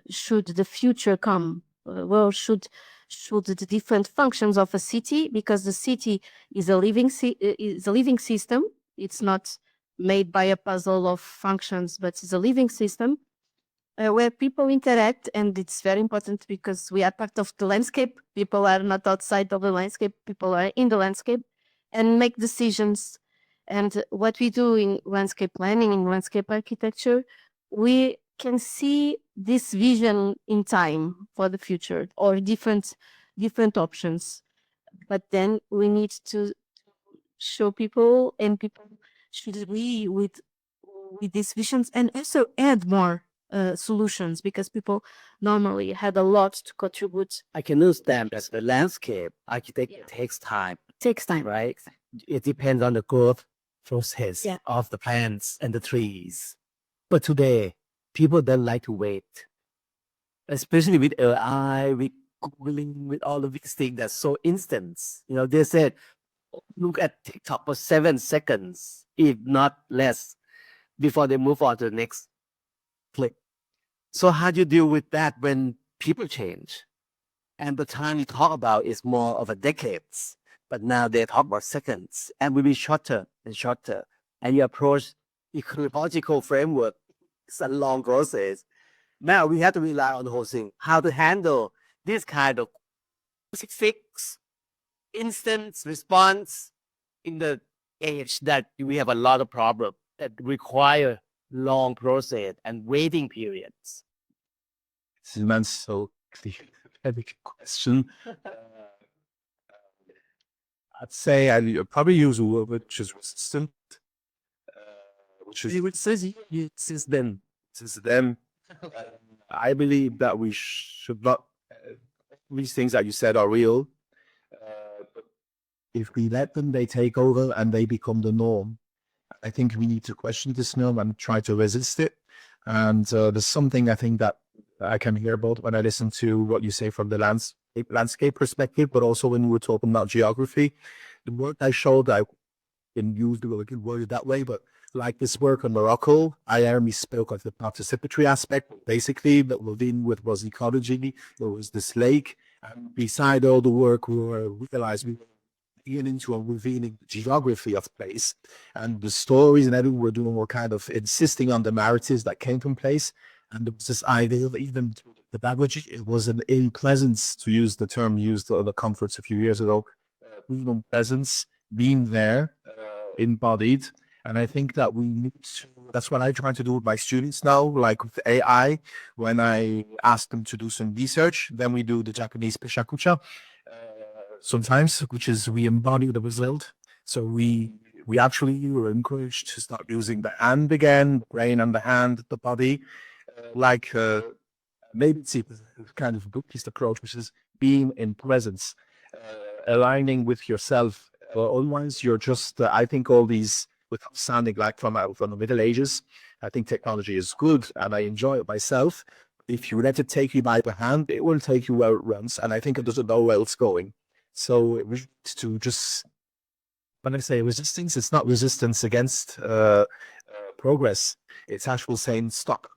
should the future come. Where should the different functions of a city, because the city is a living system. It's not made by a puzzle of functions, but it's a living system where people interact, and it's very important because we are part of the landscape. People are not outside of the landscape. People are in the landscape and make decisions. And what we do in landscape planning, in landscape architecture, we can see this vision in time for the future or different options. But then we need to show people, and people should agree with these visions and also add more solutions, because people normally had a lot to contribute. I can understand that the landscape architecture takes time. Takes time, right? It depends on the growth process Yeah. of the plants and the trees. But today, people don't like to wait, especially with AI, with Googling, with all of these things that's so instant. They said, look at TikTok for 7 seconds, if not less, before they move on to the next click. So how do you deal with that when people change? And the time you talk about is more of a decades, but now they talk about seconds and will be shorter and shorter. And you approach ecological framework, it's a long process. Now we have to rely on Hocine, how to handle this kind of fix, instant response in the age that we have a lot of problems that require long process and waiting periods. This is so clear. Very good question. I'd say I'd probably use a word which is resistant, which is Since then. since them. I believe that we should not. These things that you said are real. But if we let them, they take over and they become the norm. I think we need to question this norm and try to resist it. And there's something I think that I can hear about when I listen to what you say from the landscape perspective, but also when we were talking about geography. The word I showed, I didn't use the word that way, but Like this work on Morocco, I only spoke of the participatory aspect. Basically, but within what was ecology, there was this lake. And beside all the work, we realized we were beginning to revealing the geography of place and the stories and everything we're doing were kind of insisting on the narratives that came from place. And there was this idea of even the language, it was an in presence, to use the term used at the conference a few years ago, even presence, being there, embodied. And I think that we need to, that's what I try to do with my students now, like with AI, when I ask them to do some research, then we do the Japanese peshakucha, sometimes, which is we embody the result. So we actually were encouraged to start using the hand again, brain and the hand, the body, maybe it's a kind of Buddhist approach, which is being in presence, aligning with yourself. Otherwise, you're just, I think all these, without sounding like from the Middle Ages, I think technology is good and I enjoy it myself. If you let it take you by the hand, it will take you where it runs. And I think it doesn't know where it's going. So we need to just, when I say resistance, it's not resistance against progress. It's actual saying stop.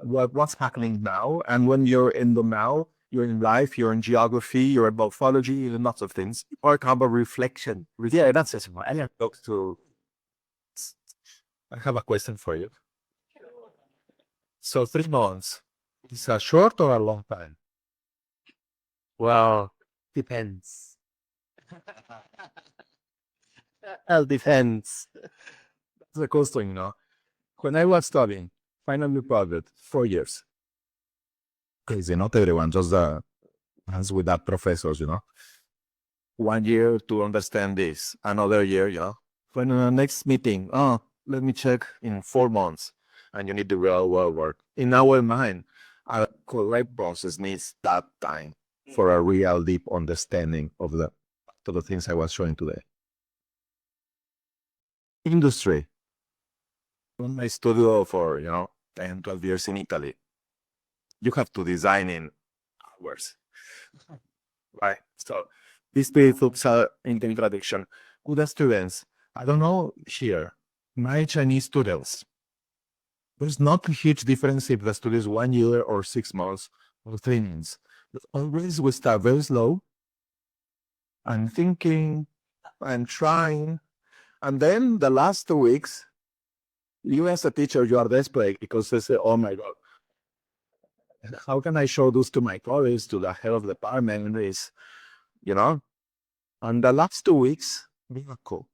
What's happening now? And when you're in the now, you're in life, you're in geography, you're in morphology, you're in lots of things. Or kind of reflection. Yeah, that's it. I have a question for you. So 3 months, is a short or a long time? Well, depends. Well, depends. That's a cool thing, you know. When I was studying, finally private, 4 years. Crazy, not everyone, just the hands with that professors, you know. 1 year to understand this, another year, you know. When the next meeting, let me check in 4 months, and you need the real world work. In our mind, our correct process needs that time for a real deep understanding of the things I was showing today. Industry. On my studio for 10, 12 years in Italy, you have to design in hours, right? So these three thoughts are in the introduction. Good students, I don't know here, my Chinese students, there's not a huge difference if the study is 1 year or 6 months or 3 months. But always we start very slow and thinking and trying. And then the last 2 weeks, you as a teacher, you are desperate because they say, oh my God, how can I show this to my colleagues, to the head of the department? Is, and the last 2 weeks, miracle.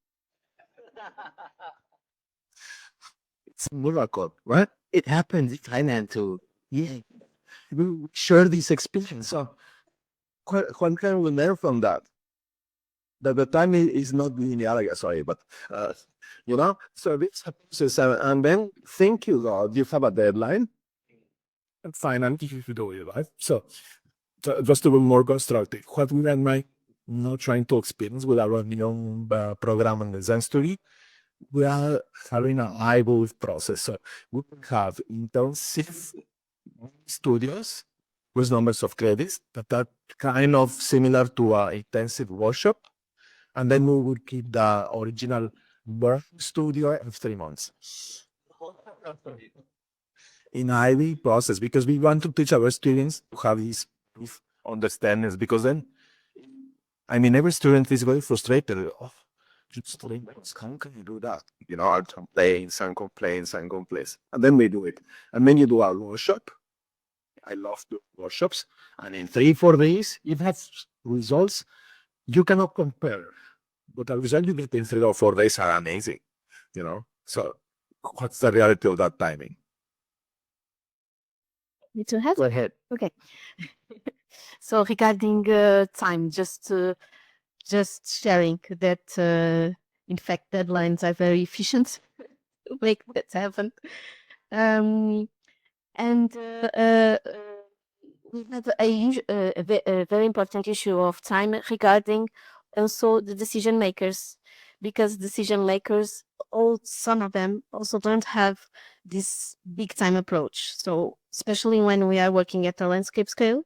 It's a miracle, right? It happens in Thailand too. Yeah. We share this experience. So, what can we learn from that? That the time is not linear, sorry, but, so this happens, and then thank you, God, you have a deadline. And fine, and you should do it, right? So just to be more constructive, what we are not trying to experience with our new program and design study, we are having a hybrid process. So we have intensive studios with numbers of credits that are kind of similar to an intensive workshop. And then we would keep the original work studio of 3 months. In IB process, because we want to teach our students to have these understandings, because then, every student is very frustrated. Oh, just how can you do that? Some complaints. And then we do it. And then you do our workshop. I love the workshops. And in 3-4 days, you have results you cannot compare. But the results you get in 3 or 4 days are amazing. So what's the reality of that timing? Me to have? Go ahead. Okay. So regarding time, just sharing that in fact deadlines are very efficient to make that happen. And we have a very important issue of time regarding also the decision makers, because decision makers, some of them also don't have this big time approach. So especially when we are working at a landscape scale,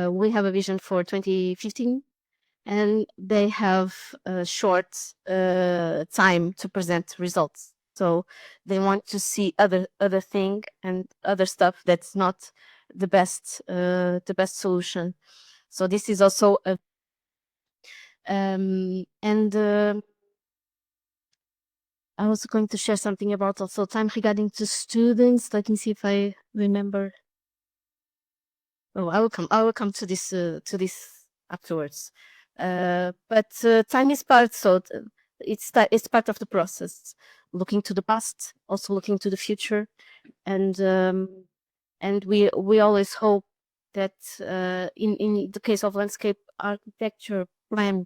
we have a vision for 2015, and they have a short time to present results. So they want to see other thing and other stuff that's not the best solution. So this is also a and I was going to share something about also time regarding to students. Let me see if I remember. Oh, I will come to this afterwards. But time is part, so it's part of the process. Looking to the past, also looking to the future, and we always hope that in the case of landscape architecture plan,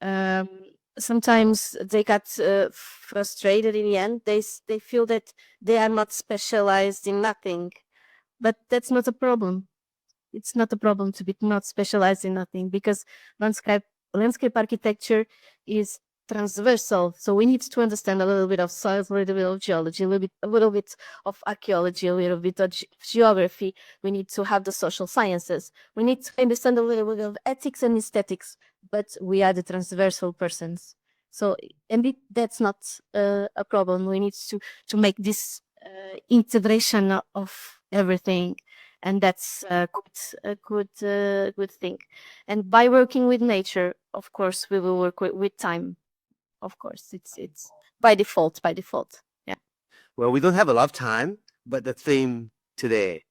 um, sometimes they got frustrated in the end. They feel that they are not specialized in nothing, but that's not a problem. It's not a problem to be not specialized in nothing, because landscape architecture is transversal. So we need to understand a little bit of soils, a little bit of geology, a little bit of archaeology, a little bit of geography. We need to have the social sciences. We need to understand a little bit of ethics and aesthetics, but we are the transversal persons. So, that's not a problem. We need to make this integration of everything, and that's a good thing. And by working with nature, of course, we will work with time. Of course, it's by default. Yeah. Well, we don't have a lot of time, but the theme today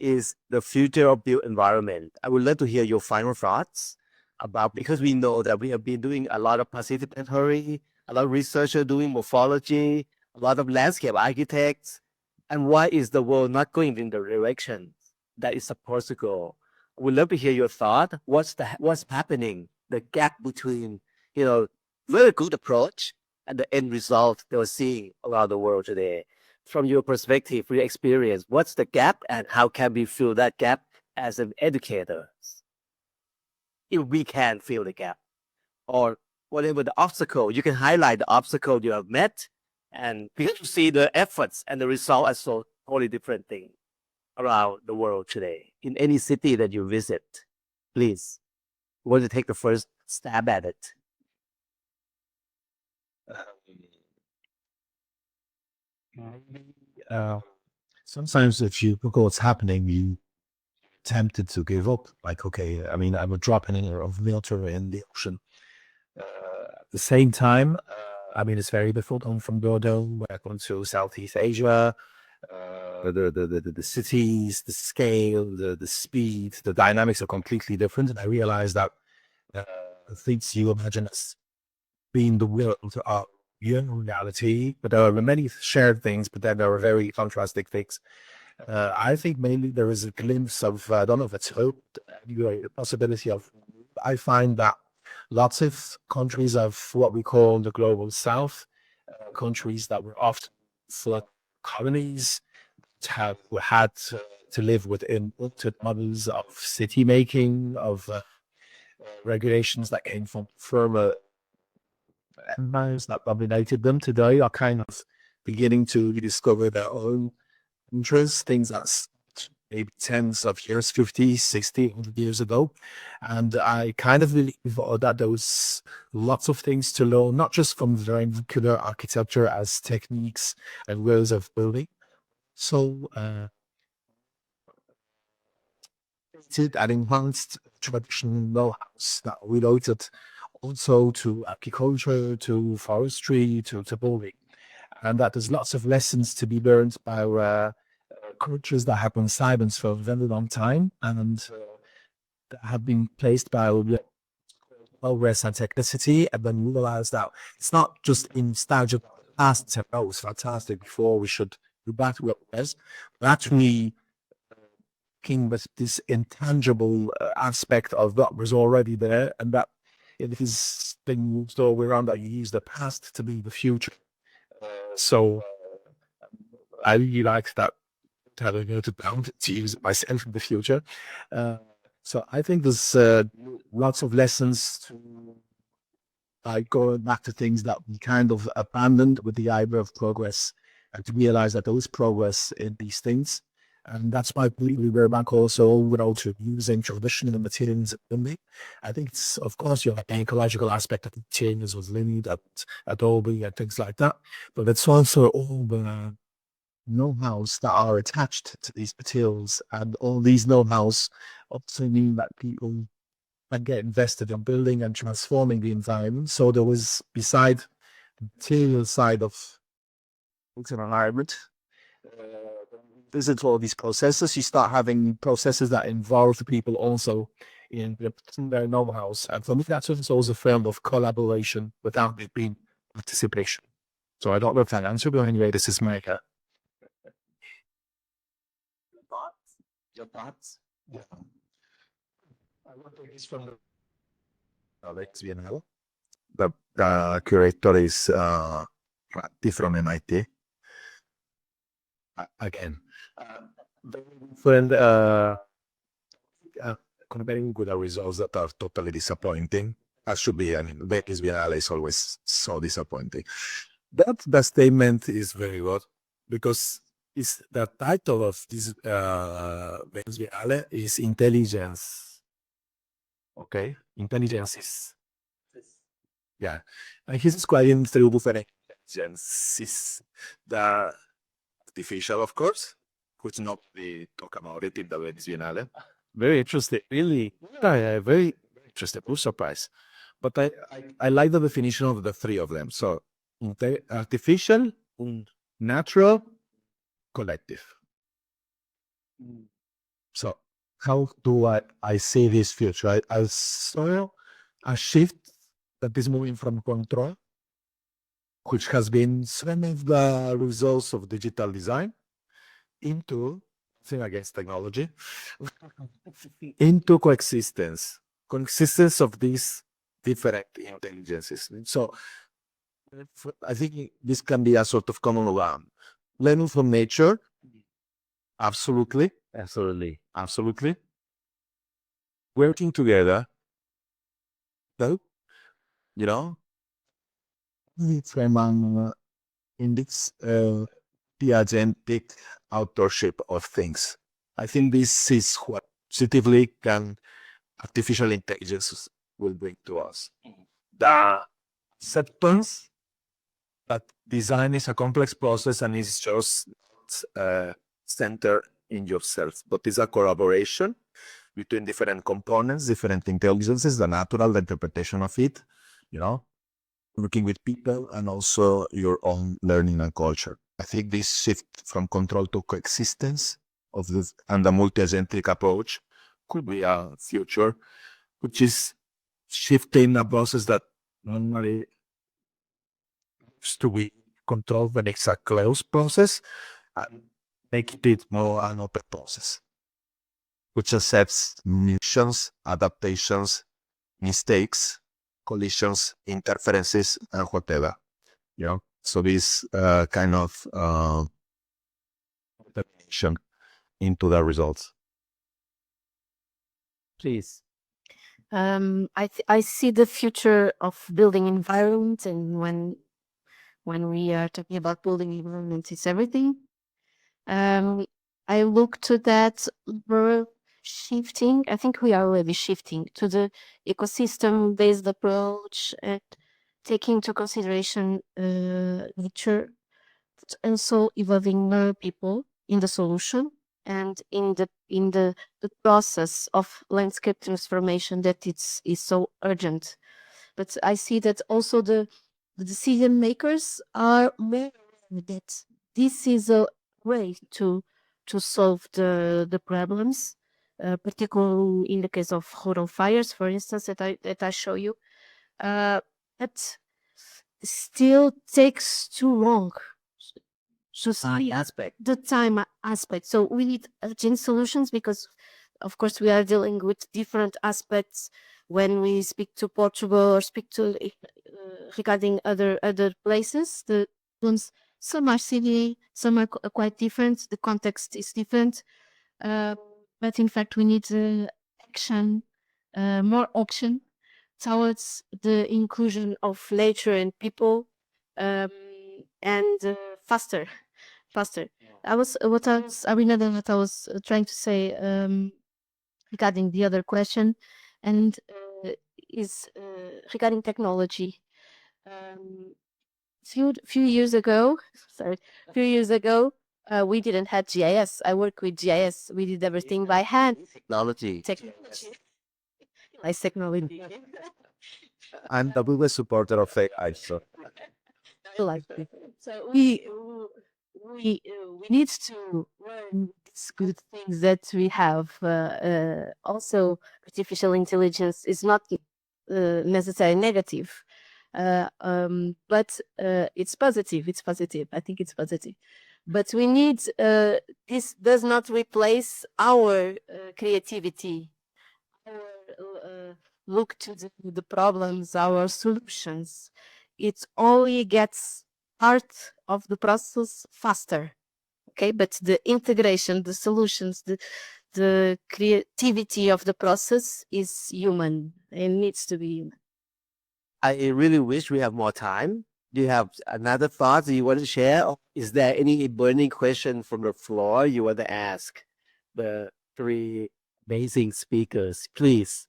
is the future of built environment. I would love to hear your final thoughts about, because we know that we have been doing a lot of participatory, a lot of researchers doing morphology, a lot of landscape architects, and why is the world not going in the direction that is supposed to go? We'd love to hear your thought. What's happening? The gap between, very good approach and the end result they were seeing around the world today. From your perspective, your experience, what's the gap and how can we fill that gap as an educator? If we can fill the gap, or whatever the obstacle, you can highlight the obstacle you have met, and because you see the efforts and the result are so totally different thing around the world today. In any city that you visit, please, you want to take the first stab at it? Sometimes if you look at what's happening, you tempted to give up. Like, okay, I mean, I'm a drop in of water in the ocean. At the same time, I mean, it's very different. I'm from Bordeaux. We're going to Southeast Asia. The cities, the scale, the speed, the dynamics are completely different. And I realized that things you imagine as being the world are your reality, but there are many shared things, but then there are very contrasting things. I think mainly there is a glimpse of, I don't know if it's hope, anyway, the possibility of, I find that lots of countries of what we call the global south, countries that were often flood colonies, have had to live within altered models of city making, of regulations that came from firmer empires that dominated them, today are kind of beginning to rediscover their own interests, things that's maybe tens of years, 50, 60, 100 years ago. And I kind of believe that there was lots of things to learn, not just from vernacular architecture as techniques and ways of building. So, and enhanced traditional know-hows that related also to agriculture, to forestry, to building. And that there's lots of lessons to be learned by cultures that have been silent for a very long time and that have been placed by progress and technicity, and then realize that it's not just in nostalgia past, oh, it was fantastic before, we should go back to what it was, but actually working with this intangible aspect of what was already there, and that it is being used all the way around, that you use the past to be the future. So I really like that, telling you to use it myself in the future. So I think there's lots of lessons to going back to things that we kind of abandoned with the idea of progress, and to realize that there is progress in these things. And that's why we were back also to using traditional materials in building. I think it's, of course, you have an ecological aspect of the changes with Lindy, that Adobe and things like that. But it's also all the know-hows that are attached to these materials, and all these know-hows also mean that people can get invested in building and transforming the environment. So there was, beside the material side of an environment, visit all these processes, you start having processes that involve the people also in their know-hows. And for me, that's also a form of collaboration without it being participation. So I don't know if that answered, but anyway, this is my your thoughts? Yeah. I want to this from the Alex Bienal. The curator is Rati from MIT. Again, very different, comparing with the results that are totally disappointing. As should be, I mean, Alex Bienal is always so disappointing. That statement is very good, because is the title of this Biennale is intelligence. Okay, intelligence is, yeah, and he's describing through different intelligence is the artificial, of course, which nobody talk about it in the Biennale. Very interesting, really. Yeah, very interesting. I was surprised, but I like the definition of the three of them. So, artificial, natural, collective. So how do I see this future? I saw a shift that is moving from control, which has been some of the results of digital design, into thing against technology, into coexistence of these different intelligences. So I think this can be a sort of common ground. Learning from nature, absolutely. Working together, though, it's among in this the agentic authorship of things. I think this is what positively can artificial intelligence will bring to us. The acceptance that design is a complex process and is just center in yourself, but it's a collaboration between different components, different intelligences, the natural interpretation of it, working with people, and also your own learning and culture. I think this shift from control to coexistence and the multi-agentic approach could be a future, which is shifting a process that normally used to be controlled when it's a closed process, and make it more an open process, which accepts mutations, adaptations, mistakes, collisions, interferences, and whatever. So this kind of determination into the results. Please. I see the future of building environment, and when we are talking about building environment, it's everything. I look to that we're shifting. I think we are already shifting to the ecosystem-based approach and taking into consideration nature, but also involving more people in the solution and in the process of landscape transformation that is so urgent. But I see that also the decision makers are aware that this is a way to solve the problems, particularly in the case of rural fires, for instance, that I show you. But still takes too long. So the time aspect. So we need urgent solutions, because of course we are dealing with different aspects when we speak to Portugal or speak to regarding other places. The ones, some are similar, some are quite different. The context is different, but in fact we need action, more action towards the inclusion of nature and people, and faster. I remember what I was trying to say regarding the other question, and is regarding technology. Few years ago, we didn't have GIS. I work with GIS. We did everything by hand. Technology. Technology. Nice technology. I'm the biggest supporter of AI. So Like it. So we need to learn these good things that we have. Also, artificial intelligence is not necessarily negative, but it's positive. It's positive. I think it's positive. But we need this does not replace our creativity, our look to the problems, our solutions. It only gets part of the process faster. Okay, but the integration, the solutions, the creativity of the process is human. It needs to be human. I really wish we have more time. Do you have another thought that you want to share? Or is there any burning question from the floor you want to ask the three amazing speakers? Please.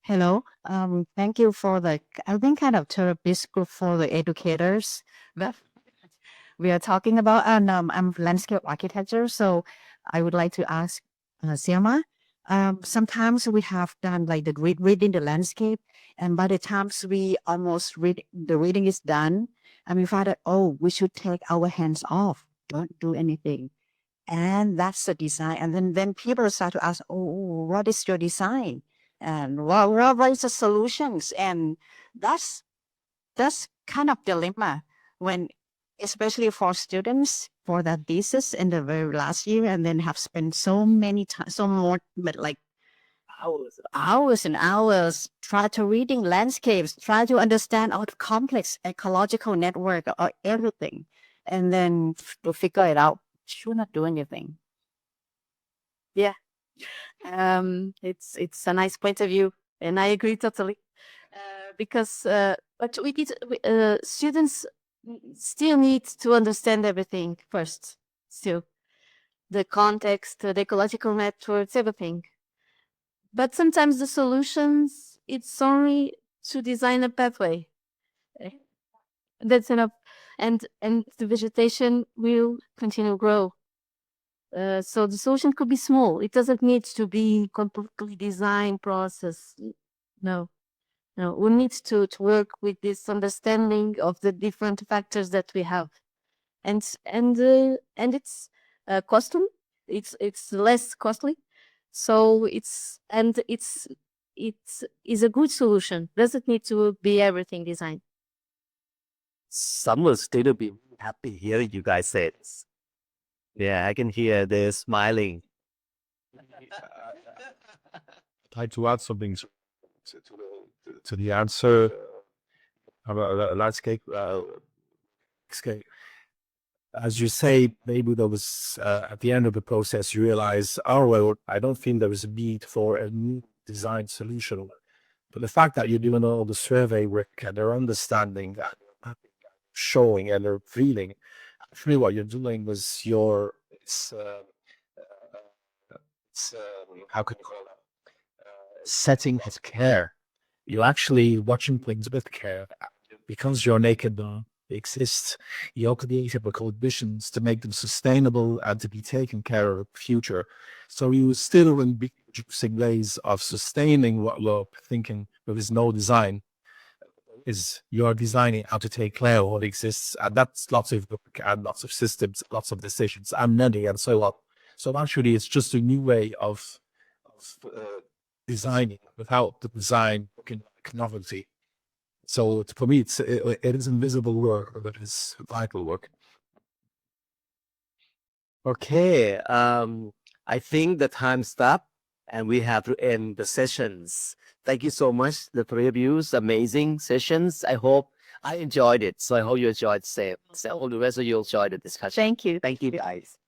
Hello. Thank you for I've been kind of therapist group for the educators that we are talking about. And I'm landscape architecture, so I would like to ask Selma. Sometimes we have done like the reading the landscape, and by the times we almost the reading is done, and we find that, oh, we should take our hands off, don't do anything. And that's the design. And then people start to ask, oh, what is your design? And what is the solutions? And that's kind of dilemma when, especially for students for that thesis in the very last year, and then have spent so many time, so more, but like hours and hours, try to reading landscapes, try to understand our complex ecological network or everything, and then to figure it out, should not do anything. Yeah. It's a nice point of view, and I agree totally. Because but students still need to understand everything first. Still, the context, the ecological networks, everything. But sometimes the solutions, it's only to design a pathway. That's enough, and the vegetation will continue to grow. So the solution could be small. It doesn't need to be completely designed process. No, we need to work with this understanding of the different factors that we have, and it's costly. It's less costly, so it is a good solution. Doesn't need to be everything designed. Some will still be happy hearing you guys say this. Yeah, I can hear they're smiling. Try to add something to the answer about landscape. As you say, maybe there was at the end of the process, you realize, oh, well, I don't think there is a need for a new design solution. But the fact that you're doing all the survey work and they're understanding that, showing and they're feeling, actually what you're doing was how could you call it? Setting of care. You're actually watching things with care. Because you're naked, they exist. You're creating the conditions to make them sustainable and to be taken care of in the future. So you still will be producing ways of sustaining what we're thinking there is no design. Is you're designing how to take care of what exists, and that's lots of work and lots of systems, lots of decisions and money and so on. So actually, it's just a new way of designing without the design novelty. So for me, it is invisible work, but it's vital work. Okay, I think the time's up and we have to end the sessions. Thank you so much, the three of you. Amazing sessions. I hope I enjoyed it. So I hope you enjoyed the same. So I hope the rest of you enjoyed the discussion. Thank you. Thank you, guys.